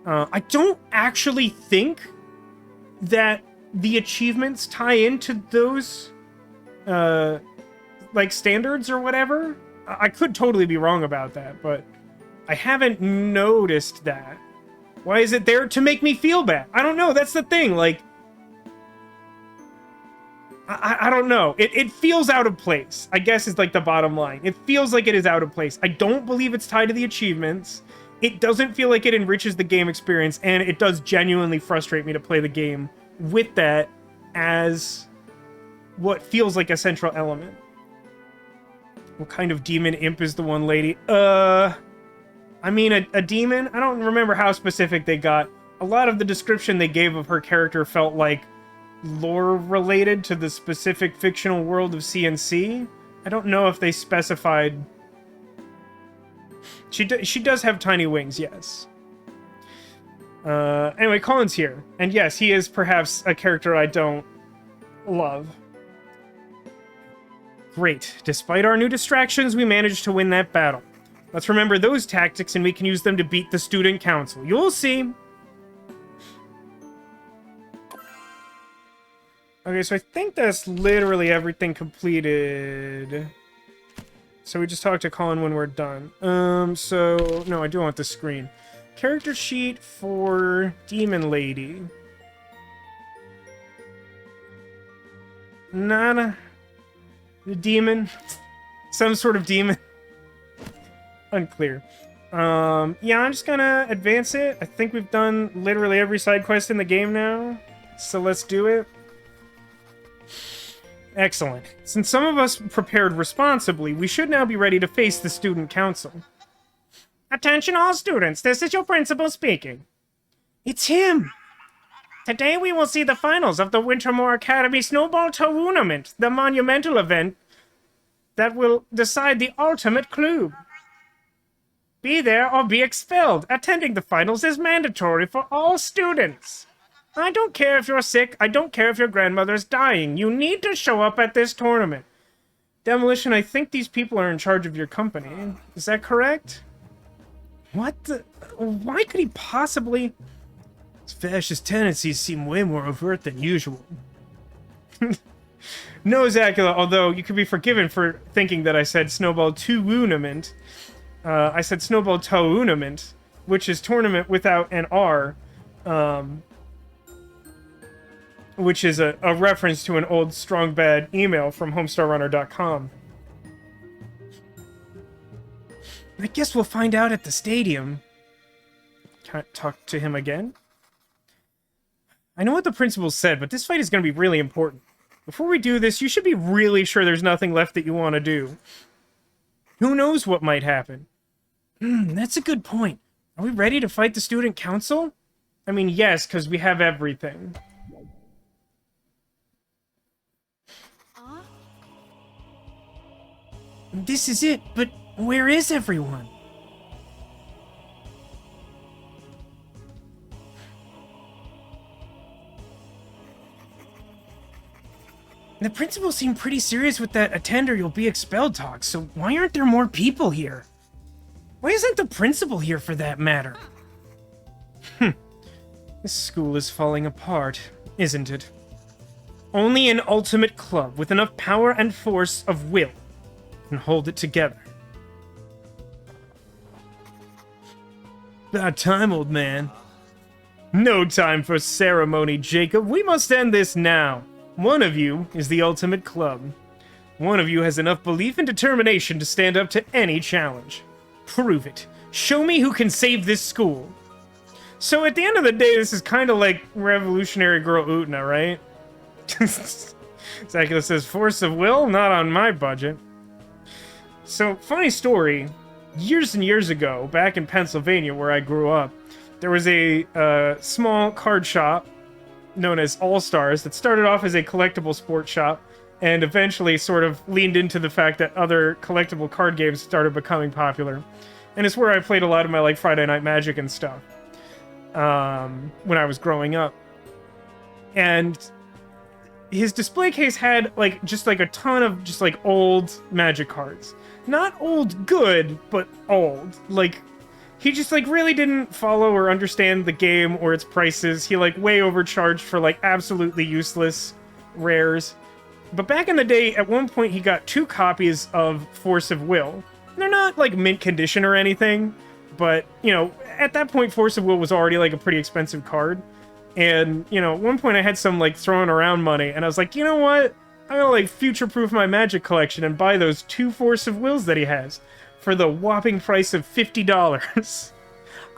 I don't actually think that the achievements tie into those like standards or whatever. I could totally be wrong about that, but I haven't noticed that. Why is it there to make me feel bad? I don't know. That's the thing. Like, I don't know. It feels out of place, I guess, is like the bottom line. It feels like it is out of place. I don't believe it's tied to the achievements. It doesn't feel like it enriches the game experience, and it does genuinely frustrate me to play the game with that as what feels like a central element. What kind of demon imp is the one lady? I mean, a demon? I don't remember how specific they got. A lot of the description they gave of her character felt like lore related to the specific fictional world of CNC. I don't know if they specified. She does have tiny wings, yes. Anyway, Colin's here. And yes, he is perhaps a character I don't love. Great. Despite our new distractions, we managed to win that battle. Let's remember those tactics and we can use them to beat the student council. You'll see. Okay, so I think that's literally everything completed. So we just talk to Colin when we're done. So... No, I do want the screen. Character sheet for Demon Lady. Nana. The demon. Some sort of demon. Unclear. Yeah, I'm just gonna advance it. I think we've done literally every side quest in the game now. So let's do it. Excellent. Since some of us prepared responsibly, we should now be ready to face the student council. Attention all students, this is your principal speaking. It's him! Today we will see the finals of the Wintermoor Academy Snowball Tournament, the monumental event that will decide the ultimate clue. Be there or be expelled. Attending the finals is mandatory for all students. I don't care if you're sick, I don't care if your grandmother's dying. You need to show up at this tournament. Demolition, I think these people are in charge of your company. Is that correct? What the... Why could he possibly... His fascist tendencies seem way more overt than usual. No, Zacula, although you could be forgiven for thinking that I said Snowball Tournament. I said Snowball Tournament, which is tournament without an R. Which is a reference to an old Strong Bad email from HomestarRunner.com. I guess we'll find out at the stadium. Can't talk to him again. I know what the principal said, but this fight is going to be really important. Before we do this, you should be really sure there's nothing left that you want to do. Who knows what might happen? That's a good point. Are we ready to fight the student council? I mean, yes, because we have everything. This is it, but where is everyone? The principal seemed pretty serious with that attend or you'll be expelled talk, so why aren't there more people here? Why isn't the principal here for that matter? This school is falling apart, isn't it? Only an ultimate club with enough power and force of will can hold it together. About time, old man. No time for ceremony, Jacob. We must end this now. One of you is the ultimate club. One of you has enough belief and determination to stand up to any challenge. Prove it. Show me who can save this school. So at the end of the day, this is kind of like Revolutionary Girl Utna, right? Zacula says, force of will? Not on my budget. So, funny story. Years and years ago, back in Pennsylvania, where I grew up, there was a small card shop known as All Stars that started off as a collectible sports shop and eventually sort of leaned into the fact that other collectible card games started becoming popular. And it's where I played a lot of my like Friday Night Magic and stuff when I was growing up. And his display case had like just like a ton of just like old Magic cards. Not old good, but old. Like, he just like really didn't follow or understand the game or its prices. He like way overcharged for like absolutely useless rares. But back in the day, at one point he got 2 copies of Force of Will. They're not like mint condition or anything, but you know, at that point Force of Will was already like a pretty expensive card. And, you know, at one point I had some like throwing around money and I was like, you know what? I'm gonna like future-proof my Magic collection and buy those 2 Force of Wills that he has for the whopping price of $50.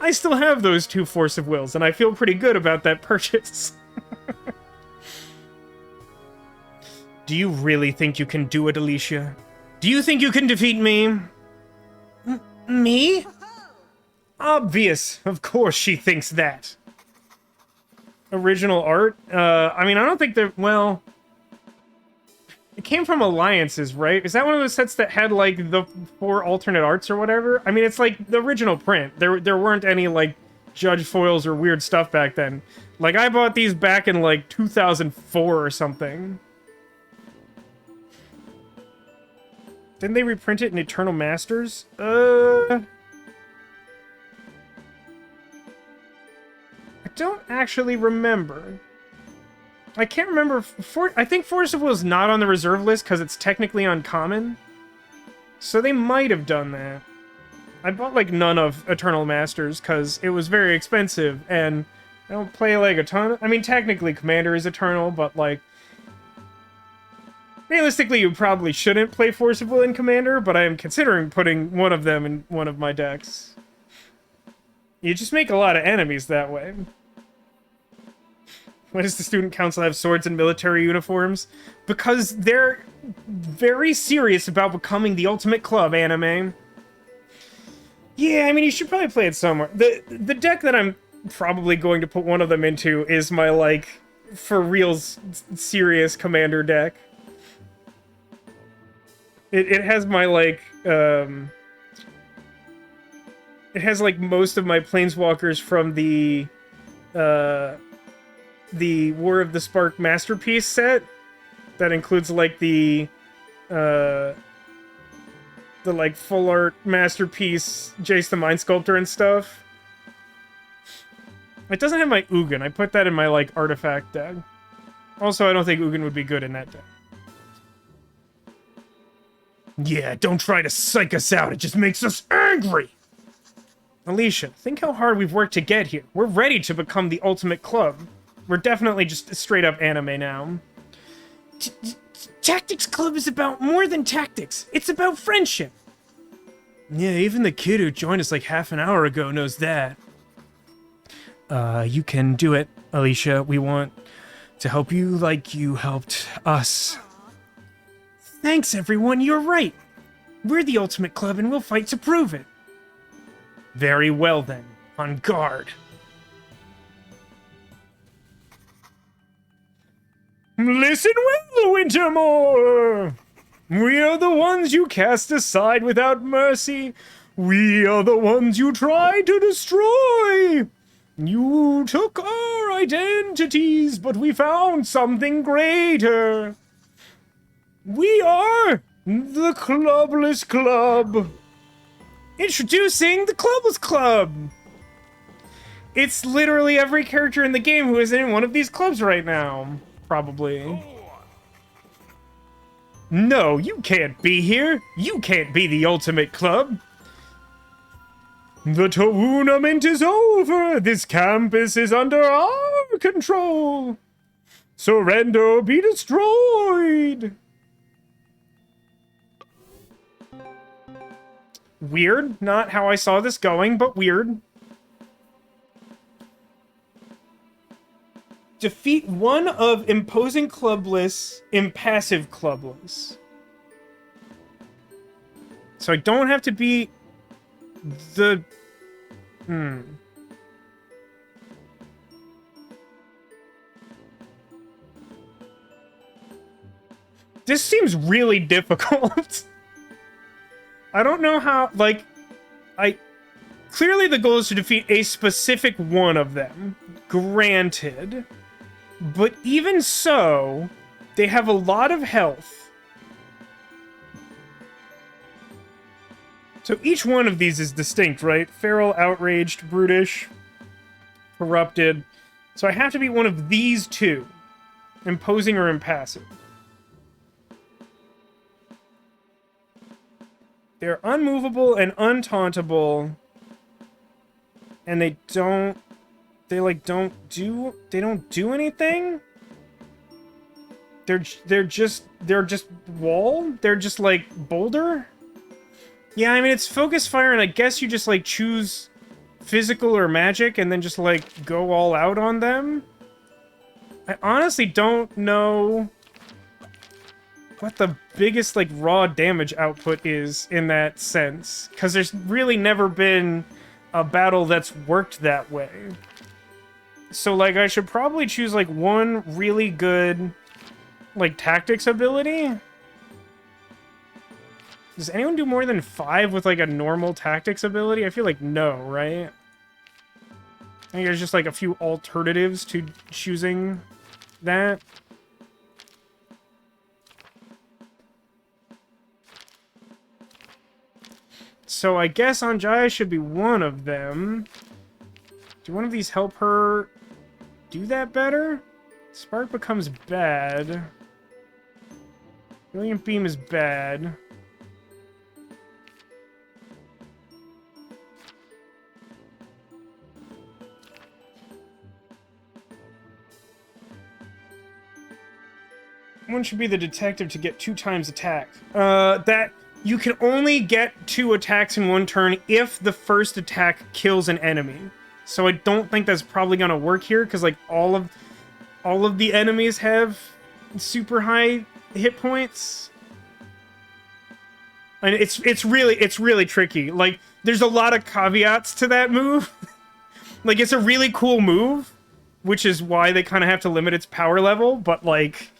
I still have those 2 Force of Wills and I feel pretty good about that purchase. Do you really think you can do it, Alicia? Do you think you can defeat me? Me? Obvious. Of course she thinks that. Original art? I mean, I don't think they're... Well... It came from Alliances, right? Is that one of those sets that had, like, the 4 alternate arts or whatever? I mean, it's like the original print. There weren't any, like, judge foils or weird stuff back then. Like, I bought these back in, like, 2004 or something. Didn't they reprint it in Eternal Masters? I don't actually remember. I can't remember. I think Force of Will is not on the reserve list because it's technically uncommon. So they might have done that. I bought like none of Eternal Masters because it was very expensive and I don't play like a ton. I mean, technically Commander is Eternal, but like realistically, you probably shouldn't play Force of Will in Commander, but I am considering putting one of them in one of my decks. You just make a lot of enemies that way. Why does the student council have swords and military uniforms? Because they're very serious about becoming the ultimate club, anime. Yeah, I mean, you should probably play it somewhere. The deck that I'm probably going to put one of them into is my, like, for real serious commander deck. It has my, like, it has, like, most of my planeswalkers from the War of the Spark Masterpiece set. That includes, like, the like, full art Masterpiece Jace the Mind Sculptor and stuff. It doesn't have my Ugin. I put that in my, like, artifact deck. Also, I don't think Ugin would be good in that deck. Yeah, don't try to psych us out. It just makes us angry! Alicia, think how hard we've worked to get here. We're ready to become the ultimate club. We're definitely just straight up anime now. Tactics Club is about more than tactics. It's about friendship. Yeah, even the kid who joined us like half an hour ago knows that. You can do it, Alicia. We want to help you like you helped us. Thanks, everyone. You're right. We're the ultimate club and we'll fight to prove it. Very well, then. On guard. Listen well, Wintermoor! We are the ones you cast aside without mercy. We are the ones you tried to destroy. You took our identities, but we found something greater. We are the Clubless Club. Introducing the Clubless Club. It's literally every character in the game who is in one of these clubs right now. Probably. No, you can't be here. You can't be the ultimate club. The tounament is over. This campus is under our control. Surrender or be destroyed. Weird. Not how I saw this going, but weird. Defeat one of imposing clubless, impassive clubless. So I don't have to be the... This seems really difficult. I don't know how, like, clearly the goal is to defeat a specific one of them. Granted. But even so, they have a lot of health. So each one of these is distinct, right? Feral, outraged, brutish, corrupted. So I have to be one of these two. Imposing or impassive. They're unmovable and untauntable. And they don't do anything? They're just wall? They're just like boulder? Yeah, I mean it's focus fire and I guess you just like choose physical or magic and then just like go all out on them. I honestly don't know what the biggest like raw damage output is in that sense, because there's really never been a battle that's worked that way. So like I should probably choose like one really good like tactics ability. Does anyone do more than 5 with like a normal tactics ability? I feel like no, right? I think there's just like a few alternatives to choosing that. So I guess Anjaya should be one of them. Do one of these help her do that better? Spark becomes bad. Brilliant Beam is bad. One should be the detective to get 2 times attack. That you can only get 2 attacks in one turn if the first attack kills an enemy. So I don't think that's probably gonna work here because like all of the enemies have super high hit points. And it's really tricky. Like there's a lot of caveats to that move. Like it's a really cool move, which is why they kind of have to limit its power level, but like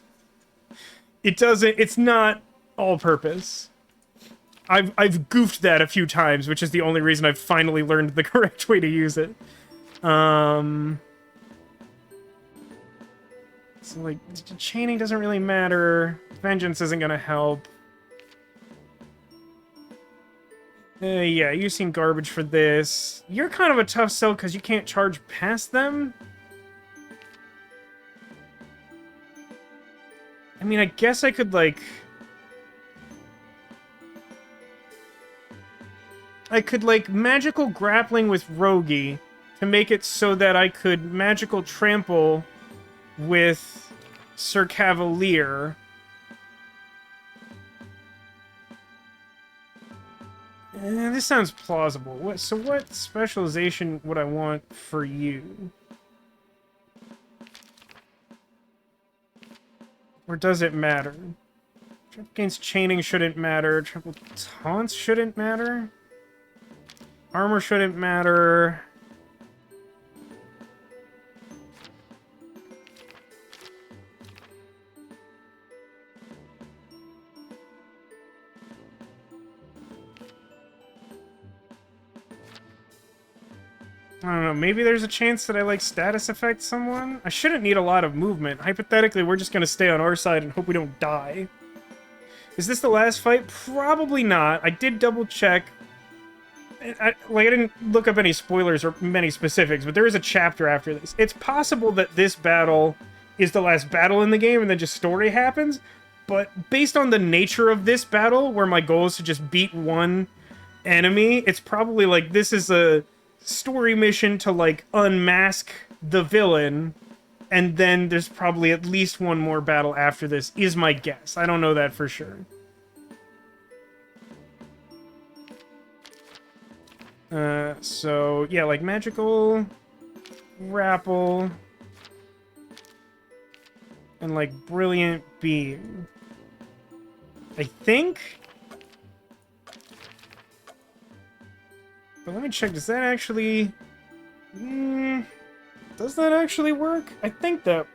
it's not all purpose. I've goofed that a few times, which is the only reason I've finally learned the correct way to use it. So like chaining doesn't really matter. Vengeance isn't gonna help. Yeah, you seem garbage for this. You're kind of a tough sell because you can't charge past them. I mean, I guess I could, like... magical grappling with Rogi to make it so that I could magical trample with Sir Cavalier. This sounds plausible. What specialization would I want for you? Or does it matter? Trap against chaining shouldn't matter. Triple taunts shouldn't matter. Armor shouldn't matter. I don't know, maybe there's a chance that I, like, status affect someone? I shouldn't need a lot of movement. Hypothetically, we're just gonna stay on our side and hope we don't die. Is this the last fight? Probably not. I did double check. I didn't look up any spoilers or many specifics, but there is a chapter after this. It's possible that this battle is the last battle in the game and then just story happens, but based on the nature of this battle, where my goal is to just beat one enemy, it's probably like this is a story mission to like unmask the villain, and then there's probably at least one more battle after this, is my guess. I don't know that for sure. So, yeah, like magical, grapple, and like brilliant beam. I think? But let me check, does that actually... does that actually work? I think that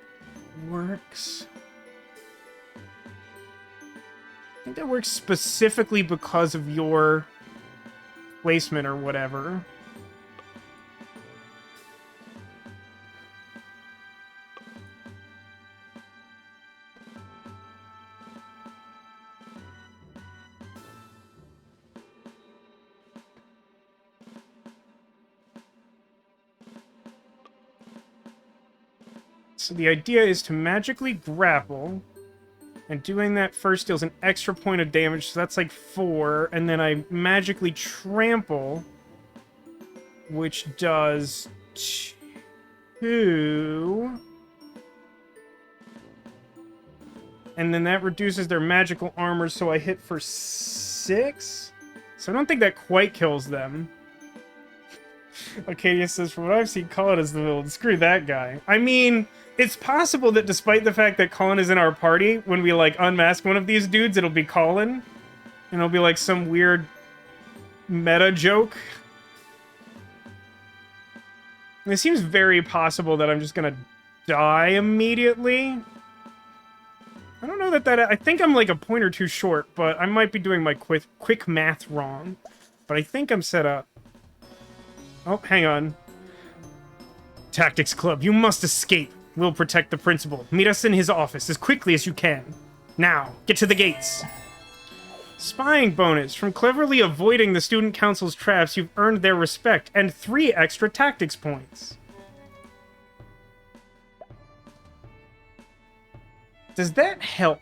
works. I think that works specifically because of your placement or whatever. So the idea is to magically grapple, and doing that first deals an extra point of damage, so that's like 4, and then I magically trample, which does 2. And then that reduces their magical armor, so I hit for 6? So I don't think that quite kills them. Arcadia says, from what I've seen, Colin is the villain. Screw that guy. I mean, it's possible that despite the fact that Colin is in our party, when we, like, unmask one of these dudes, it'll be Colin. And it'll be, like, some weird meta joke. And it seems very possible that I'm just gonna die immediately. I don't know that I think I'm, like, a point or two short, but I might be doing my quick math wrong. But I think I'm set up. Oh, hang on. Tactics Club, you must escape. We'll protect the principal. Meet us in his office as quickly as you can. Now, get to the gates. Spying bonus. From cleverly avoiding the student council's traps, you've earned their respect and 3 extra tactics points. Does that help?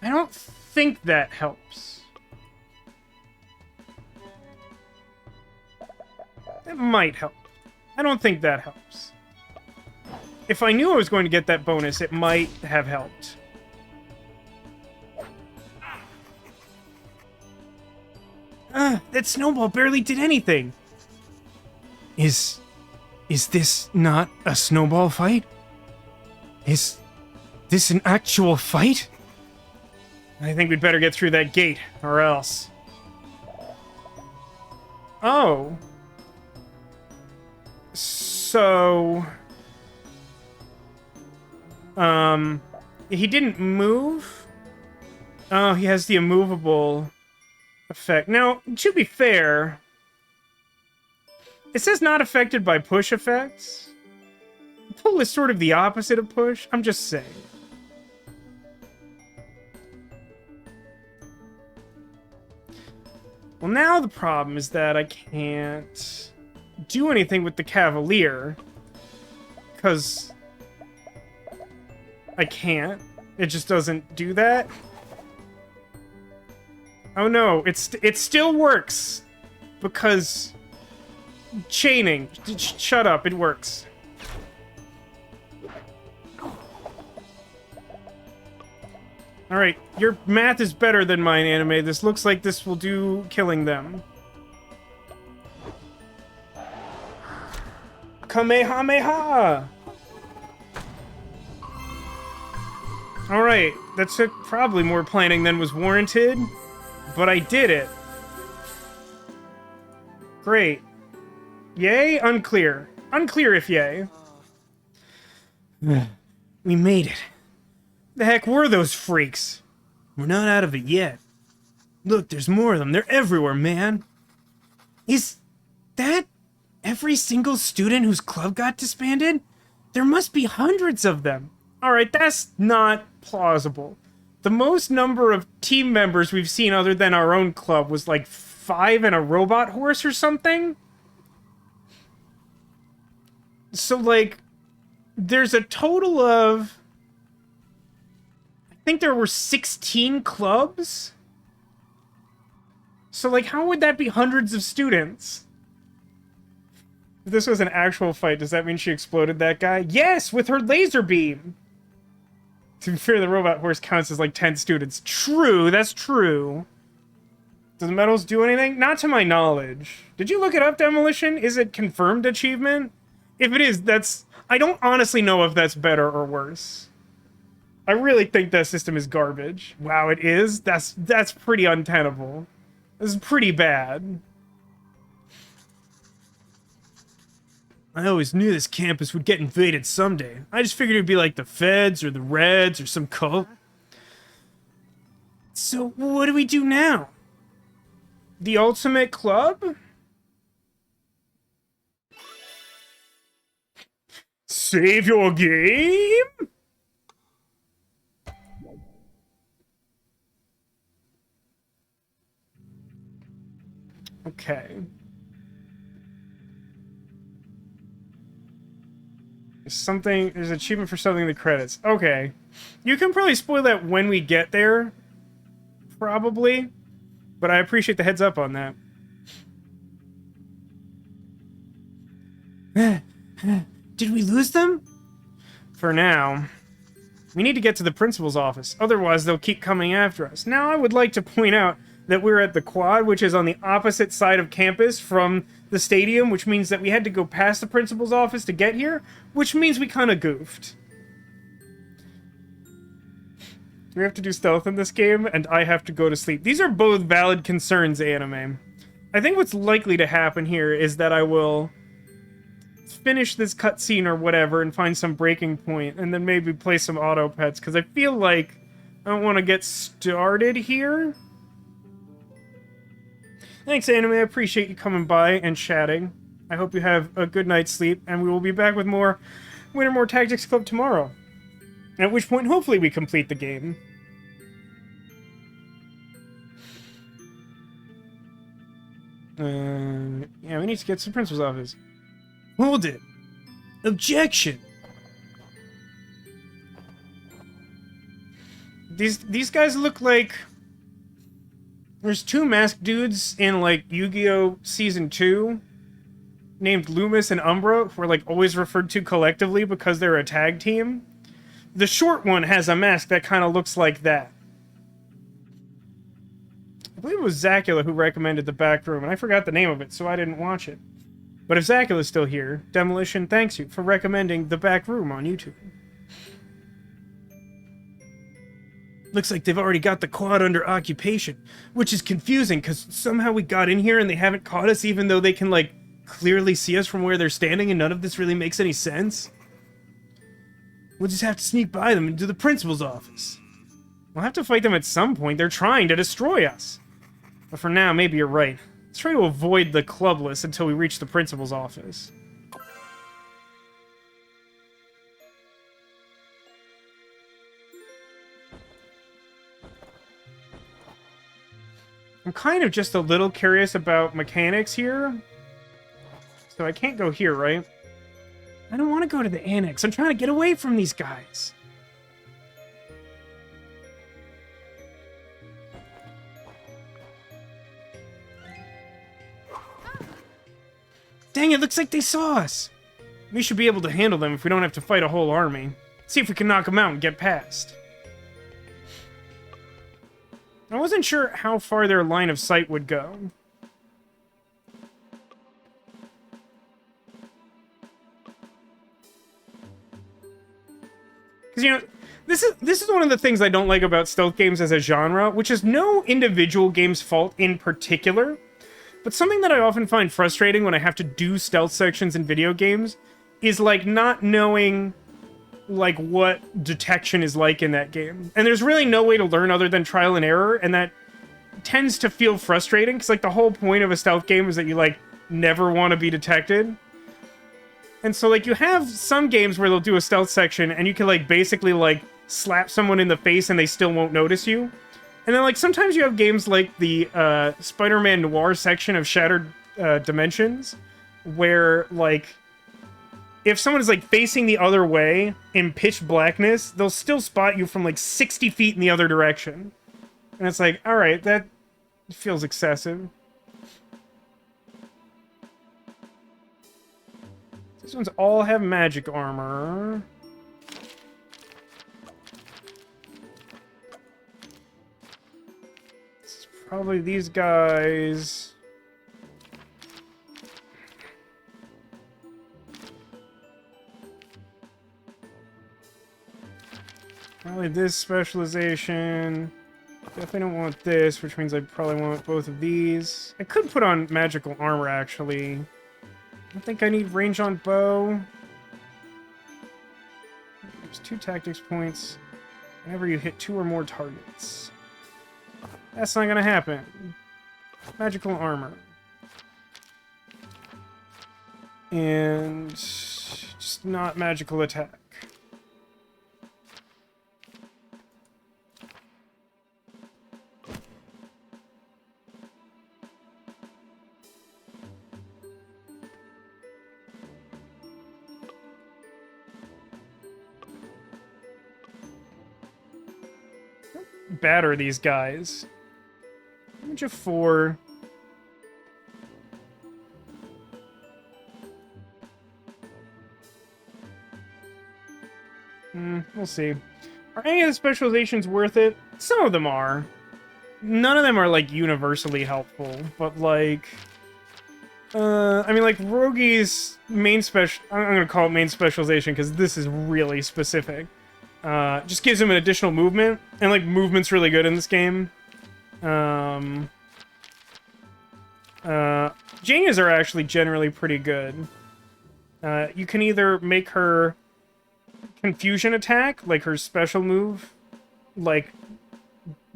I don't think that helps. That might help. I don't think that helps. If I knew I was going to get that bonus, it might have helped. That snowball barely did anything. Is this not a snowball fight? Is this an actual fight? I think we'd better get through that gate, or else. Oh. So... he didn't move? Oh, he has the immovable effect. Now, to be fair, it says not affected by push effects. Pull is sort of the opposite of push. I'm just saying. Well, now the problem is that I can't do anything with the Cavalier, because I can't. It just doesn't do that. Oh no, it still works, because chaining. Shut up, it works. Alright, your math is better than mine, anime. This looks like this will do killing them. Kamehameha! Alright, that took probably more planning than was warranted, but I did it. Great. Yay? Unclear. Unclear if yay. We made it. The heck were those freaks? We're not out of it yet. Look, there's more of them. They're everywhere, man. Is that every single student whose club got disbanded? There must be hundreds of them. Alright, that's not plausible. The most number of team members we've seen other than our own club was like 5 and a robot horse or something. So, like, there's a total of... I think there were 16 clubs? So, like, how would that be hundreds of students? If this was an actual fight, does that mean she exploded that guy? Yes, with her laser beam! To be fair, the robot horse counts as, like, 10 students. True, that's true. Do the medals do anything? Not to my knowledge. Did you look it up, Demolition? Is it confirmed achievement? If it is, that's... I don't honestly know if that's better or worse. I really think that system is garbage. Wow, it is? That's pretty untenable. This is pretty bad. I always knew this campus would get invaded someday. I just figured it'd be like the Feds or the Reds or some cult. So, what do we do now? The ultimate club? Save your game? Okay. There's an achievement for something in the credits. Okay. You can probably spoil that when we get there. Probably. But I appreciate the heads up on that. Did we lose them? For now. We need to get to the principal's office. Otherwise, they'll keep coming after us. Now, I would like to point out that we're at the quad, which is on the opposite side of campus from the stadium, which means that we had to go past the principal's office to get here, which means we kind of goofed. We have to do stealth in this game, and I have to go to sleep. These are both valid concerns, anime. I think what's likely to happen here is that I will finish this cutscene or whatever and find some breaking point, and then maybe play some auto pets, because I feel like I don't want to get started here. Thanks, Anime. I appreciate you coming by and chatting. I hope you have a good night's sleep, and we will be back with more Wintermoor Tactics Club tomorrow. At which point, hopefully, we complete the game. Yeah, we need to get to the principal's office. Hold it! Objection! These guys look like... There's 2 masked dudes in, like, Yu-Gi-Oh! Season 2 named Loomis and Umbra, who are, like, always referred to collectively because they're a tag team. The short one has a mask that kind of looks like that. I believe it was Zacula who recommended the back room, and I forgot the name of it, so I didn't watch it. But if Zacula's still here, Demolition thanks you for recommending the back room on YouTube. Looks like they've already got the quad under occupation, which is confusing, because somehow we got in here and they haven't caught us, even though they can, like, clearly see us from where they're standing, and none of this really makes any sense. We'll just have to sneak by them into the principal's office. We'll have to fight them at some point. They're trying to destroy us. But for now, maybe you're right. Let's try to avoid the club list until we reach the principal's office. I'm kind of just a little curious about mechanics here. So I can't go here, right? I don't want to go to the annex. I'm trying to get away from these guys. Dang, it looks like they saw us. We should be able to handle them if we don't have to fight a whole army. See if we can knock them out and get past. I wasn't sure how far their line of sight would go. Because, you know, this is one of the things I don't like about stealth games as a genre, which is no individual game's fault in particular, but something that I often find frustrating when I have to do stealth sections in video games is, like, not knowing, like, what detection is like in that game. And there's really no way to learn other than trial and error, and that tends to feel frustrating, because, like, the whole point of a stealth game is that you, like, never want to be detected. And so, like, you have some games where they'll do a stealth section, and you can, like, basically, like, slap someone in the face and they still won't notice you. And then, like, sometimes you have games like the Spider-Man Noir section of Shattered Dimensions, where, like, if someone is, like, facing the other way in pitch blackness, they'll still spot you from, like, 60 feet in the other direction. And it's like, alright, that feels excessive. These ones all have magic armor. It's probably these guys. Probably this specialization. Definitely don't want this, which means I probably want both of these. I could put on magical armor, actually. I don't think I need range on bow. There's 2 tactics points whenever you hit 2 or more targets. That's not gonna happen. Magical armor. And just not magical attack. Batter these guys. Damage of 4. We'll see. Are any of the specializations worth it? Some of them are. None of them are, like, universally helpful, but, like... I mean, like, Rogi's main special... I'm gonna call it main specialization, because this is really specific. Just gives him an additional movement, and, like, movement's really good in this game. Janias are actually generally pretty good. You can either make her confusion attack, like her special move, like,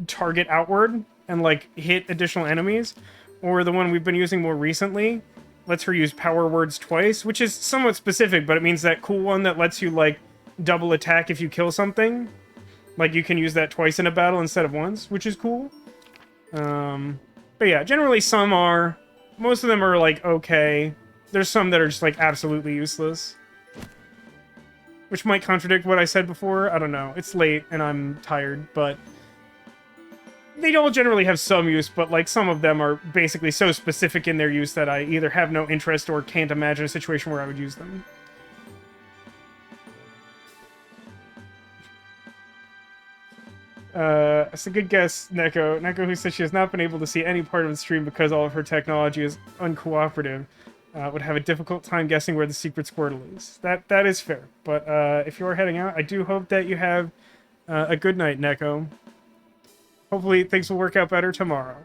target outward and, like, hit additional enemies, or the one we've been using more recently lets her use power words twice, which is somewhat specific, but it means that cool one that lets you, like, double attack if you kill something. Like, you can use that twice in a battle instead of once, which is cool. But yeah, generally some are. Most of them are, like, okay. There's some that are just, like, absolutely useless. Which might contradict what I said before. I don't know. It's late and I'm tired, but... They all generally have some use, but, like, some of them are basically so specific in their use that I either have no interest or can't imagine a situation where I would use them. It's a good guess, Neko. Neko, who said she has not been able to see any part of the stream because all of her technology is uncooperative, would have a difficult time guessing where the secret Squirtle is. That is fair. But if you're heading out, I do hope that you have a good night, Neko. Hopefully things will work out better tomorrow.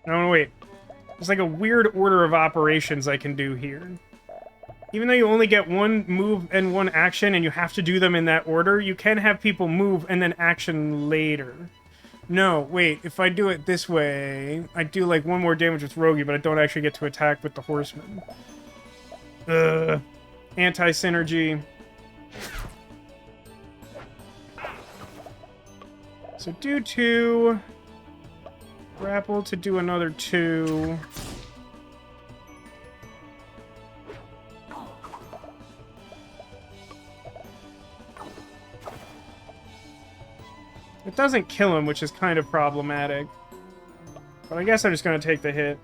No, wait. There's like a weird order of operations I can do here. Even though you only get one move and one action and you have to do them in that order, you can have people move and then action later. No, wait. If I do it this way, I do like 1 more damage with Rogi, but I don't actually get to attack with the Horseman. Ugh. Anti-synergy. So do 2... Grapple to do another 2. It doesn't kill him, which is kind of problematic. But I guess I'm just going to take the hit.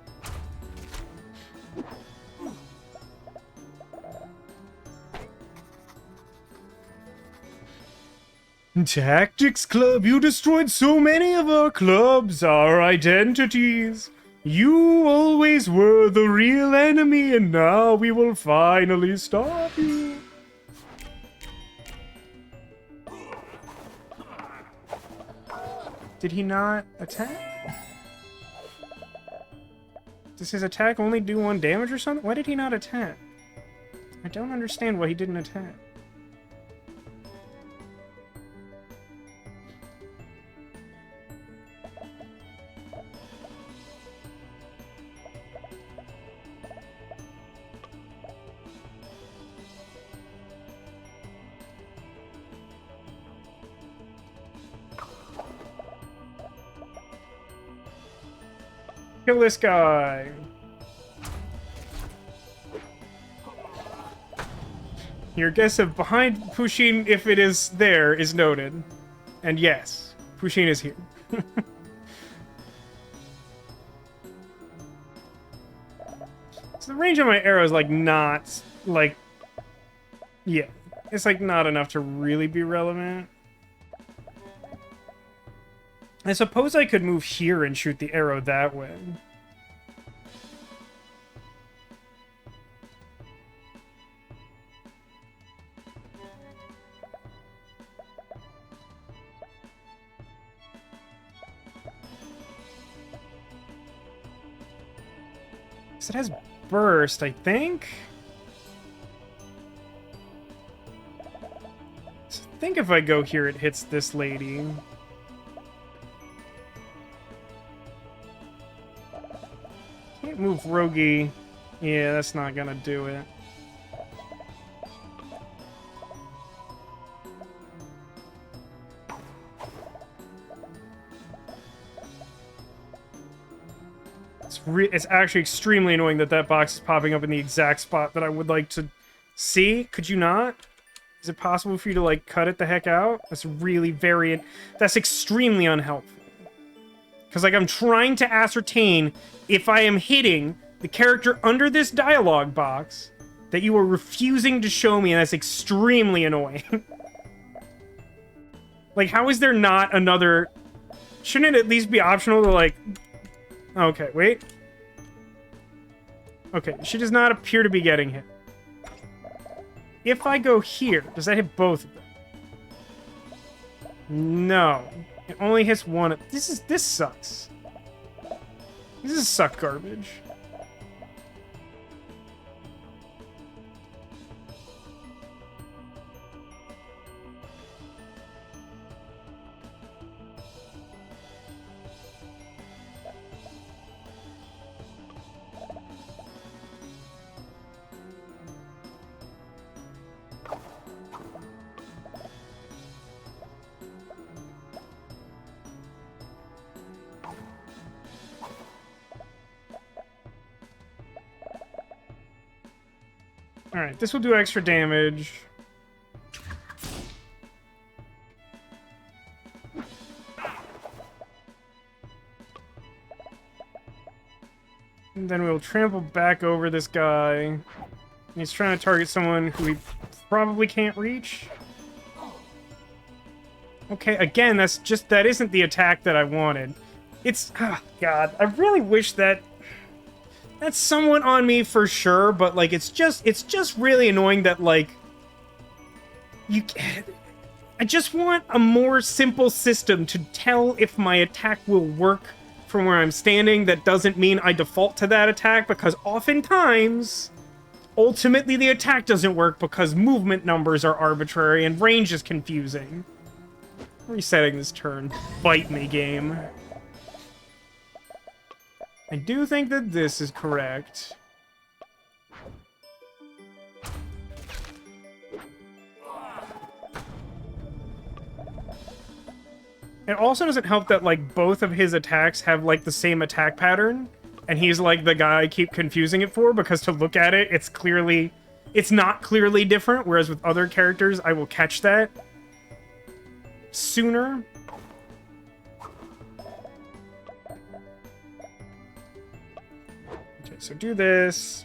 Tactics Club, you destroyed so many of our clubs, our identities. You always were the real enemy, and now we will finally stop you. Did he not attack? Does his attack only do 1 damage or something? Why did he not attack? I don't understand why he didn't attack. Kill this guy. Your guess of behind Pushin, if it is there, is noted. And yes, Pushin is here. So the range of my arrow is like not like, yeah, it's like not enough to really be relevant. I suppose I could move here and shoot the arrow that way. So it has burst, I think. So I think if I go here, it hits this lady. Can't move Rogi. Yeah, that's not gonna do it. It's actually extremely annoying that that box is popping up in the exact spot that I would like to see. Could you not? Is it possible for you to, like, cut it the heck out? That's really very... That's extremely unhelpful. Because, like, I'm trying to ascertain if I am hitting the character under this dialogue box that you are refusing to show me, and that's extremely annoying. Like, how is there not another... Shouldn't it at least be optional to, like... Okay, wait. Okay, she does not appear to be getting hit. If I go here, does that hit both of them? No. It only hits one. This sucks. This is suck garbage. Alright, this will do extra damage. And then we'll trample back over this guy. He's trying to target someone who he probably can't reach. Okay, again, that isn't the attack that I wanted. It's... Oh, God, I really wish that... That's somewhat on me for sure, but, like, it's just really annoying that, like, I just want a more simple system to tell if my attack will work from where I'm standing. That doesn't mean I default to that attack, because oftentimes, ultimately the attack doesn't work because movement numbers are arbitrary and range is confusing. Resetting this turn. Bite me, game. I do think that this is correct. It also doesn't help that, like, both of his attacks have, like, the same attack pattern, and he's, like, the guy I keep confusing it for, because to look at it, it's not clearly different, whereas with other characters, I will catch that sooner. Okay, so do this.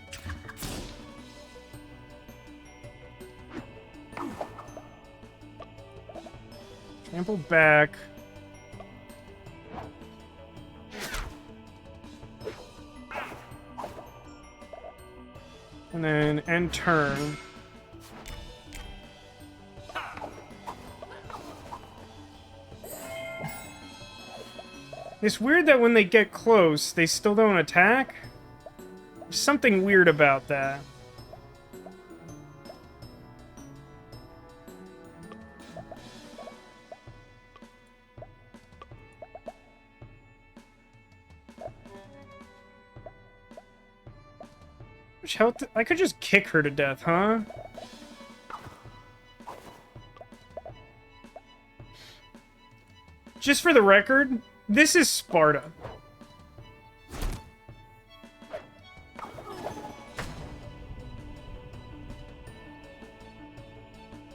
Trample back. And then end turn. It's weird that when they get close, they still don't attack. There's something weird about that. much health? I could just kick her to death, huh? Just for the record, this is Sparta.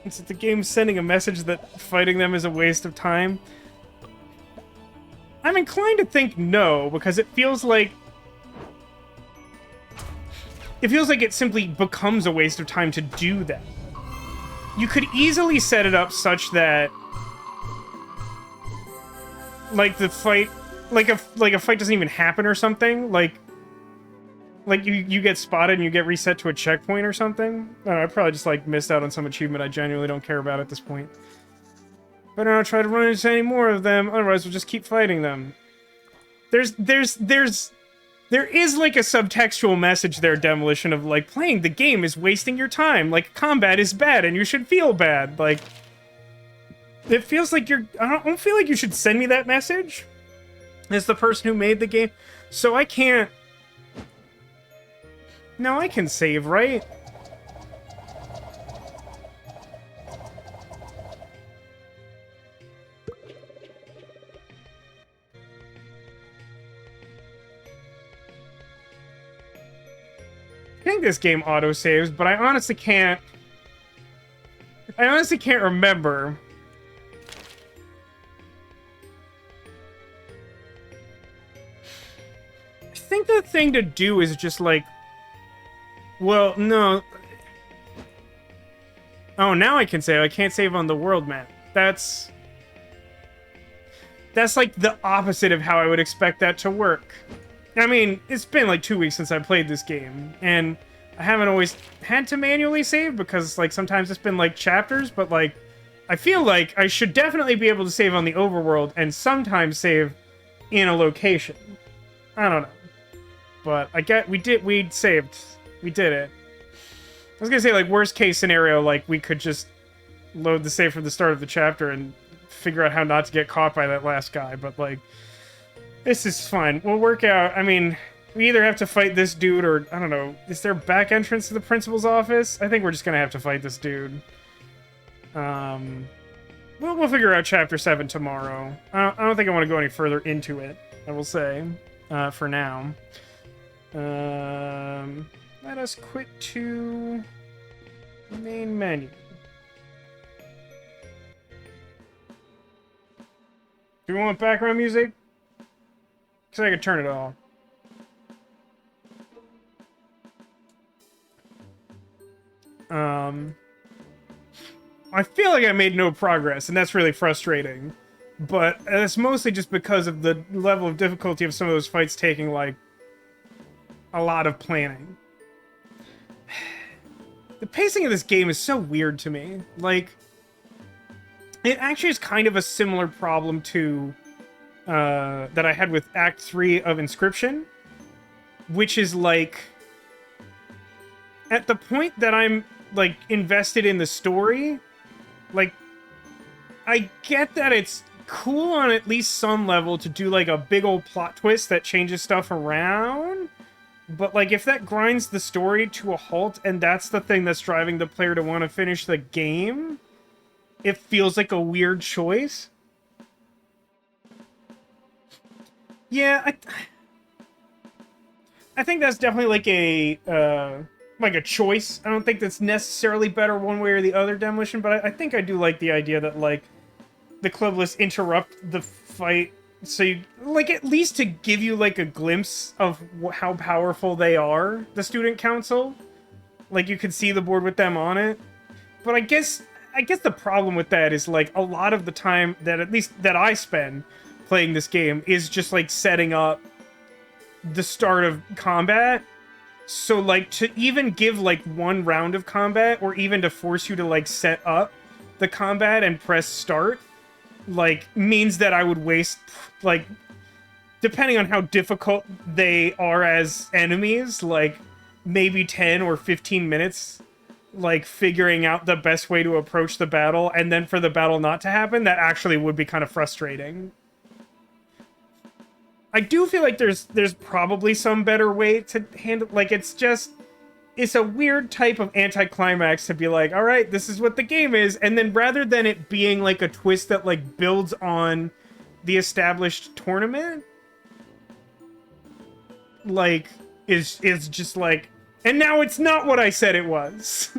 Is it the game sending a message that fighting them is a waste of time? I'm inclined to think no, because it feels like it simply becomes a waste of time to do that. You could easily set it up such that, like, the fight, like a fight doesn't even happen or something. Like you get spotted and you get reset to a checkpoint or something. I don't know, I probably just, like, missed out on some achievement I genuinely don't care about at this point. But I don't try to run into any more of them, otherwise we'll just keep fighting them. There is, like, a subtextual message there, Demolition, of, like, playing the game is wasting your time. Like, combat is bad and you should feel bad. Like, it feels like I don't feel like you should send me that message as the person who made the game. So I can't... No, I can save, right? I think this game auto-saves, but I honestly can't remember. I think the thing to do is just, like... Well, no. Oh, now I can save. I can't save on the world map. That's like the opposite of how I would expect that to work. I mean, it's been like 2 weeks since I played this game, and I haven't always had to manually save because, like, sometimes it's been like chapters, but, like, I feel like I should definitely be able to save on the overworld and sometimes save in a location. I don't know. But we saved. We did it. I was gonna say, like, worst case scenario, like, we could just load the save from the start of the chapter and figure out how not to get caught by that last guy, but, like, this is fine. We'll work out. I mean, we either have to fight this dude or, I don't know, is there a back entrance to the principal's office? I think we're just gonna have to fight this dude. We'll figure out Chapter 7 tomorrow. I don't think I want to go any further into it, I will say, for now. Let us quit to main menu. Do we want background music? Because I could turn it off. I feel like I made no progress, and that's really frustrating. But it's mostly just because of the level of difficulty of some of those fights taking, like, a lot of planning. The pacing of this game is so weird to me. Like, it actually is kind of a similar problem to that I had with Act 3 of Inscription, which is, like, at the point that I'm, like, invested in the story, like, I get that it's cool on at least some level to do, like, a big old plot twist that changes stuff around, but, like, if that grinds the story to a halt and that's the thing that's driving the player to want to finish the game, it feels like a weird choice. Yeah, I think that's definitely like a choice. I don't think that's necessarily better one way or the other, Demolition, but I think I do like the idea that, like, the club lists interrupt the fight, so you, like, at least to give you, like, a glimpse of how powerful they are, the student council. Like, you could see the board with them on it. But I guess the problem with that is, like, a lot of the time that, at least that I spend playing this game, is just, like, setting up the start of combat. So, like, to even give, like, one round of combat, or even to force you to, like, set up the combat and press start, like, means that I would waste, like, depending on how difficult they are as enemies, like, maybe 10 or 15 minutes, like, figuring out the best way to approach the battle, and then for the battle not to happen, that actually would be kind of frustrating. I do feel like there's probably some better way to handle, like, it's just, it's a weird type of anticlimax to be like, all right, this is what the game is, and then rather than it being like a twist that like builds on the established tournament, like is just like, and now it's not what I said it was.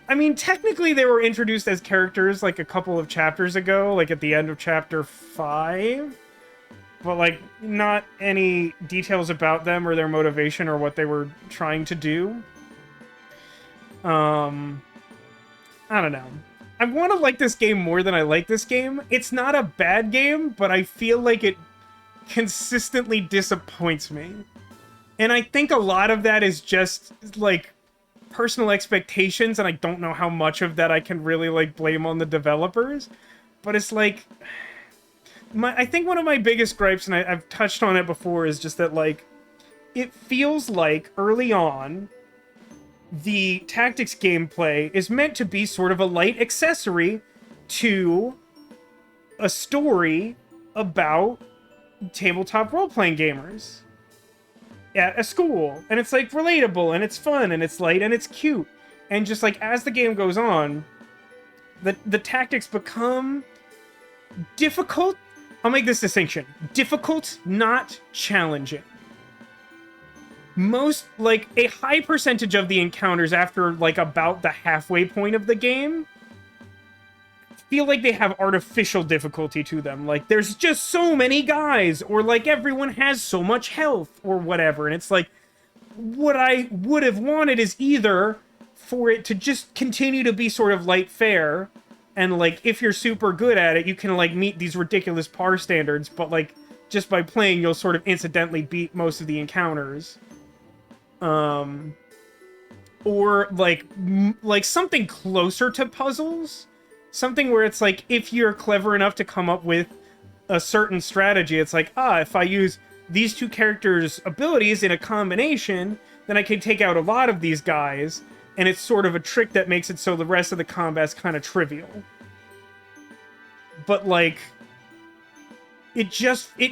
I mean, technically they were introduced as characters like a couple of chapters ago, like at the end of chapter 5. But, like, not any details about them or their motivation or what they were trying to do. I don't know. I want to like this game more than I like this game. It's not a bad game, but I feel like it consistently disappoints me. And I think a lot of that is just, like, personal expectations, and I don't know how much of that I can really, like, blame on the developers. But it's like... I think one of my biggest gripes, and I've touched on it before, is just that, like, it feels like, early on, the tactics gameplay is meant to be sort of a light accessory to a story about tabletop role-playing gamers at a school. And it's, like, relatable, and it's fun, and it's light, and it's cute. And just, like, as the game goes on, the tactics become difficult. I'll make this distinction. Difficult, not challenging. Most, like, a high percentage of the encounters after, like, about the halfway point of the game feel like they have artificial difficulty to them. Like, there's just so many guys, or, like, everyone has so much health, or whatever. And it's like, what I would have wanted is either for it to just continue to be sort of light fare, and, like, if you're super good at it, you can, like, meet these ridiculous par standards, but, like, just by playing, you'll sort of incidentally beat most of the encounters. Or, like something closer to puzzles. Something where it's, like, if you're clever enough to come up with a certain strategy, it's like, if I use these two characters' abilities in a combination, then I can take out a lot of these guys. And it's sort of a trick that makes it so the rest of the combat's kind of trivial. But, like, it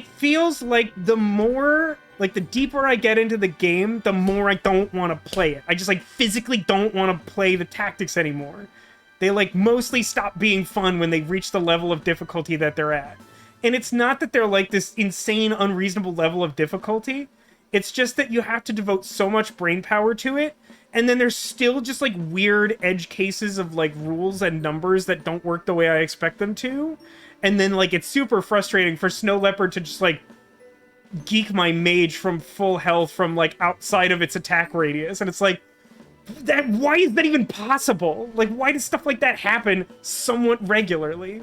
feels like the more, like, the deeper I get into the game, the more I don't want to play it. I just, like, physically don't want to play the tactics anymore. They, like, mostly stop being fun when they reach the level of difficulty that they're at. And it's not that they're, like, this insane, unreasonable level of difficulty. It's just that you have to devote so much brain power to it. And then there's still just, like, weird edge cases of, like, rules and numbers that don't work the way I expect them to. And then, like, it's super frustrating for Snow Leopard to just, like, geek my mage from full health from, like, outside of its attack radius. And it's like, why is that even possible? Like, why does stuff like that happen somewhat regularly?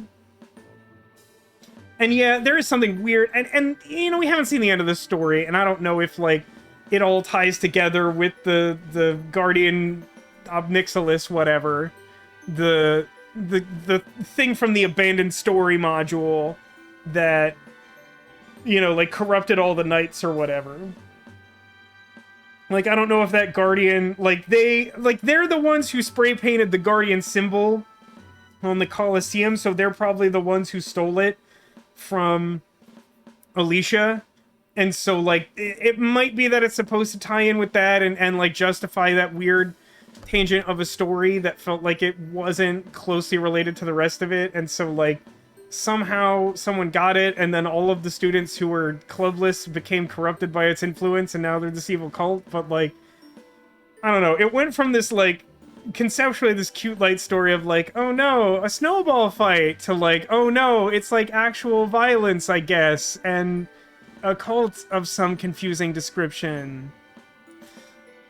And yeah, there is something weird. And you know, we haven't seen the end of this story, and I don't know if, like, it all ties together with the Guardian Obnixilis, whatever. The thing from the Abandoned Story module that, you know, like, corrupted all the knights or whatever. Like, I don't know if that Guardian, like, they're the ones who spray painted the Guardian symbol on the Colosseum, so they're probably the ones who stole it from Alicia. And so, like, it might be that it's supposed to tie in with that and like, justify that weird tangent of a story that felt like it wasn't closely related to the rest of it. And so, like, somehow someone got it, and then all of the students who were clubless became corrupted by its influence, and now they're this evil cult. But, like, I don't know. It went from this, like, conceptually this cute light story of, like, oh no, a snowball fight, to, like, oh no, it's, like, actual violence, I guess, and a cult of some confusing description.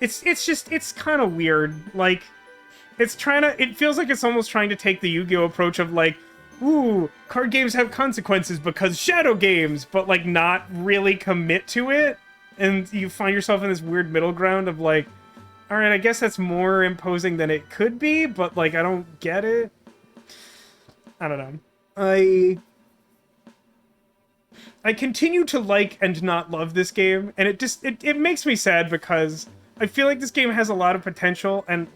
It's kind of weird. Like, it feels like it's almost trying to take the Yu-Gi-Oh approach of, like, ooh, card games have consequences because shadow games, but, like, not really commit to it. And you find yourself in this weird middle ground of, like, alright, I guess that's more imposing than it could be, but, like, I don't get it. I don't know. I continue to like and not love this game, and it makes me sad because I feel like this game has a lot of potential, and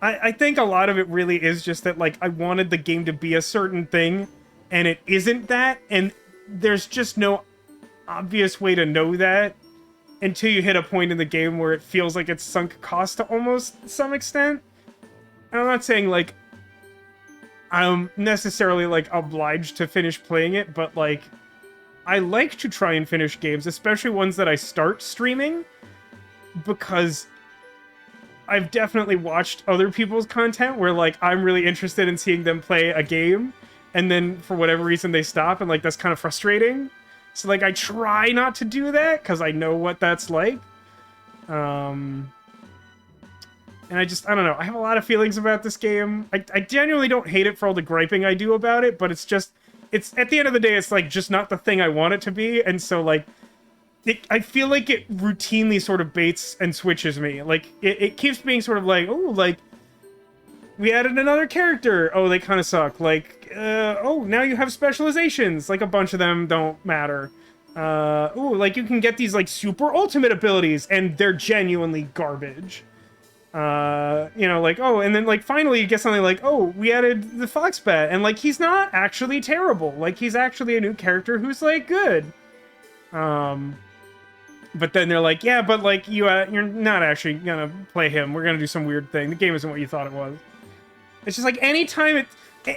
I think a lot of it really is just that, like, I wanted the game to be a certain thing, and it isn't that, and there's just no obvious way to know that. until you hit a point in the game where it feels like it's sunk cost to almost some extent. And I'm not saying, like, I'm necessarily, like, obliged to finish playing it, but, like, I like to try and finish games, especially ones that I start streaming, because I've definitely watched other people's content where, like, I'm really interested in seeing them play a game, and then for whatever reason they stop, and, like, that's kind of frustrating. So, like, I try not to do that, because I know what that's like. And I don't know, I have a lot of feelings about this game. I genuinely don't hate it for all the griping I do about it, but it's just, at the end of the day, it's, like, just not the thing I want it to be, and so, like, I feel like it routinely sort of baits and switches me. Like, it keeps being sort of like, oh, like, we added another character. Oh, they kind of suck. Like, oh, now you have specializations. Like, a bunch of them don't matter. Oh, like, you can get these, like, super ultimate abilities, and they're genuinely garbage. You know, like, oh, and then, like, finally you get something like, oh, we added the Foxbat, and, like, he's not actually terrible. Like, he's actually a new character who's, like, good. But then they're like, yeah, but, like, you're not actually gonna play him. We're gonna do some weird thing. The game isn't what you thought it was. It's just, like, anytime it...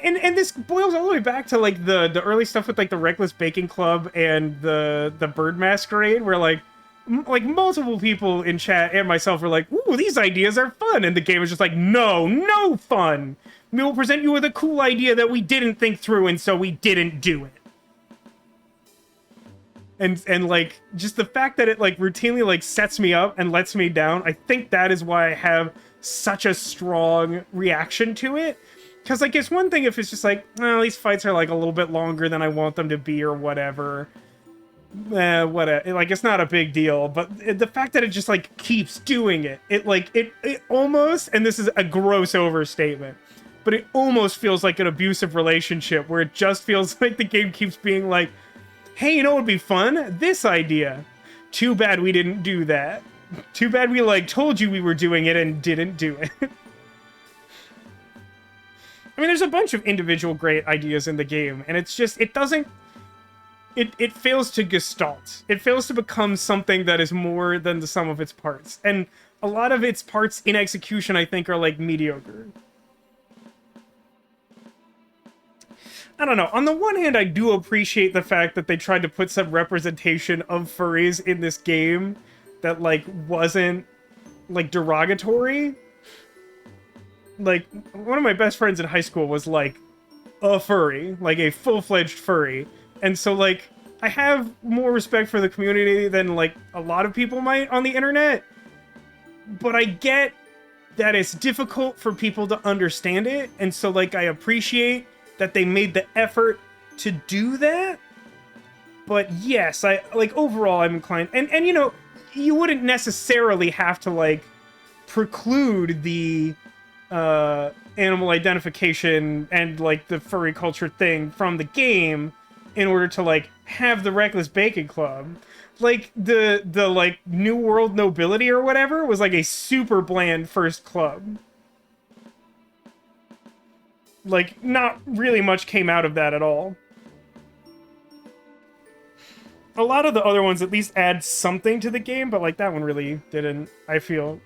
And this boils all the way back to, like, the early stuff with, like, the Reckless Baking Club and the Bird Masquerade, where, like, multiple people in chat and myself were like, ooh, these ideas are fun. And the game was just like, no fun. We will present you with a cool idea that we didn't think through, and so we didn't do it. And like, just the fact that it, like, routinely, like, sets me up and lets me down, I think that is why I have such a strong reaction to it. Because, like, it's one thing if it's just like, oh, these fights are, like, a little bit longer than I want them to be or whatever. Whatever. Like, it's not a big deal. But the fact that it just, like, keeps doing it, it almost, and this is a gross overstatement, but it almost feels like an abusive relationship where it just feels like the game keeps being like, hey, you know what would be fun? This idea. Too bad we didn't do that. Too bad we, like, told you we were doing it and didn't do it. I mean, there's a bunch of individual great ideas in the game, and it's just, it doesn't... It fails to gestalt. It fails to become something that is more than the sum of its parts. And a lot of its parts in execution, I think, are, like, mediocre. I don't know. On the one hand, I do appreciate the fact that they tried to put some representation of furries in this game that, like, wasn't, like, derogatory. Like, one of my best friends in high school was, like, a furry. Like, a full-fledged furry. And so, like, I have more respect for the community than, like, a lot of people might on the internet. But I get that it's difficult for people to understand it. And so, like, I appreciate that they made the effort to do that. But yes, overall, I'm inclined... And you know, you wouldn't necessarily have to, like, preclude the animal identification and, like, the furry culture thing from the game in order to, like, have the Reckless Baking Club. Like, the like, New World Nobility or whatever was, like, a super bland first club. Like, not really much came out of that at all. A lot of the other ones at least add something to the game, but, like, that one really didn't, I feel.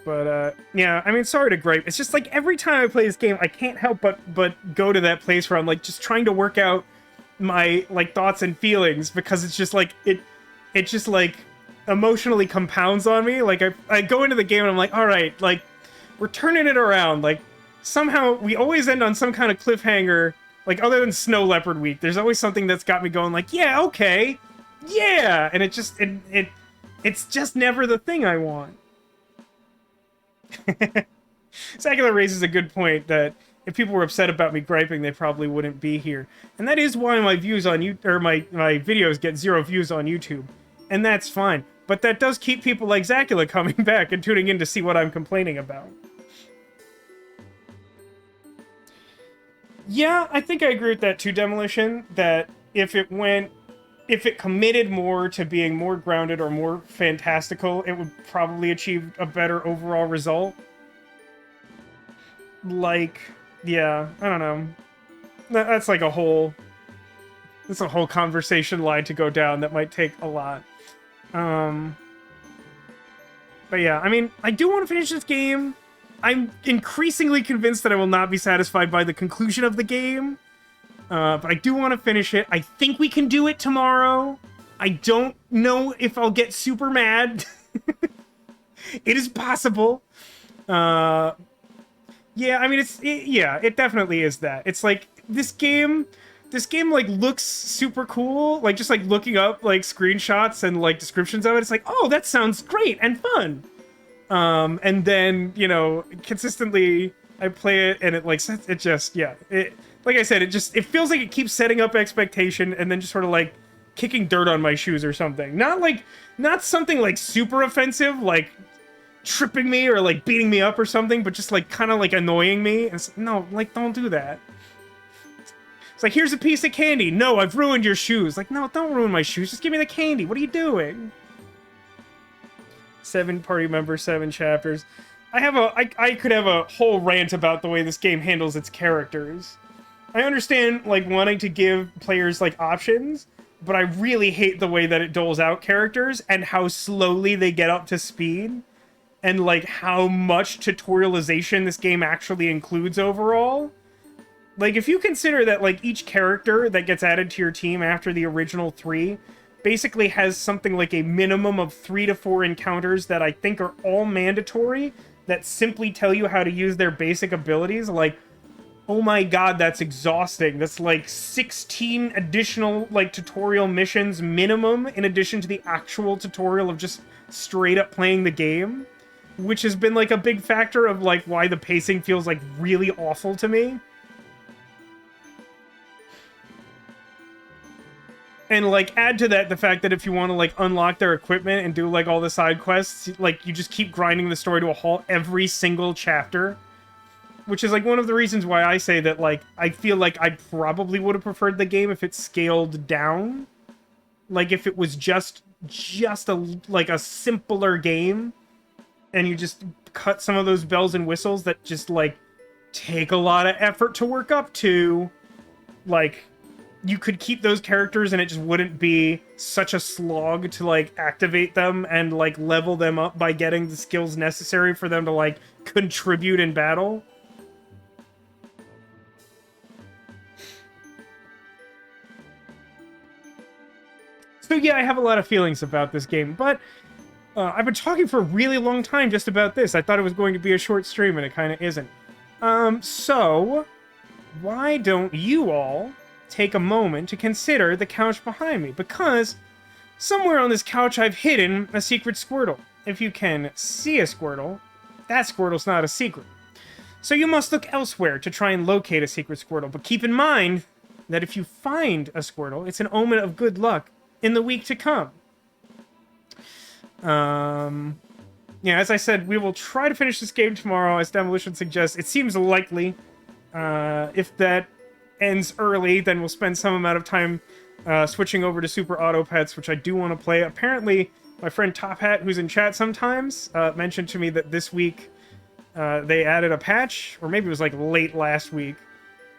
But, yeah, I mean, sorry to gripe. It's just, like, every time I play this game, I can't help but go to that place where I'm, like, just trying to work out my, like, thoughts and feelings, because it's just, like, it just, like, emotionally compounds on me. Like, I go into the game and I'm like, alright, like, we're turning it around. Like, somehow, we always end on some kind of cliffhanger, like, other than Snow Leopard Week. There's always something that's got me going, like, yeah, okay, yeah! And it just, it's just never the thing I want. Secular raises a good point that if people were upset about me griping, they probably wouldn't be here. And that is why my views on my videos get 0 views on YouTube. And that's fine. But that does keep people like Zacula coming back and tuning in to see what I'm complaining about. Yeah, I think I agree with that too, Demolition, that if it committed more to being more grounded or more fantastical, it would probably achieve a better overall result. like, yeah, I don't know. That's like a whole... That's a whole conversation line to go down that might take a lot. But yeah, I mean, I do want to finish this game. I'm increasingly convinced that I will not be satisfied by the conclusion of the game. But I do want to finish it. I think we can do it tomorrow. I don't know if I'll get super mad. It is possible. Yeah, I mean, it definitely is that. It's like, this game, like, looks super cool. Like, just, like, looking up, like, screenshots and, like, descriptions of it, it's like, oh, that sounds great and fun. And then, you know, consistently, I play it, and it, like, it just, yeah. Like I said, it feels like it keeps setting up expectation, and then just sort of, like, kicking dirt on my shoes or something. Not something, like, super offensive, like, tripping me or, like, beating me up or something, but just, like, kind of, like, annoying me. And it's, no, like, don't do that. It's like, here's a piece of candy. No, I've ruined your shoes. Like, no, don't ruin my shoes. Just give me the candy. What are you doing? 7 party members, 7 chapters. I could have a whole rant about the way this game handles its characters. I understand, like, wanting to give players, like, options, but I really hate the way that it doles out characters and how slowly they get up to speed and, like, how much tutorialization this game actually includes overall. Like, if you consider that, like, each character that gets added to your team after the original 3 basically has something like a minimum of 3 to 4 encounters that I think are all mandatory, that simply tell you how to use their basic abilities, like, oh my god, that's exhausting. That's like 16 additional, like, tutorial missions minimum, in addition to the actual tutorial of just straight up playing the game, which has been, like, a big factor of, like, why the pacing feels, like, really awful to me. And, like, add to that the fact that if you want to, like, unlock their equipment and do, like, all the side quests, like, you just keep grinding the story to a halt every single chapter. Which is, like, one of the reasons why I say that, like, I feel like I probably would have preferred the game if it scaled down. Like, if it was just a simpler game, and you just cut some of those bells and whistles that just, like, take a lot of effort to work up to. Like, you could keep those characters and it just wouldn't be such a slog to, like, activate them and, like, level them up by getting the skills necessary for them to, like, contribute in battle. So yeah, I have a lot of feelings about this game, but I've been talking for a really long time just about this. I thought it was going to be a short stream, and it kind of isn't. So why don't you all take a moment to consider the couch behind me? Because somewhere on this couch I've hidden a secret Squirtle. If you can see a Squirtle, that Squirtle's not a secret. So you must look elsewhere to try and locate a secret Squirtle, but keep in mind that if you find a Squirtle, it's an omen of good luck in the week to come. Yeah, as I said, we will try to finish this game tomorrow, as Demolition suggests. It seems likely. If that ends early, then we'll spend some amount of time switching over to Super Auto Pets, which I do want to play. Apparently, my friend Top Hat, who's in chat sometimes, mentioned to me that this week they added a patch, or maybe it was like late last week.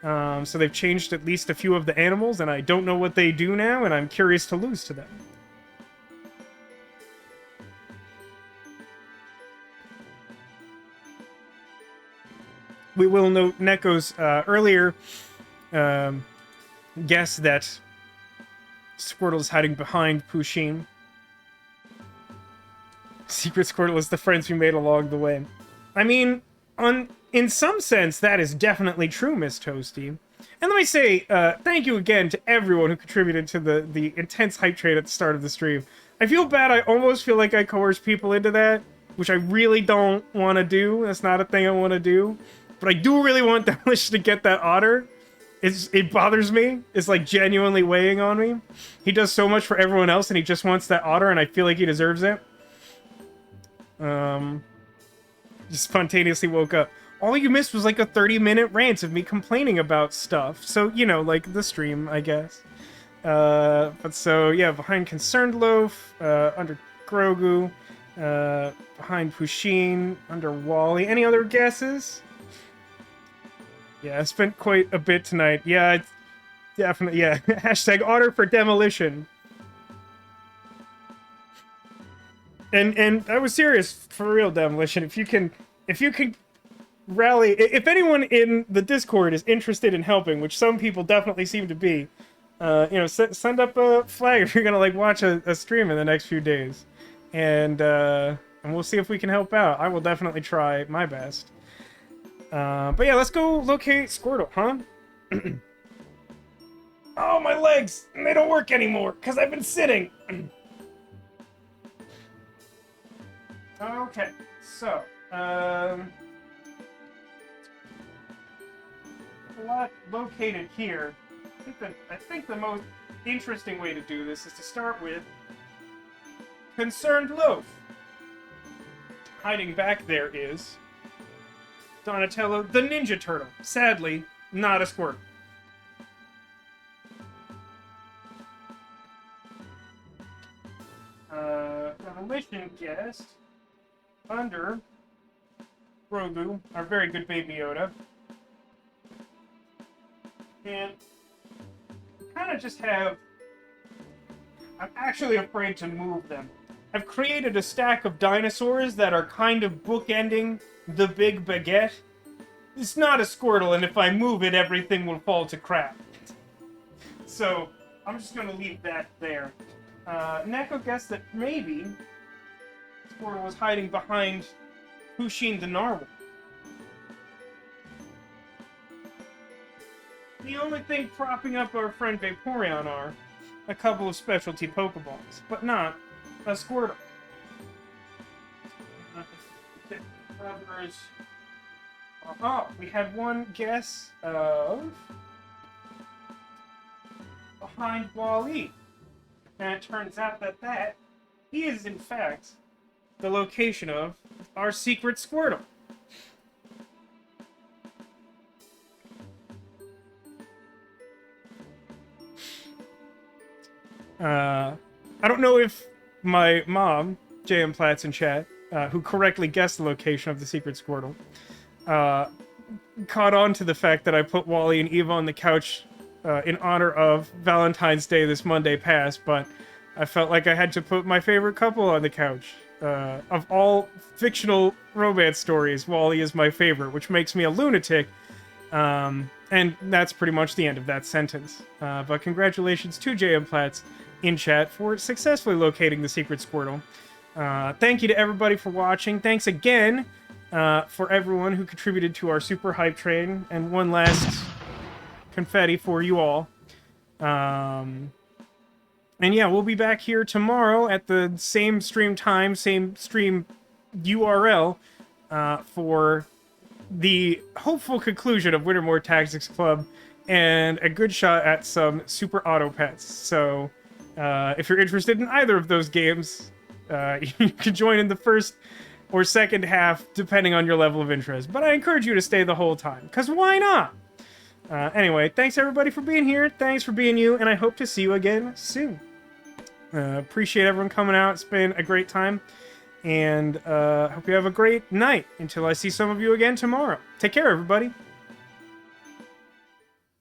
So they've changed at least a few of the animals, and I don't know what they do now, and I'm curious to lose to them. We will note Neko's earlier guess that Squirtle is hiding behind Pusheen. Secret Squirtle is the friends we made along the way. I mean, in some sense, that is definitely true, Miss Toasty. And let me say, thank you again to everyone who contributed to the intense hype train at the start of the stream. I feel bad, I almost feel like I coerce people into that, which I really don't want to do. That's not a thing I want to do. But I do really want Demolition to get that otter. It bothers me. It's, like, genuinely weighing on me. He does so much for everyone else, and he just wants that otter, and I feel like he deserves it. Just spontaneously woke up. All you missed was, like, a 30-minute rant of me complaining about stuff. So, you know, like, the stream, I guess. But so, yeah, behind Concerned Loaf, under Grogu, behind Pusheen, under Wally. Any other guesses? Yeah, I spent quite a bit tonight. Yeah, it's definitely, yeah. Hashtag order for demolition. And I was serious, for real, demolition. If you can rally, if anyone in the Discord is interested in helping, which some people definitely seem to be, you know, send up a flag if you're gonna like watch a stream in the next few days, and we'll see if we can help out. I will definitely try my best. But yeah, let's go locate Squirtle, huh? Oh, my legs! They don't work anymore because I've been sitting. Okay, so lot located here. I think the most interesting way to do this is to start with Concerned Loaf. Hiding back there is Donatello the Ninja Turtle. Sadly, not a Squirtle. Demolition guest under Grogu, our very good Baby Yoda. And kind of just have... I'm actually afraid to move them. I've created a stack of dinosaurs that are kind of bookending the big baguette. It's not a Squirtle, and if I move it, everything will fall to crap. So, I'm just going to leave that there. Neko guessed that maybe Squirtle was hiding behind Hushin the Narwhal. The only thing propping up our friend Vaporeon are a couple of specialty Pokeballs, but not a Squirtle. Oh, we had one guess of behind Wall-E. And it turns out that is, in fact, the location of our secret Squirtle. I don't know if my mom, J.M. Platts in chat, who correctly guessed the location of the secret Squirtle, caught on to the fact that I put Wally and Eva on the couch in honor of Valentine's Day this Monday past, but I felt like I had to put my favorite couple on the couch. Of all fictional romance stories, Wally is my favorite, which makes me a lunatic. And that's pretty much the end of that sentence. But congratulations to J.M. Platts in chat for successfully locating the secret Squirtle. Thank you to everybody for watching. Thanks again for everyone who contributed to our super hype train. And one last confetti for you all. And yeah, we'll be back here tomorrow at the same stream time, same stream URL for the hopeful conclusion of Wintermoor Tactics Club and a good shot at some Super Auto Pets. So if you're interested in either of those games, you can join in the first or second half, depending on your level of interest. But I encourage you to stay the whole time, because why not? Anyway, thanks everybody for being here. Thanks for being you, and I hope to see you again soon. Appreciate everyone coming out. It's been a great time. And hope you have a great night until I see some of you again tomorrow. Take care, everybody.